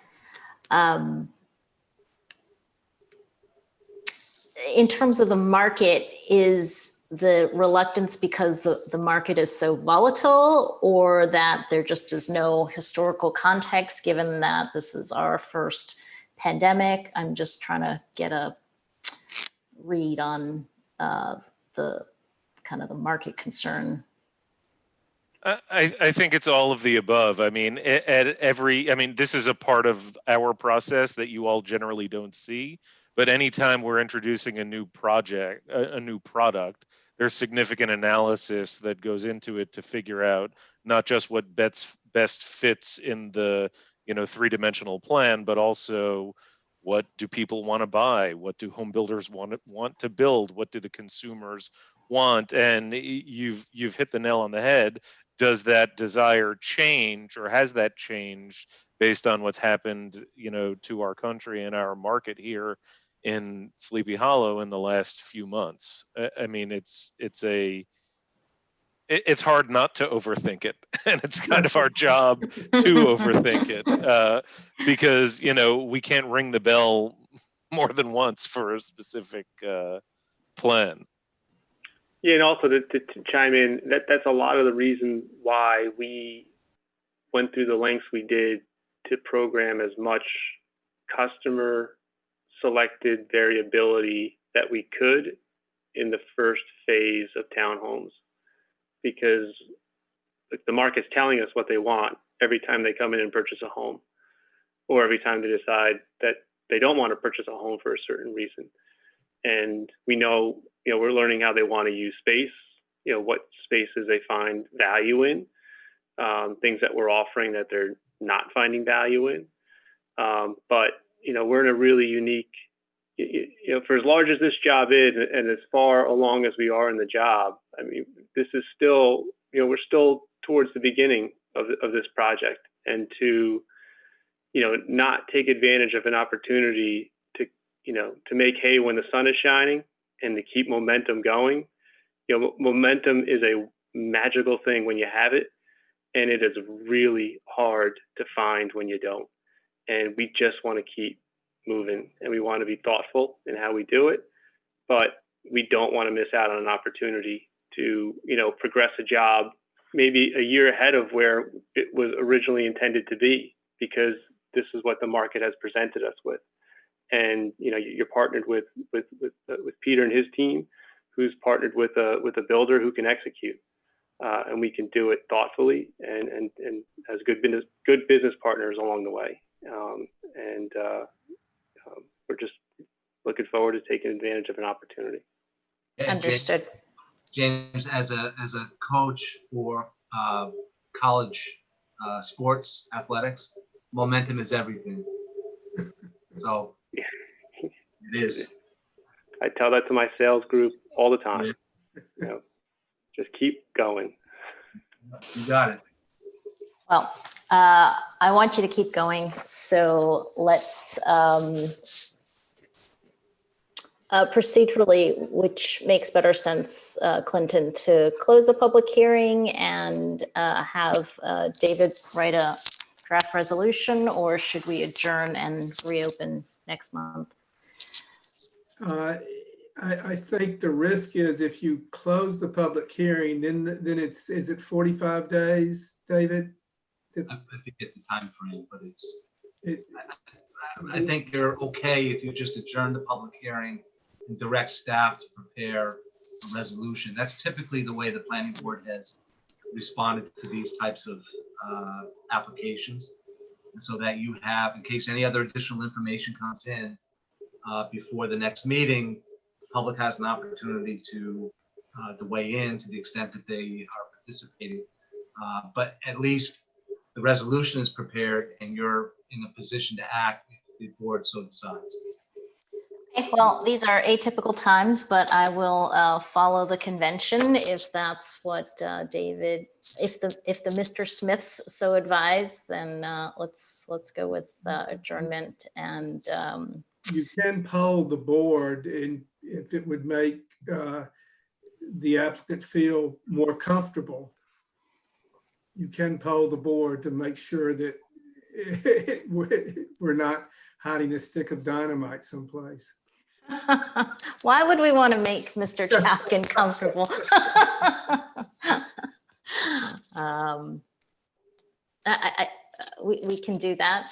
In terms of the market, is the reluctance because the market is so volatile, or that there just is no historical context given that this is our first pandemic? I'm just trying to get a read on the kind of the market concern.
I think it's all of the above. I mean, this is a part of our process that you all generally don't see, but anytime we're introducing a new project, a new product, there's significant analysis that goes into it to figure out not just what best fits in the 3-dimensional plan, but also what do people want to buy? What do home builders want to build? What do the consumers want? And you've hit the nail on the head. Does that desire change, or has that changed based on what's happened, to our country and our market here in Sleepy Hollow in the last few months? I mean, it's it's hard not to overthink it, and it's kind of our job to overthink it, because we can't ring the bell more than once for a specific plan.
Yeah, and also to chime in, that's a lot of the reason why we went through the lengths we did to program as much customer selected variability that we could in the first phase of townhomes, because the market's telling us what they want every time they come in and purchase a home, or every time they decide that they don't want to purchase a home for a certain reason. And we know, we're learning how they want to use space, what spaces they find value in, things that we're offering that they're not finding value in. But, we're in a really unique, for as large as this job is and as far along as we are in the job, I mean, this is still, we're still towards the beginning of this project. And to, not take advantage of an opportunity to make hay when the sun is shining and to keep momentum going. Momentum is a magical thing when you have it, and it is really hard to find when you don't. And we just want to keep moving, and we want to be thoughtful in how we do it, but we don't want to miss out on an opportunity to, progress a job maybe a year ahead of where it was originally intended to be, because this is what the market has presented us with. And you're partnered with Peter and his team, who's partnered with a builder who can execute, and we can do it thoughtfully and as good business partners along the way. We're just looking forward to taking advantage of an opportunity.
Understood.
James, as a coach for college sports athletics, momentum is everything. So it is.
I tell that to my sales group all the time. Just keep going.
You got it.
Well, I want you to keep going. So let's procedurally, which makes better sense, Clinton, to close the public hearing and have David write a draft resolution, or should we adjourn and reopen next month?
I think the risk is if you close the public hearing, then is it 45 days, David?
I forget the time frame, but I think you're okay if you just adjourn the public hearing and direct staff to prepare a resolution. That's typically the way the planning board has responded to these types of applications. And so that you have, in case any other additional information comes in before the next meeting, the public has an opportunity to weigh in to the extent that they are participating. But at least the resolution is prepared and you're in a position to act if the board so decides.
Okay, well, these are atypical times, but I will follow the convention if that's what David, if the Mr. Smiths so advise, then let's go with adjournment. And
you can poll the board, and if it would make the applicant feel more comfortable, you can poll the board to make sure that we're not hiding a stick of dynamite someplace.
Why would we want to make Mr. Chapkin comfortable? We can do that.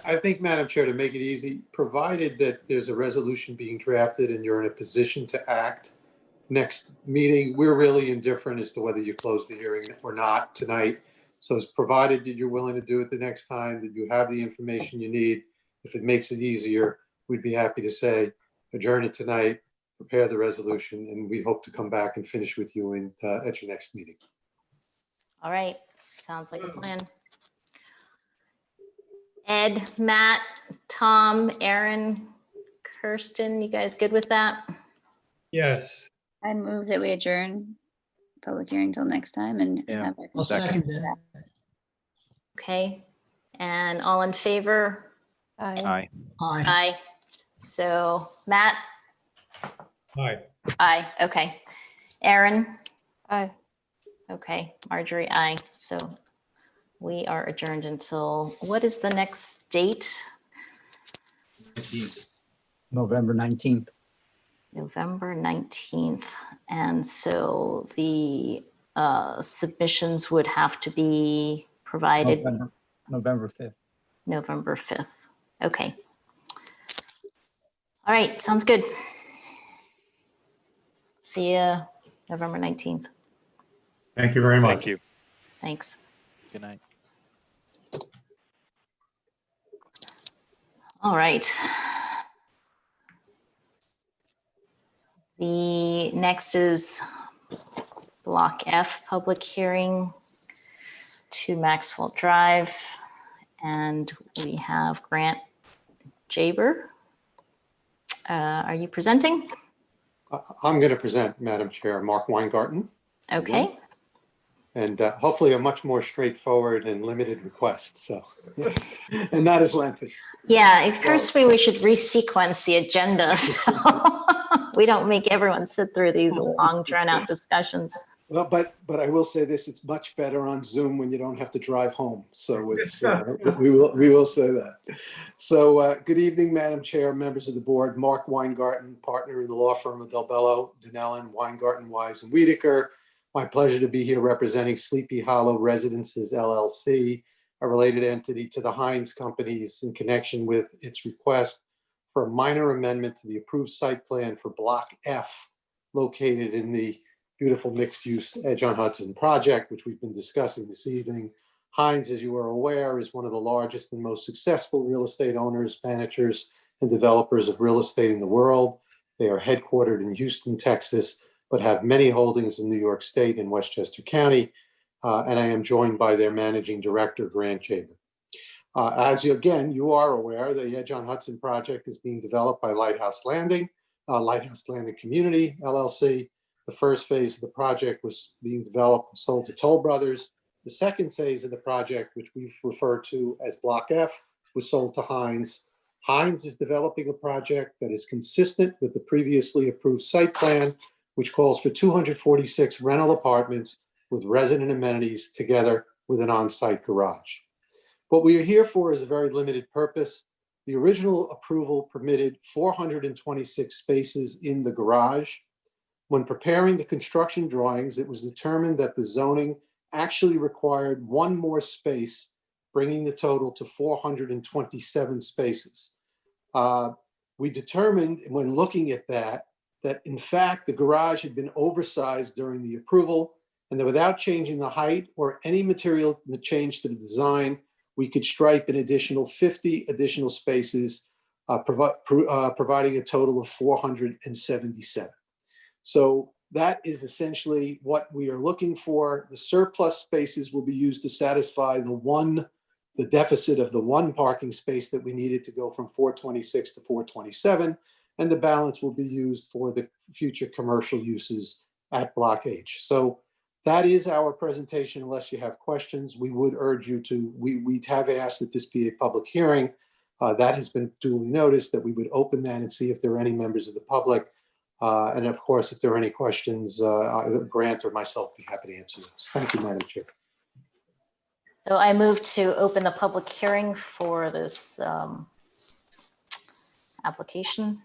I think, Madam Chair, to make it easy, provided that there's a resolution being drafted and you're in a position to act next meeting, we're really indifferent as to whether you close the hearing or not tonight. So it's provided that you're willing to do it the next time, that you have the information you need. If it makes it easier, we'd be happy to say, adjourn it tonight, prepare the resolution, and we hope to come back and finish with you at your next meeting.
All right, sounds like a plan. Ed, Matt, Tom, Aaron, Kirsten, you guys good with that?
Yes.
I move that we adjourn public hearing till next time and have our
I'll second that.
Okay, and all in favor?
Aye.
Aye.
Aye. So Matt?
Aye.
Aye, okay. Aaron?
Aye.
Okay, Marjorie, aye. So we are adjourned until, what is the next date?
November 19th.
November 19th. And so the submissions would have to be provided
November 5th.
November 5th. Okay. All right, sounds good. See you November 19th.
Thank you very much.
Thank you.
Thanks.
Good night.
All right. The next is Block F, public hearing, 2 Maxwell Drive. And we have Grant Jaber. Are you presenting?
I'm going to present, Madam Chair, Mark Weingarten.
Okay.
And hopefully a much more straightforward and limited request, so, and not as lengthy.
Yeah, it occurs to me we should resequence the agenda so we don't make everyone sit through these long drawn out discussions.
Well, but I will say this, it's much better on Zoom when you don't have to drive home. So it's, we will say that. So good evening, Madam Chair, members of the board. Mark Weingarten, partner in the law firm of Del Bello, Dinellen, Weingarten, Wise, and Wiedeker. My pleasure to be here representing Sleepy Hollow Residences, LLC, a related entity to the Heinz Companies in connection with its request for a minor amendment to the approved site plan for Block F, located in the beautiful mixed-use Edge on Hudson project, which we've been discussing this evening. Heinz, as you are aware, is one of the largest and most successful real estate owners, managers, and developers of real estate in the world. They are headquartered in Houston, Texas, but have many holdings in New York State and Westchester County. And I am joined by their managing director, Grant Jaber. As you are aware, the Edge on Hudson project is being developed by Lighthouse Landing Community, LLC. The first phase of the project was being developed and sold to Toll Brothers. The second phase of the project, which we refer to as Block F, was sold to Heinz. Heinz is developing a project that is consistent with the previously approved site plan, which calls for 246 rental apartments with resident amenities together with an on-site garage. What we are here for is a very limited purpose. The original approval permitted 426 spaces in the garage. When preparing the construction drawings, it was determined that the zoning actually required one more space, bringing the total to 427 spaces. We determined when looking at that in fact, the garage had been oversized during the approval, and that without changing the height or any material change to the design, we could stripe an additional 50 additional spaces, providing a total of 477. So that is essentially what we are looking for. The surplus spaces will be used to satisfy the deficit of the one parking space that we needed to go from 426 to 427. And the balance will be used for the future commercial uses at Block H. So that is our presentation. Unless you have questions, we would urge you to, we have asked that this be a public hearing. That has been duly noticed, that we would open that and see if there are any members of the public. And of course, if there are any questions, either Grant or myself would be happy to answer those. Thank you, Madam Chair.
So I move to open the public hearing for this application.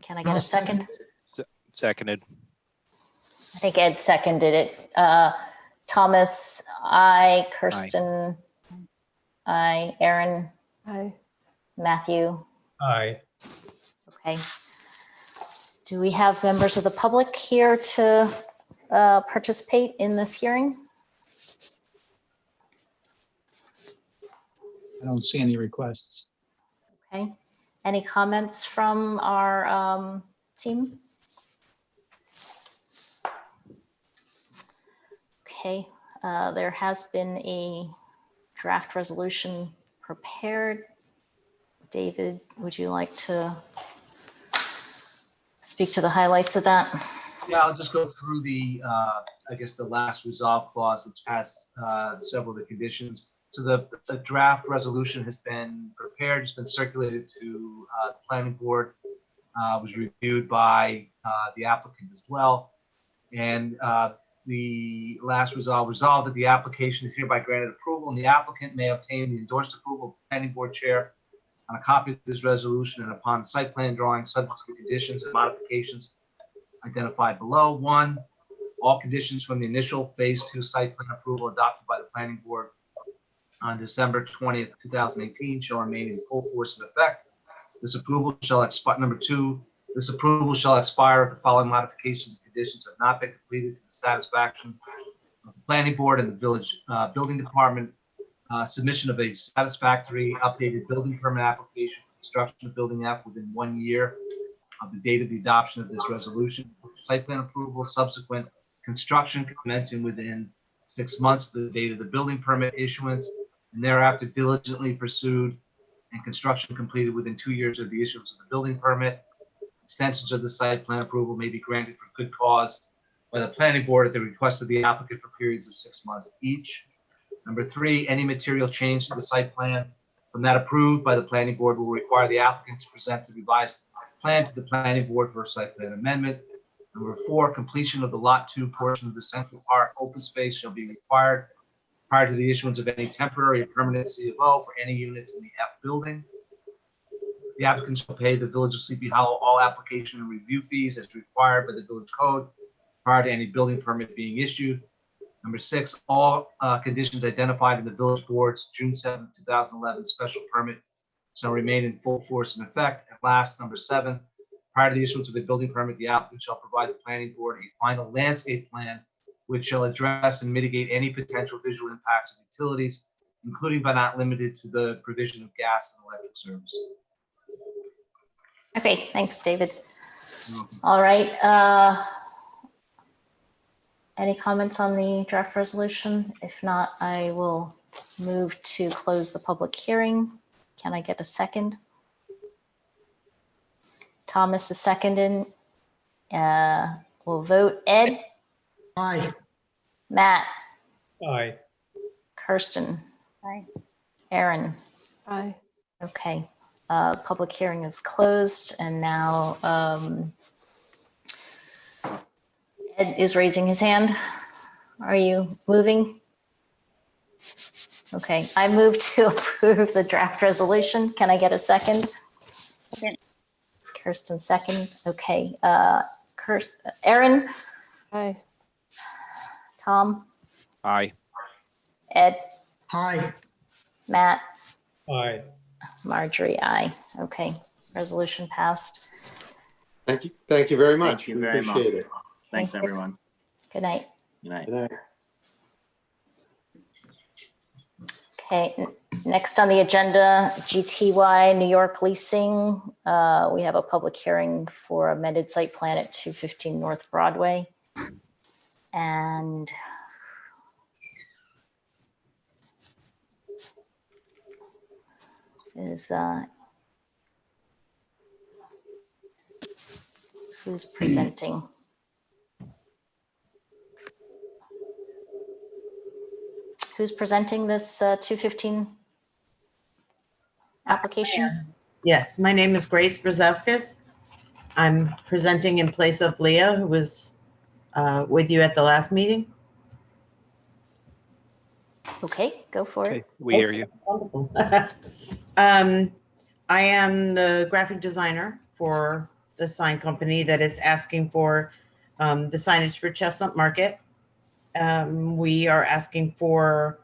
Can I get a second?
Seconded.
I think Ed seconded it. Thomas, aye. Kirsten, aye. Aaron, aye. Matthew,
Aye.
okay. Do we have members of the public here to participate in this hearing?
I don't see any requests.
Okay. Any comments from our team? Okay. There has been a draft resolution prepared. David, would you like to speak to the highlights of that?
Yeah, I'll just go through the, I guess, the last resolve clause, which has several of the conditions. So the draft resolution has been prepared, it's been circulated to the planning board, was reviewed by the applicant as well. And the last resolved that the application is hereby granted approval, and the applicant may obtain the endorsed approval of the planning board chair on a copy of this resolution and upon site plan drawing subject to the conditions and modifications identified below. 1, all conditions from the initial phase 2 site plan approval adopted by the planning board on December 20th, 2018 shall remain in full force and effect. This approval shall expire. Number 2, this approval shall expire if the following modifications and conditions have not been completed to the satisfaction of the planning board and the village building department. Submission of a satisfactory updated building permit application for construction of building F within 1 year of the date of the adoption of this resolution. Site plan approval, subsequent construction commencing within 6 months of the date of the building permit issuance, and thereafter diligently pursued and construction completed within 2 years of the issuance of the building permit. Extensions of the site plan approval may be granted for good cause by the planning board at the request of the applicant for periods of 6 months each. Number 3, any material change to the site plan from that approved by the planning board will require the applicant to present the revised plan to the planning board for a site plan amendment. Number 4, completion of the Lot 2 portion of the Central Park open space shall be required prior to the issuance of any temporary or permanent C of O for any units in the F building. The applicant shall pay the Village of Sleepy Hollow all application and review fees as required by the village code prior to any building permit being issued. Number 6, all conditions identified in the village board's June 7, 2011 special permit shall remain in full force and effect. And last, number 7, prior to the issuance of a building permit, the applicant shall provide the planning board a final landscape plan which shall address and mitigate any potential visual impacts of utilities, including but not limited to the provision of gas and electric service.
Okay, thanks, David. All right. Any comments on the draft resolution? If not, I will move to close the public hearing. Can I get a second? Thomas is seconded. We'll vote. Ed?
Aye.
Matt?
Aye.
Kirsten?
Aye.
Aaron?
Aye.
Okay. Public hearing is closed, and now Ed is raising his hand. Are you moving? Okay, I move to approve the draft resolution. Can I get a second?
Second.
Kirsten, second. Okay. Aaron?
Aye.
Tom?
Aye.
Ed?
Aye.
Matt?
Aye.
Marjorie, aye. Okay, resolution passed.
Thank you. Thank you very much.
Thank you
We
very much.
appreciate it.
Thanks,
Thank you.
everyone.
Good night.
Good night.
Good night.
Okay, next on the agenda, GTY New York Leasing. We have a public hearing for amended site plan at 215 North Broadway. And who's presenting? Who's presenting this 215 application?
Yes, my name is Grace Brzeskis. I'm presenting in place of Leah, who was with you at the last meeting.
Okay, go for it.
We hear you.
Wonderful. I am the graphic designer for the sign company that is asking for the signage for Chestnut Market. We are asking for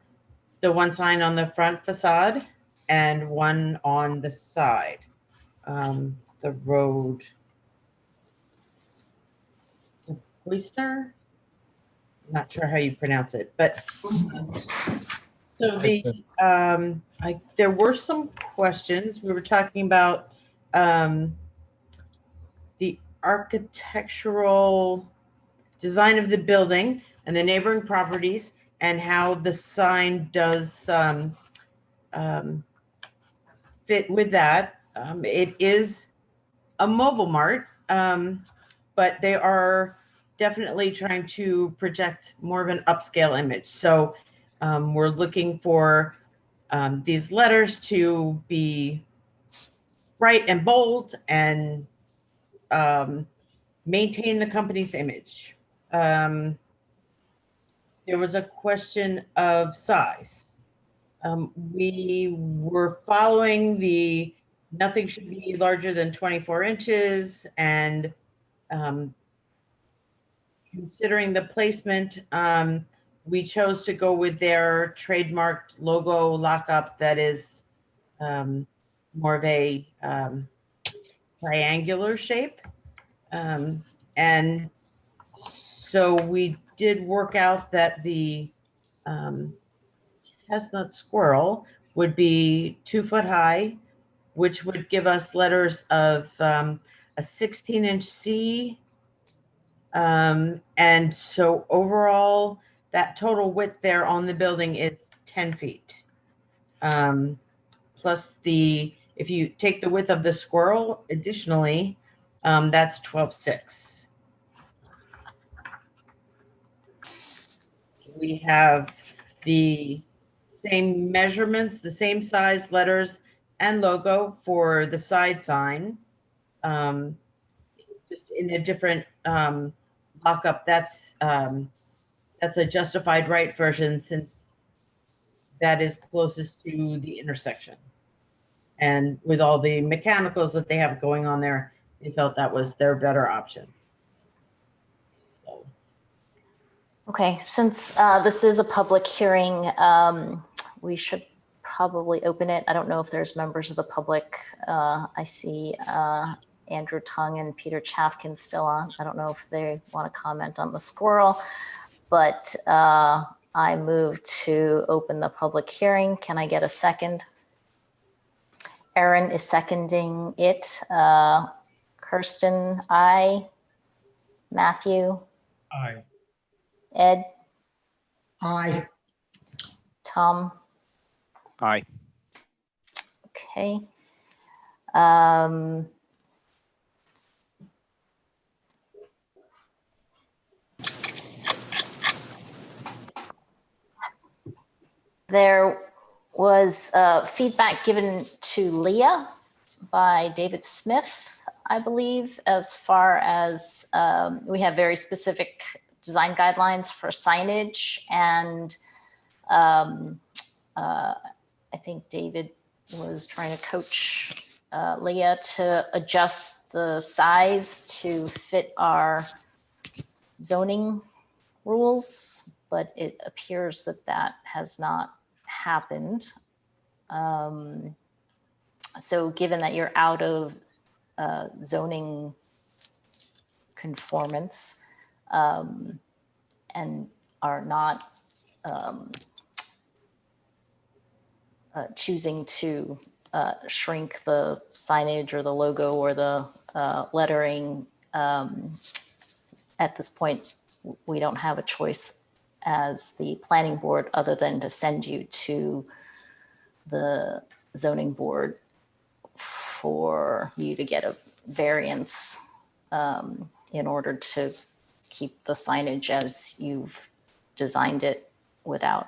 the one sign on the front facade and one on the side. The road. Oyster? Not sure how you pronounce it, but so there were some questions. We were talking about the architectural design of the building and the neighboring properties and how the sign does fit with that. It is a mobile mart, but they are definitely trying to project more of an upscale image. So we're looking for these letters to be bright and bold and maintain the company's image. there was a question of size. We were following the nothing should be larger than 24 inches, and considering the placement, we chose to go with their trademarked logo lockup that is more of a triangular shape. And so we did work out that the chestnut squirrel would be 2 foot high, which would give us letters of a 16-inch C. And so overall, that total width there on the building is 10 feet. Plus if you take the width of the squirrel additionally, that's 12.6. We have the same measurements, the same size letters and logo for the side sign, just in a different lockup. That's a justified right version, since that is closest to the intersection. And with all the mechanicals that they have going on there, they felt that was their better option. So.
Okay, since this is a public hearing, we should probably open it. I don't know if there's members of the public. I see Andrew Tung and Peter Chafkin still on. I don't know if they want to comment on the squirrel, but I move to open the public hearing. Can I get a second? Erin is seconding it. Kirsten, aye. Matthew?
Aye.
Ed?
Aye.
Tom?
Aye.
Okay. There was feedback given to Leah by David Smith, I believe, as far as we have very specific design guidelines for signage, and I think David was trying to coach Leah to adjust the size to fit our zoning rules, but it appears that that has not happened. So given that you're out of zoning conformance and are not choosing to shrink the signage or the logo or the lettering, at this point, we don't have a choice as the planning board other than to send you to the zoning board for you to get a variance in order to keep the signage as you've designed it without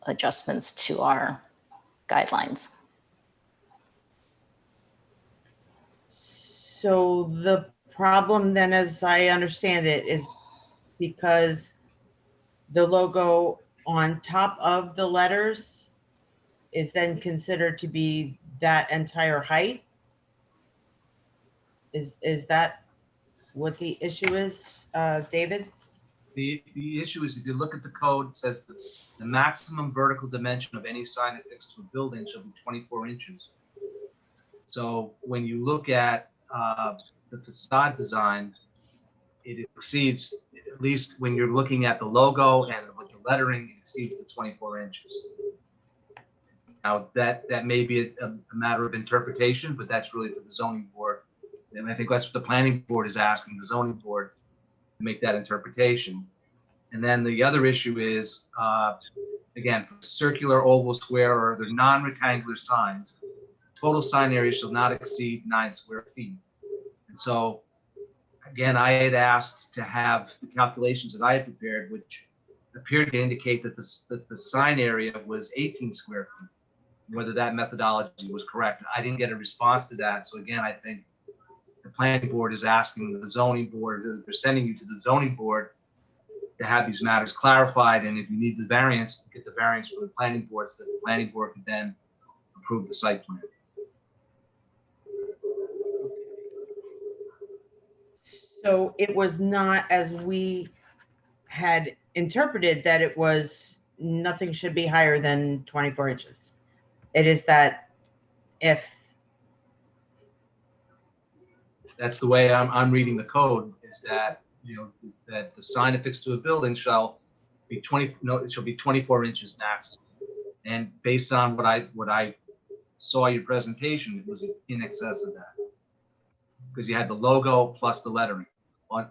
adjustments to our guidelines.
So the problem then, as I understand it, is because the logo on top of the letters is then considered to be that entire height. Is that what the issue is, David?
The issue is, if you look at the code, it says the maximum vertical dimension of any sign affixed to a building shall be 24 inches. So when you look at the facade design, it exceeds, at least when you're looking at the logo and with the lettering, it exceeds the 24 inches. Now that may be a matter of interpretation, but that's really for the zoning board. And I think that's what the planning board is asking the zoning board to make that interpretation. And then the other issue is, again, for circular, oval, square, or the non-rectangular signs, total sign area shall not exceed 9 square feet. And so, again, I had asked to have the calculations that I had prepared, which appeared to indicate that the sign area was 18 square feet, whether that methodology was correct. I didn't get a response to that. So again, I think the planning board is asking the zoning board, they're sending you to the zoning board to have these matters clarified, and if you need the variance, get the variance from the planning board so that the planning board could then approve the site plan.
So it was not as we had interpreted that it was nothing should be higher than 24 inches. It is that if
That's the way I'm reading the code, is that, you know, that the sign affixed to a building shall be it shall be 24 inches max. And based on what I saw your presentation, it was in excess of that. Because you had the logo plus the lettering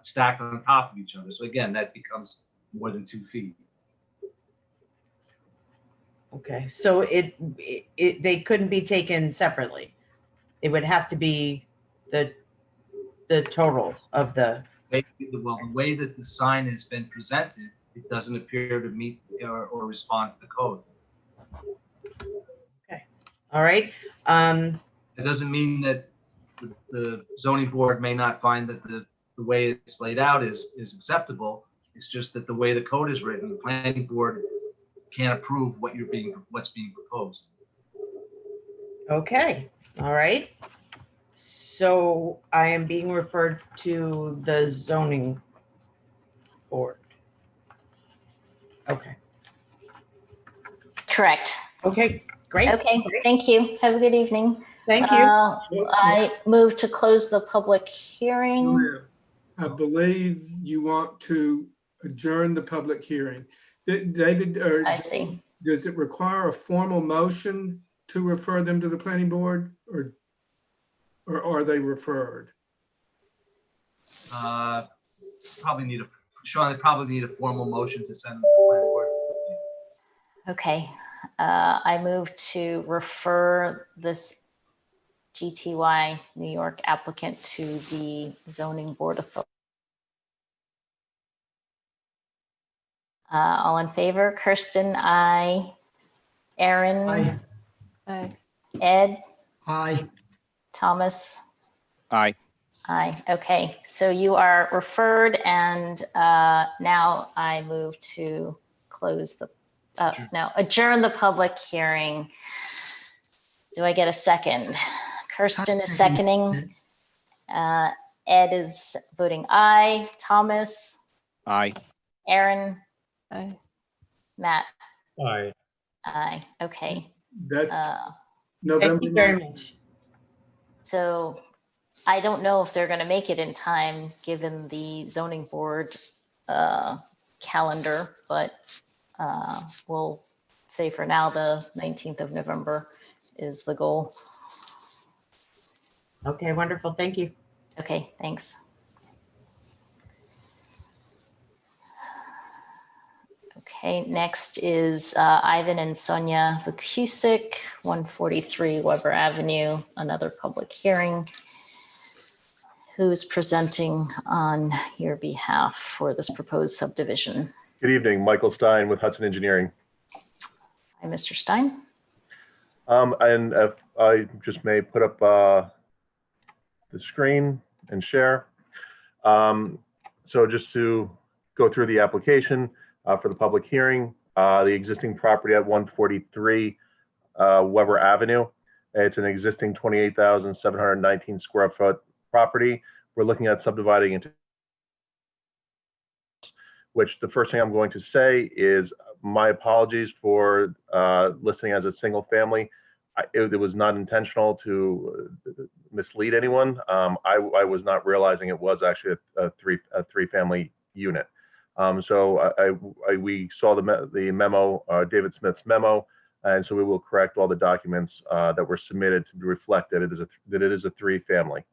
stacked on top of each other. So again, that becomes more than 2 feet.
okay, so they couldn't be taken separately. It would have to be the total of the.
Well, the way that the sign has been presented, it doesn't appear to meet or respond to the code.
Okay, all right.
It doesn't mean that the zoning board may not find that the way it's laid out is acceptable. It's just that the way the code is written, the planning board can't approve what's being proposed.
Okay, all right. So I am being referred to the zoning board. Okay.
Correct.
Okay, great.
Okay, thank you. Have a good evening.
Thank you.
I move to close the public hearing.
I believe you want to adjourn the public hearing. David,
I see.
Does it require a formal motion to refer them to the planning board, or are they referred?
Probably need Sean, they probably need a formal motion to send them to the planning board.
Okay. I move to refer this GTY New York applicant to the zoning board authority. All in favor? Kirsten, aye. Aaron?
Aye.
Aye. Ed?
Aye.
Thomas?
Aye.
Aye. Okay, so you are referred, and now I move to close the, adjourn the public hearing. Do I get a second? Kirsten is seconding. Ed is voting aye. Thomas?
Aye.
Aaron? Aye. Matt?
Aye.
Aye. Okay.
That's
Thank you very much.
So I don't know if they're going to make it in time, given the zoning board calendar, but we'll say for now the 19th of November is the goal.
Okay, wonderful. Thank you.
Okay, thanks. Okay, next is Ivan and Sonia Vukusic, 143 Weber Avenue, another public hearing. Who's presenting on your behalf for this proposed subdivision?
Good evening, Michael Stein with Hudson Engineering.
Hi, Mr. Stein.
And if I just may put up the screen and share. So just to go through the application for the public hearing, the existing property at 143 Weber Avenue. It's an existing 28,719 square foot property. We're looking at subdividing into, which the first thing I'm going to say is my apologies for listing as a single family. It was not intentional to mislead anyone. I was not realizing it was actually a three family unit. So we saw the memo, David Smith's memo, and so we will correct all the documents that were submitted to reflect that it is a three family.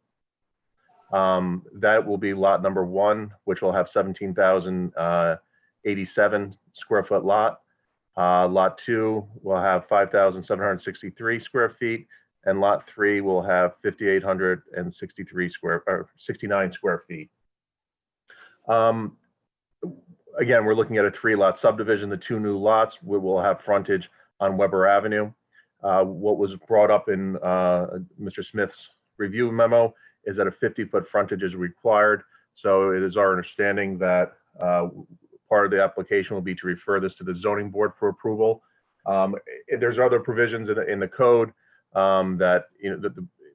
That will be lot number 1, which will have 17,087 square foot lot. Lot 2 will have 5,763 square feet, and lot 3 will have 5,869 square feet. Again, we're looking at a 3-lot subdivision. The 2 new lots will have frontage on Weber Avenue. What was brought up in Mr. Smith's review memo is that a 50-foot frontage is required. So it is our understanding that part part of the application will be to refer this to the zoning board for approval. There's other provisions in the code that,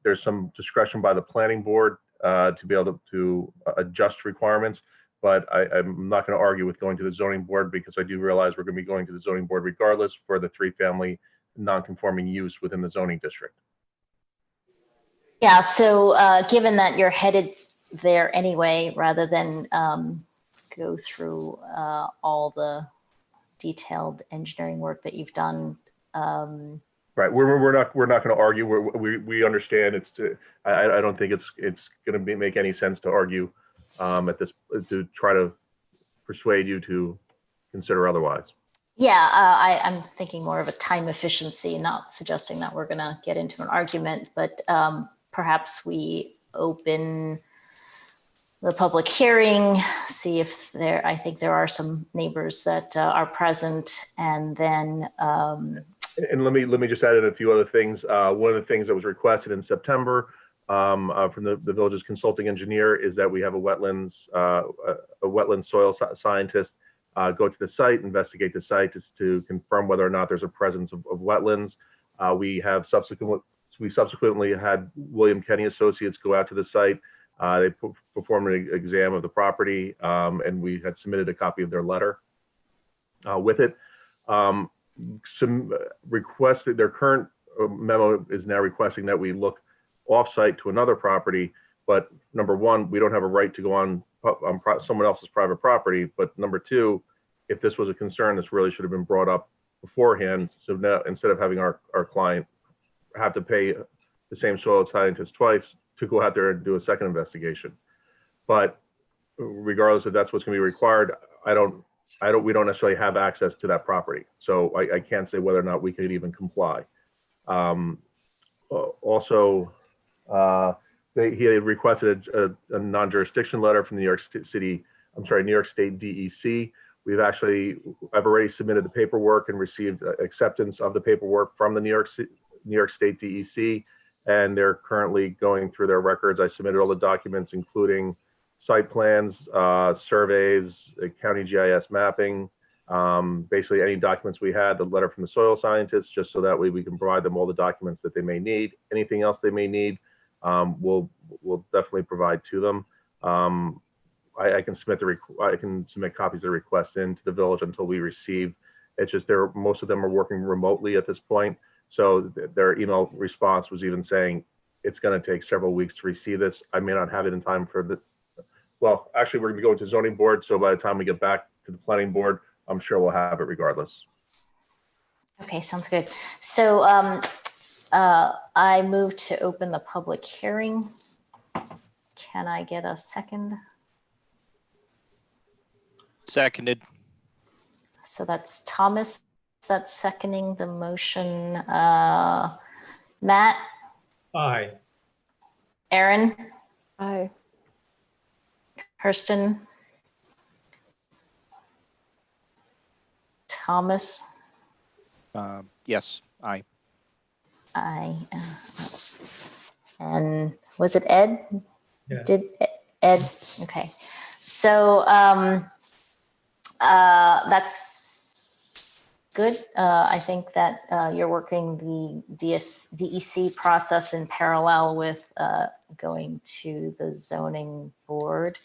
there's some discretion by the planning board to be able to adjust requirements. But I'm not going to argue with going to the zoning board, because I do realize we're going to be going to the zoning board regardless for the 3-family non-conforming use within the zoning district.
Yeah, so given that you're headed there anyway, rather than go through all the detailed engineering work that you've done.
Right, we're not going to argue. We understand I don't think it's going to make any sense to argue at this, to try to persuade you to consider otherwise.
Yeah, I'm thinking more of a time efficiency, not suggesting that we're going to get into an argument, but perhaps we open the public hearing, see if I think there are some neighbors that are present, and then.
And let me just add in a few other things. One of the things that was requested in September from the village's consulting engineer is that we have a wetlands soil scientist go to the site, investigate the site to confirm whether or not there's a presence of wetlands. We subsequently had William Kenny Associates go out to the site. They performed an exam of the property, and we had submitted a copy of their letter with it. Some requested, their current memo is now requesting that we look off-site to another property. But number one, we don't have a right to go on someone else's private property. But number two, if this was a concern, this really should have been brought up beforehand. So now, instead of having our client have to pay the same soil scientist twice to go out there and do a second investigation. But regardless if that's what's going to be required, we don't necessarily have access to that property. So I can't say whether or not we could even comply. Also, he had requested a non-jurisdiction letter from New York State DEC. I've already submitted the paperwork and received acceptance of the paperwork from the New York State DEC, and they're currently going through their records. I submitted all the documents, including site plans, surveys, county GIS mapping, basically any documents we had, the letter from the soil scientists, just so that way we can provide them all the documents that they may need. Anything else they may need, we'll definitely provide to them. I can submit copies of the request into the village until we receive. It's just most of them are working remotely at this point. So their email response was even saying it's going to take several weeks to receive this. I may not have it in time for well, actually, we're going to be going to zoning board. So by the time we get back to the planning board, I'm sure we'll have it regardless.
Okay, sounds good. So I move to open the public hearing. Can I get a second?
Seconded.
So that's Thomas that's seconding the motion. Matt?
Aye.
Aaron?
Aye.
Kirsten? Thomas?
Yes, aye.
Aye. And was it Ed?
Yeah.
Did Ed? Okay. So that's good. I think that you're working the DEC process in parallel with going to the zoning board.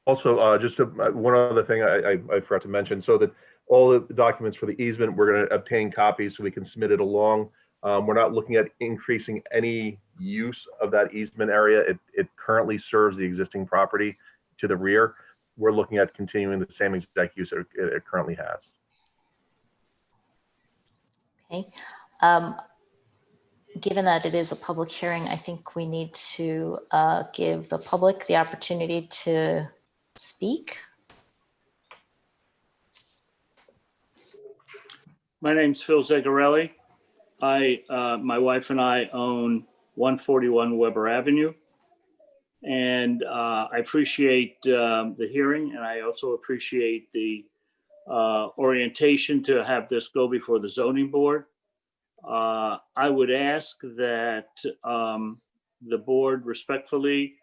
Also, just one other thing I forgot to mention, so that all the documents for the easement, we're going to obtain copies so we can submit it along. We're not looking at increasing any use of that easement area. It currently serves the existing property to the rear. We're looking at continuing the same exact use it currently has.
Okay. Given that it is a public hearing, I think we need to give the public the opportunity to speak.
My name's Phil Zegarelli. My wife and I own 141 Weber Avenue. And I appreciate the hearing, and I also appreciate the orientation to have this go before the zoning board. I would ask that the board respectfully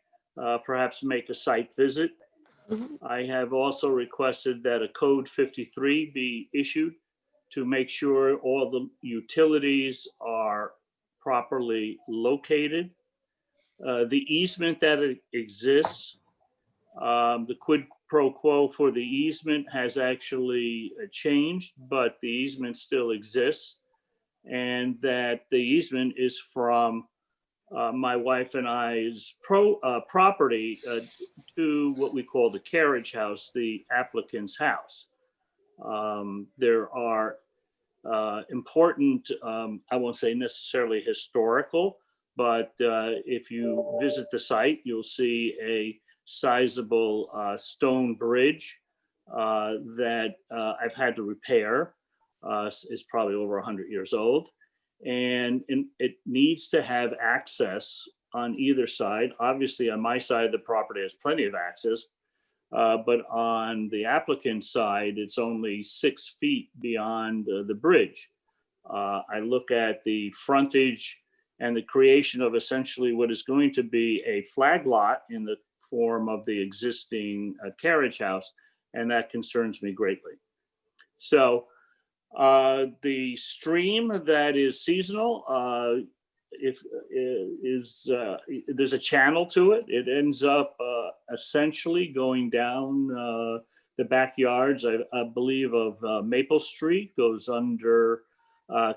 perhaps make a site visit I have also requested that a code 53 be issued to make sure all the utilities are properly located. The easement that exists, the quid pro quo for the easement has actually changed, but the easement still exists. And that the easement is from my wife and I's property to what we call the carriage house, the applicant's house. There are important, I won't say necessarily historical, but if you visit the site, you'll see a sizable stone bridge that I've had to repair. It's probably over 100 years old. And it needs to have access on either side. Obviously, on my side, the property has plenty of access, but on the applicant's side, it's only 6 feet beyond the bridge. I look at the frontage and the creation of essentially what is going to be a flag lot in the form of the existing carriage house, and that concerns me greatly. So the stream that is seasonal, there's a channel to it. It ends up essentially going down the backyards, I believe, of Maple Street, goes under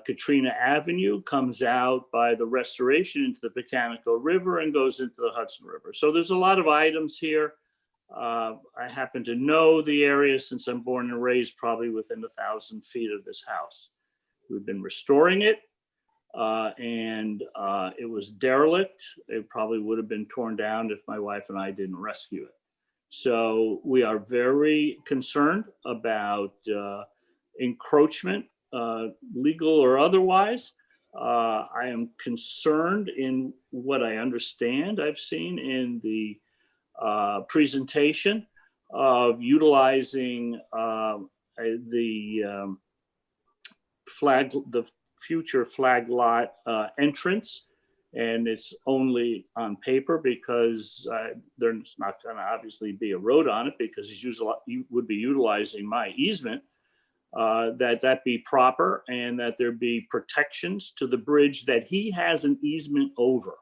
Katrina Avenue, comes out by the Restoration into the Pecanico River, and goes into the Hudson River. So there's a lot of items here. I happen to know the area since I'm born and raised, probably within 1,000 feet of this house. We've been restoring it, and it was derelict. It probably would have been torn down if my wife and I didn't rescue it. So we are very concerned about encroachment, legal or otherwise. I am concerned in what I understand I've seen in the presentation of utilizing the future flag lot entrance, and it's only on paper because there's not going to obviously be a road on it because you would be utilizing my easement. That be proper and that there be protections to the bridge that he has an easement over.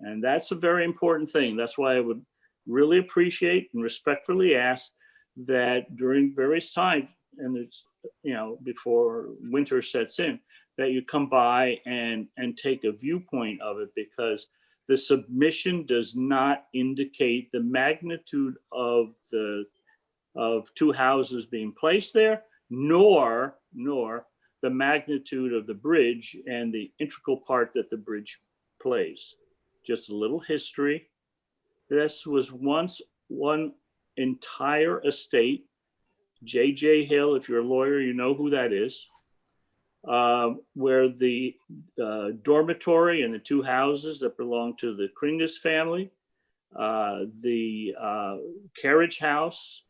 And that's a very important thing. That's why I would really appreciate and respectfully ask that during various times, and it's, before winter sets in, that you come by and take a viewpoint of it, because the submission does not indicate the magnitude of two houses being placed there, nor the magnitude of the bridge and the integral part that the bridge plays. Just a little history. This was once one entire estate. J.J. Hill, if you're a lawyer, you know who that is, where the dormitory and the two houses that belong to the Kringus family, the carriage house,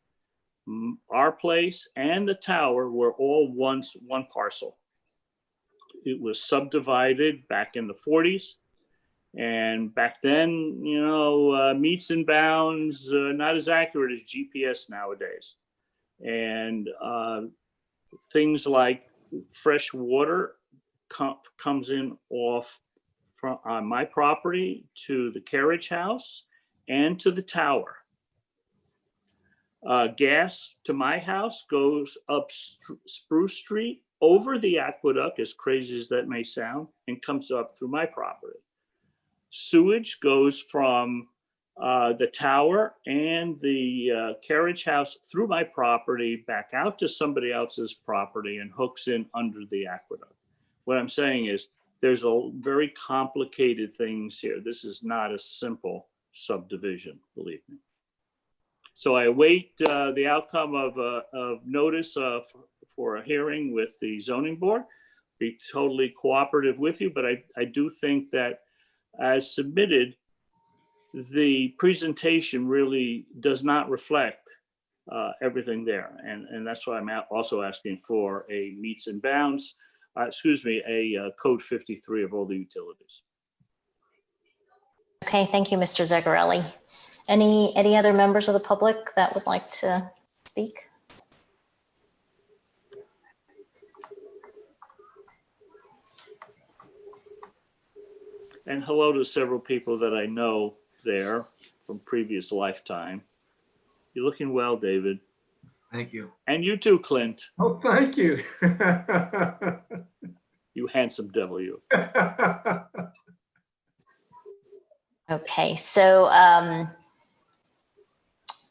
our place, and the tower were all once one parcel. It was subdivided back in the 40s. And back then, meets and bounds, not as accurate as GPS nowadays. And things like fresh water comes in off on my property to the carriage house and to the tower. Gas to my house goes up Spruce Street over the aqueduct, as crazy as that may sound, and comes up through my property. Sewage goes from the tower and the carriage house through my property back out to somebody else's property and hooks in under the aqueduct. What I'm saying is there's a very complicated things here. This is not a simple subdivision, believe me. So I await the outcome of notice for a hearing with the zoning board. Be totally cooperative with you, but I do think that as submitted, the presentation really does not reflect everything there. And that's why I'm also asking for a meets and bounds, a code 53 of all the utilities.
Okay, thank you, Mr. Zegarelli. Any other members of the public that would like to speak?
And hello to several people that I know there from previous lifetime. You're looking well, David.
Thank you.
And you too, Clint.
Oh, thank you.
You handsome devil, you.
Okay, so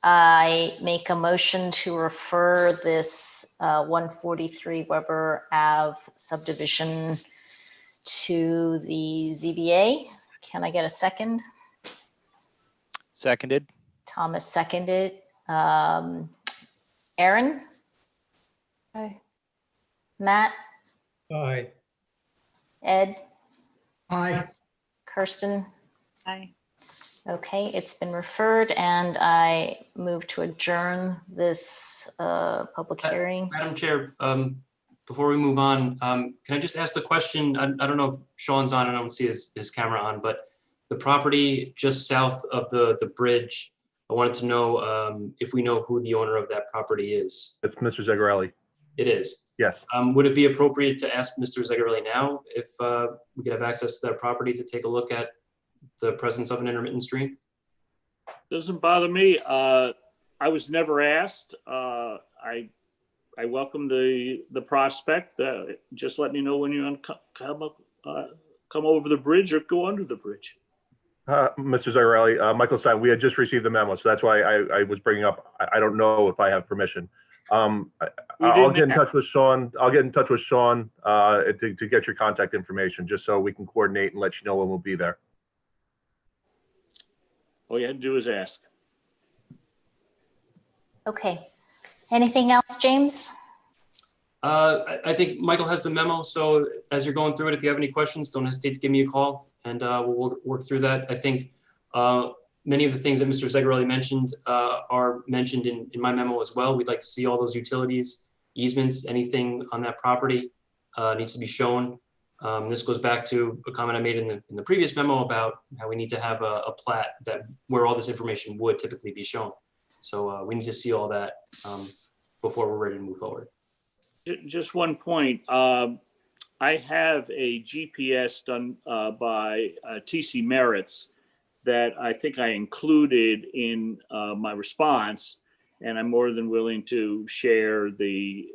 I make a motion to refer this 143 Weber Ave subdivision to the ZBA. Can I get a second?
Seconded.
Thomas seconded. Aaron?
Aye.
Matt?
Aye.
Ed?
Aye.
Kirsten?
Aye.
Okay, it's been referred and I move to adjourn this public hearing.
Madam Chair, before we move on, can I just ask the question? I don't know if Sean's on, I don't see his camera on, but the property just south of the bridge, I wanted to know if we know who the owner of that property is.
It's Mr. Zegarelli.
It is.
Yes.
Would it be appropriate to ask Mr. Zegarelli now if we could have access to that property to take a look at the presence of an intermittent stream?
Doesn't bother me. I was never asked. I welcome the prospect. Just let me know when you come over the bridge or go under the bridge.
Mr. Zegarelli, Michael Stein, we had just received the memo, so that's why I was bringing up, I don't know if I have permission. I'll get in touch with Sean. I'll get in touch with Sean to get your contact information, just so we can coordinate and let you know when we'll be there.
All you had to do is ask.
Okay. Anything else, James?
I think Michael has the memo, so as you're going through it, if you have any questions, don't hesitate to give me a call and we'll work through that. I think many of the things that Mr. Zegarelli mentioned are mentioned in my memo as well. We'd like to see all those utilities, easements, anything on that property needs to be shown. This goes back to a comment I made in the previous memo about how we need to have a plat where all this information would typically be shown. So we need to see all that before we're ready to move forward.
Just one point. I have a GPS done by TC Merits that I think I included in my response, and I'm more than willing to share the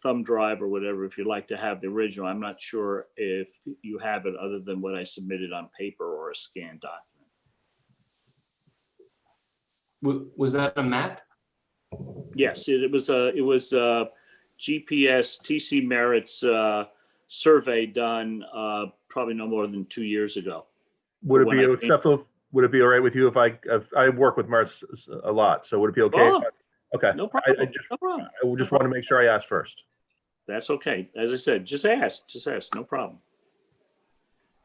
thumb drive or whatever if you'd like to have the original. I'm not sure if you have it other than what I submitted on paper or a scanned document.
Was that a map?
Yes, it was GPS TC Merits survey done probably no more than 2 years ago.
Would it be acceptable? Would it be all right with you if I work with Mertz a lot? So would it be okay?
Oh,
Okay.
no problem.
I just want to make sure I ask first.
That's okay. As I said, just ask. No problem.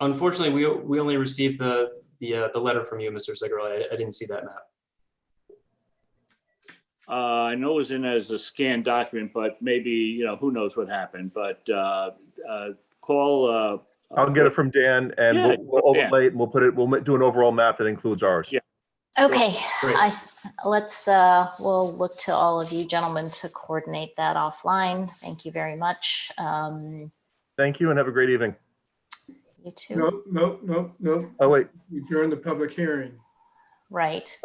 Unfortunately, we only received the letter from you, Mr. Zegarelli. I didn't see that map.
I know it was in as a scanned document, but maybe, who knows what happened, but call.
I'll get it from Dan and we'll overlay it and we'll do an overall map that includes ours.
Yeah.
Okay, we'll look to all of you gentlemen to coordinate that offline. Thank you very much.
Thank you and have a great evening.
You too.
No.
Oh, wait.
During the public hearing.
Right.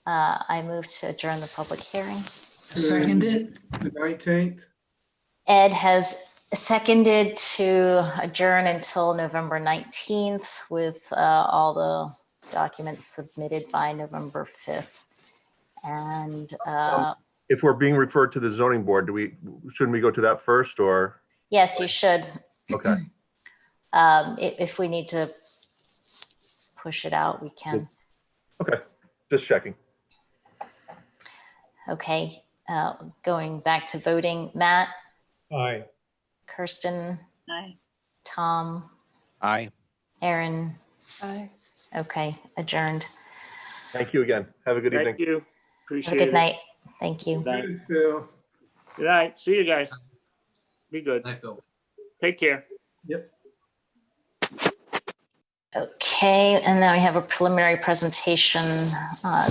I move to adjourn the public hearing.
Seconded.
The 19th.
Ed has seconded to adjourn until November 19th with all the documents submitted by November 5th. And
if we're being referred to the zoning board, shouldn't we go to that first or?
yes, you should.
Okay.
If we need to push it out, we can.
Okay, just checking.
Okay, going back to voting, Matt,
Aye.
Kirsten,
Aye.
Tom,
Aye.
Aaron.
Aye.
Okay, adjourned.
Thank you again. Have a good evening.
Thank you.
Have
Appreciate
a
it.
good night. Thank you.
Good
Phil.
night. See you guys. Be good.
Thank you.
Take care.
Yep.
Okay, and then we have a preliminary presentation,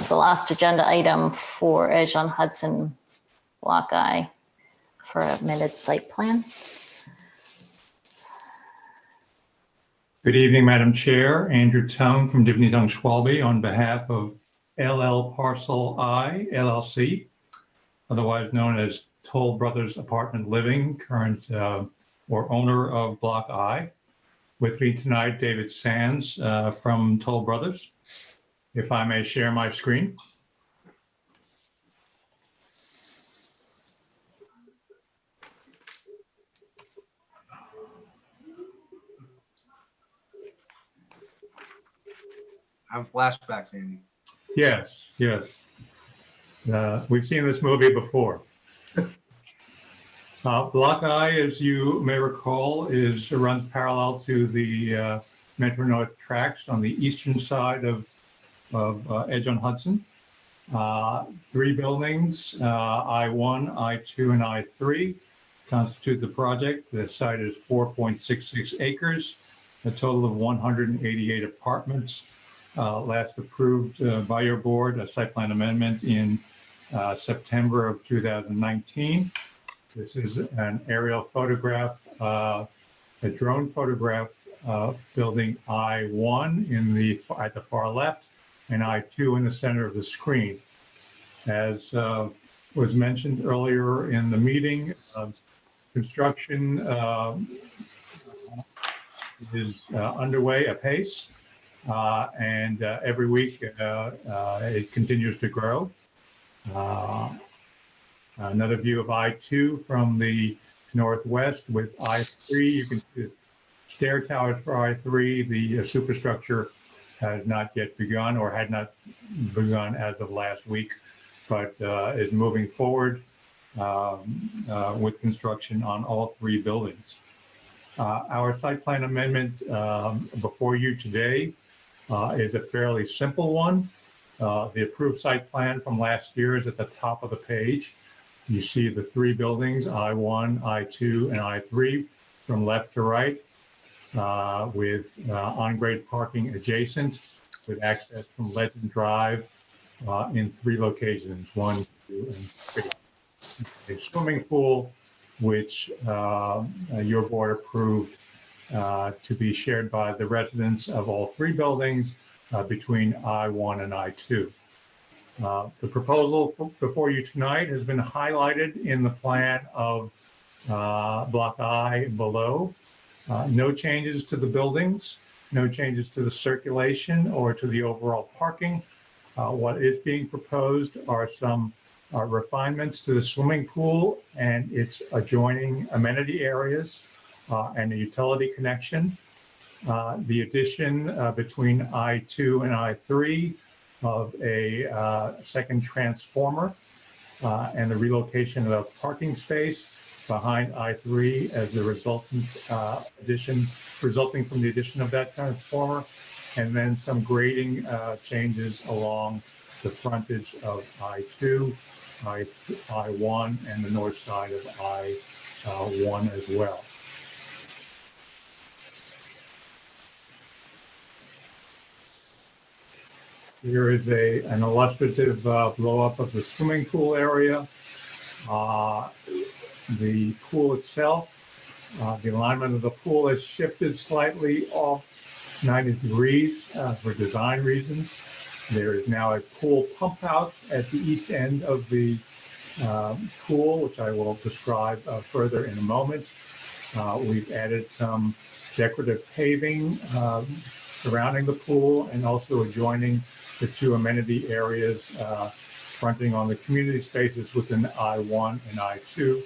the last agenda item for Edge on Hudson Block I for amended site plan.
Good evening, Madam Chair. Andrew Tung from Divney Tung Schwalbe on behalf of LL Parcel I LLC, otherwise known as Toll Brothers Apartment Living, current or owner of Block I. With me tonight, David Sands from Toll Brothers. If I may share my screen.
I have flashbacks, Andy.
Yes, yes. We've seen this movie before. Block I, as you may recall, runs parallel to the Metro North tracks on the eastern side of Edge on Hudson. 3 buildings, I-1, I-2, and I-3 constitute the project. The site is 4.66 acres, a total of 188 apartments. Last approved by your board, a site plan amendment in September of 2019. This is an aerial photograph, a drone photograph of building I-1 at the far left and I-2 in the center of the screen. As was mentioned earlier in the meeting, construction is underway apace. And every week it continues to grow. Another view of I-2 from the northwest with I-3. You can see stair towers for I-3. The superstructure has not yet begun or had not begun as of last week, but is moving forward with construction on all 3 buildings. Our site plan amendment before you today is a fairly simple one. The approved site plan from last year is at the top of the page. You see the 3 buildings, I-1, I-2, and I-3 from left to right with on-grade parking adjacent with access from Legend Drive in 3 locations, 1, 2, and 3. A swimming pool, which your board approved to be shared by the residents of all 3 buildings between I-1 and I-2. The proposal before you tonight has been highlighted in the plan of Block I below. No changes to the buildings, no changes to the circulation or to the overall parking. What is being proposed are some refinements to the swimming pool and its adjoining amenity areas and a utility connection. The addition between I-2 and I-3 of a second transformer and the relocation of a parking space behind I-3 as the resulting from the addition of that transformer, and then some grading changes along the frontage of I-2, I-1, and the north side of I-1 as well. Here is an illustrative blow-up of the swimming pool area. The pool itself, the alignment of the pool has shifted slightly off 90 degrees for design reasons. There is now a pool pump house at the east end of the pool, which I will describe further in a moment. We've added some decorative paving surrounding the pool and also adjoining the 2 amenity areas fronting on the community spaces within I-1 and I-2.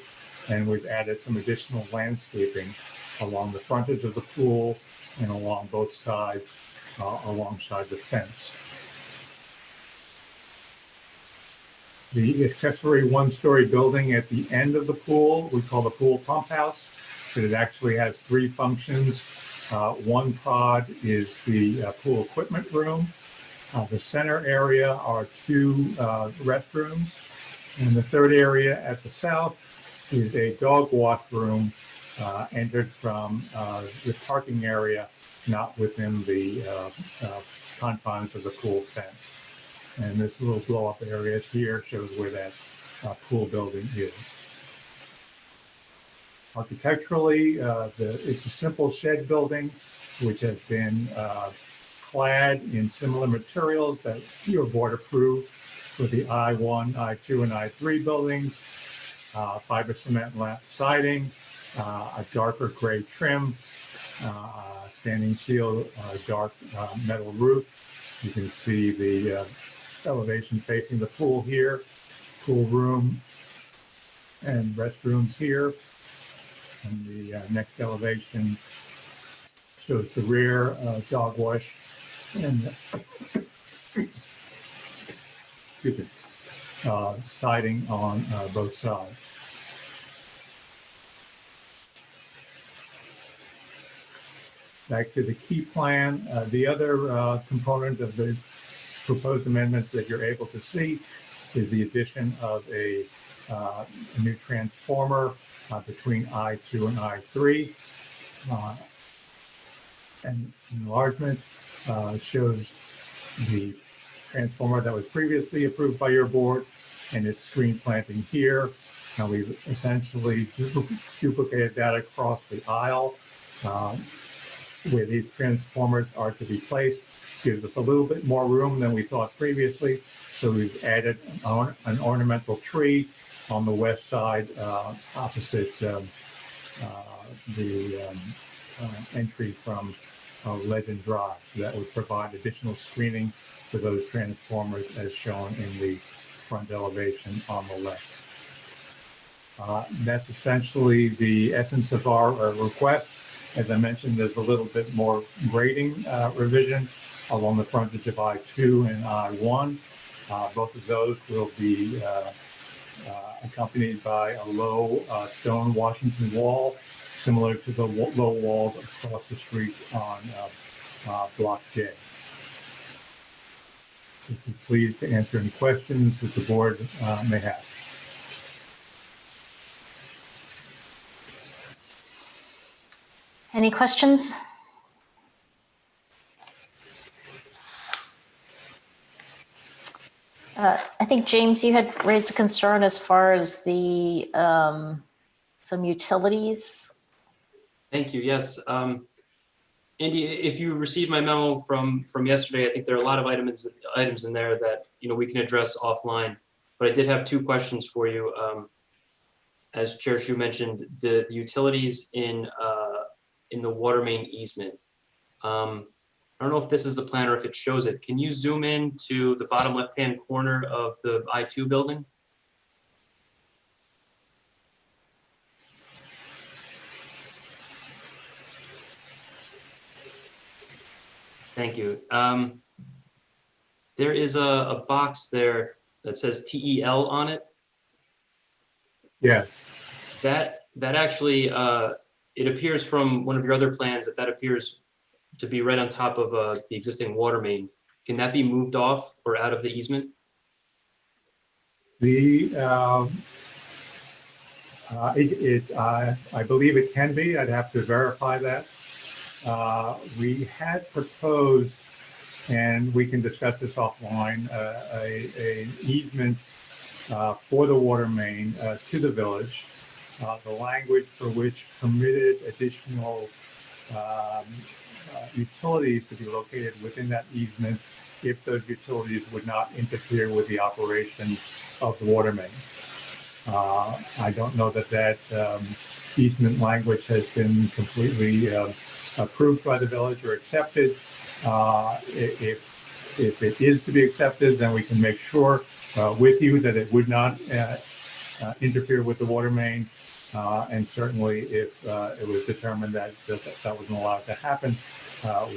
And we've added some additional landscaping along the frontage of the pool and along both sides alongside the fence. The accessory 1-story building at the end of the pool, we call the pool pump house, but it actually has 3 functions. One pod is the pool equipment room. The center area are 2 restrooms. And the third area at the south is a dog wash room entered from the parking area not within the confines of the pool fence. And this little blow-up area here shows where that pool building is. Architecturally, it's a simple shed building, which has been clad in similar materials that your board approved for the I-1, I-2, and I-3 buildings, fiber cement lap siding, a darker gray trim, standing steel, dark metal roof. You can see the elevation facing the pool here, pool room and restrooms here. And the next elevation shows the rear dog wash and excuse me, siding on both sides. Back to the key plan, the other component of the proposed amendments that you're able to see is the addition of a new transformer between I-2 and I-3. And enlargement shows the transformer that was previously approved by your board and its screen planting here. Now we've essentially duplicated that across the aisle where these transformers are to be placed. Gives us a little bit more room than we thought previously. So we've added an ornamental tree on the west side opposite the entry from Legend Drive. So that would provide additional screening for those transformers as shown in the front elevation on the left. That's essentially the essence of our request. As I mentioned, there's a little bit more grading revision along the frontage of I-2 and I-1. Both of those will be accompanied by a low stone Washington wall, similar to the low walls across the street on Block J. I'm pleased to answer any questions that the board may have.
Any questions? I think, James, you had raised a concern as far as the some utilities.
Thank you. Yes. Andy, if you received my memo from yesterday, I think there are a lot of items in there that we can address offline. But I did have two questions for you. As Chair Shu mentioned, the utilities in the water main easement. I don't know if this is the plan or if it shows it. Can you zoom in to the bottom left-hand corner of the I-2 building? Thank you. There is a box there that says TEL on it.
Yeah.
That actually, it appears from one of your other plans that appears to be right on top of the existing water main. Can that be moved off or out of the easement?
I believe it can be. I'd have to verify that. We had proposed, and we can discuss this offline, an easement for the water main to the village. The language for which permitted additional utilities to be located within that easement if those utilities would not interfere with the operation of the water main. I don't know that easement language has been completely approved by the village or accepted. If it is to be accepted, then we can make sure with you that it would not interfere with the water main. And certainly if it was determined that that wasn't allowed to happen,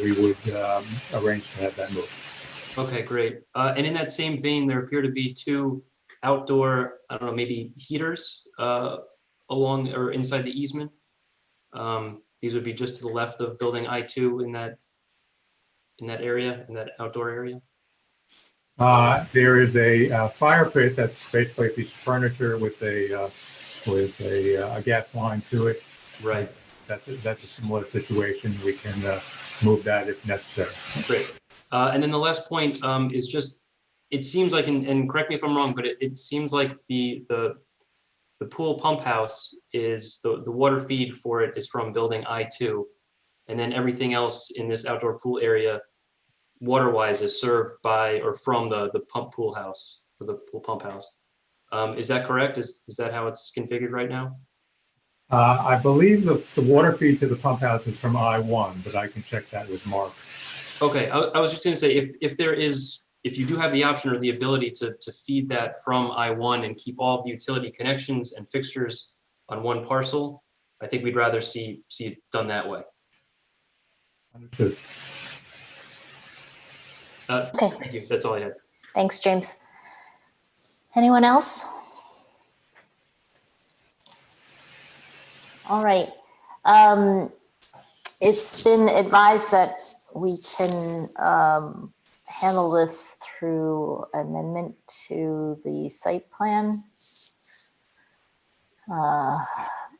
we would arrange to have that moved.
Okay, great. And in that same vein, there appear to be two outdoor, I don't know, maybe heaters along or inside the easement. These would be just to the left of building I-2 in that area, in that outdoor area.
There is a fire pit that's basically a piece of furniture with a gas line to it.
Right.
that's a similar situation. We can move that if necessary.
Great. And then the last point is just, it seems like, and correct me if I'm wrong, but it seems like the pool pump house is, the water feed for it is from building I-2. And then everything else in this outdoor pool area, water-wise, is served by or from the pump pool house, or the pool pump house. Is that correct? Is that how it's configured right now?
I believe the water feed to the pump house is from I-1, but I can check that with Mark.
Okay, I was just gonna say, if you do have the option or the ability to feed that from I-1 and keep all the utility connections and fixtures on one parcel, I think we'd rather see it done that way.
Understood.
Okay.
Thank you, that's all I had.
Thanks, James. Anyone else? All right. It's been advised that we can handle this through amendment to the site plan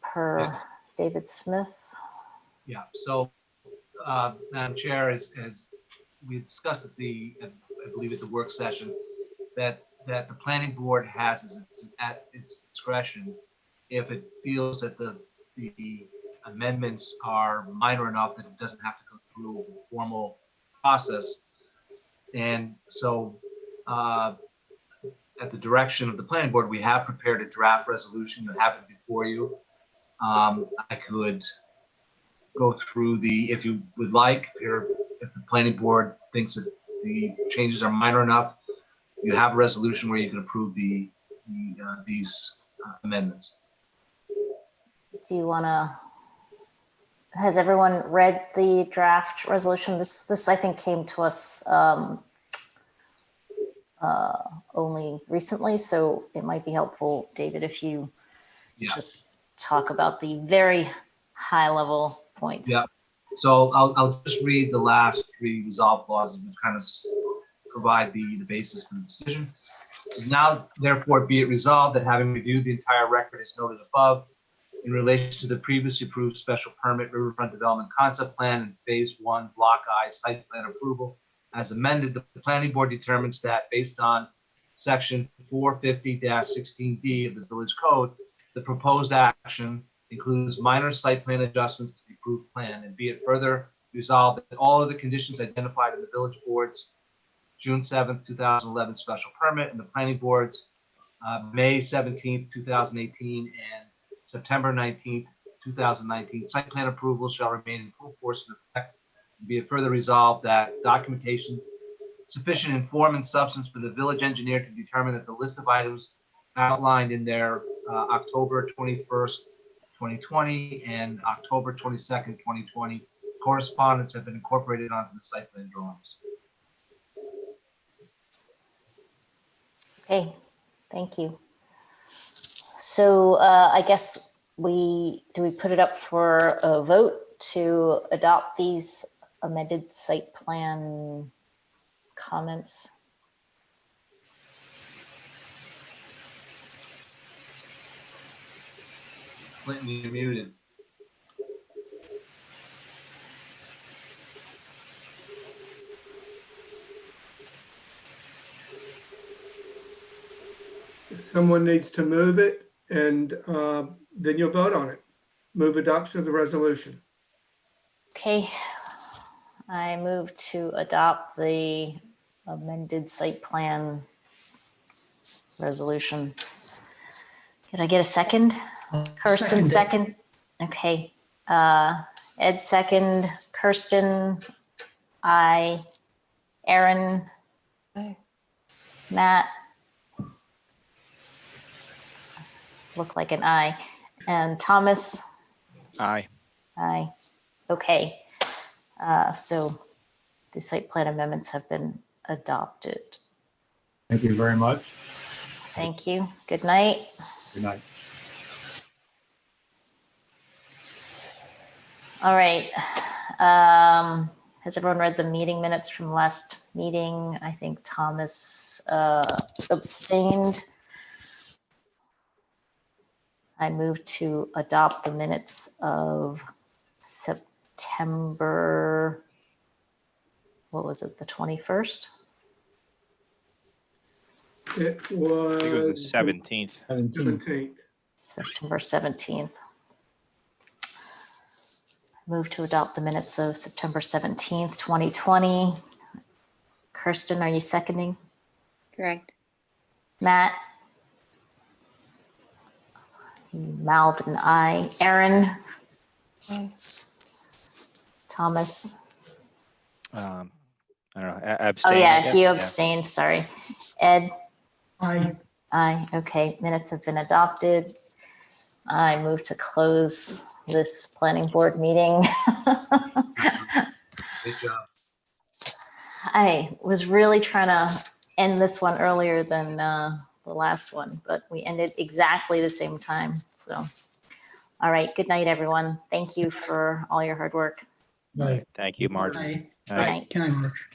per David Smith.
Yeah, so Madam Chair, as we discussed at I believe at the work session, that the planning board has at its discretion, if it feels that the amendments are minor enough that it doesn't have to go through a formal process. And so at the direction of the planning board, we have prepared a draft resolution. You have it before you. I could go through if you would like, if the planning board thinks that the changes are minor enough, you have a resolution where you can approve these amendments.
Do you want to, has everyone read the draft resolution? This I think came to us only recently, so it might be helpful, David, if you just talk about the very high level points.
Yeah. So I'll just read the last three resolve clauses, which kind of provide the basis for the decision. Now, therefore, be it resolved that having reviewed the entire record as noted above, in relation to the previously approved special permit riverfront development concept plan and phase 1 block I site plan approval as amended, the planning board determines that based on section 450-16D of the village code, the proposed action includes minor site plan adjustments to the approved plan, and be it further resolved that all of the conditions identified in the village board's June 7th, 2011 special permit and the planning board's May 17th, 2018 and September 19th, 2019 site plan approval shall remain in full force and effect. Be it further resolved that documentation sufficient in form and substance for the village engineer to determine that the list of items outlined in their October 21st, 2020 and October 22nd, 2020 correspondence have been incorporated onto the site plan drawings.
Okay, thank you. So I guess do we put it up for a vote to adopt these amended site plan comments?
Clinton, you're muted.
Someone needs to move it, and then you'll vote on it. Move adoption of the resolution.
Okay, I move to adopt the amended site plan resolution. Did I get a second? Kirsten, second. Okay. Ed, second. Kirsten, aye. Aaron,
Aye.
Matt, look like an aye. And Thomas,
Aye.
aye. Okay. So the site plan amendments have been adopted.
Thank you very much.
Thank you. Good night.
Good night.
All right. Has everyone read the meeting minutes from last meeting? I think Thomas abstained. I move to adopt the minutes of September, what was it, the 21st?
It
I think it was
was
the 17th.
17th.
September 17th. Move to adopt the minutes of September 17th, 2020. Kirsten, are you seconding?
Correct.
Matt? He mouthed an aye. Aaron? Thomas?
I don't know,
Oh,
abstain. I
yeah,
guess?
you abstained, sorry. Ed?
Aye.
Aye, okay, minutes have been adopted. I move to close this planning board meeting.
Good job.
I was really trying to end this one earlier than the last one, but we ended exactly the same time, so. All right, good night, everyone. Thank you for all your hard work.
Right.
Thank you, Marge.
Aye.
Good night.
Can I, Marge?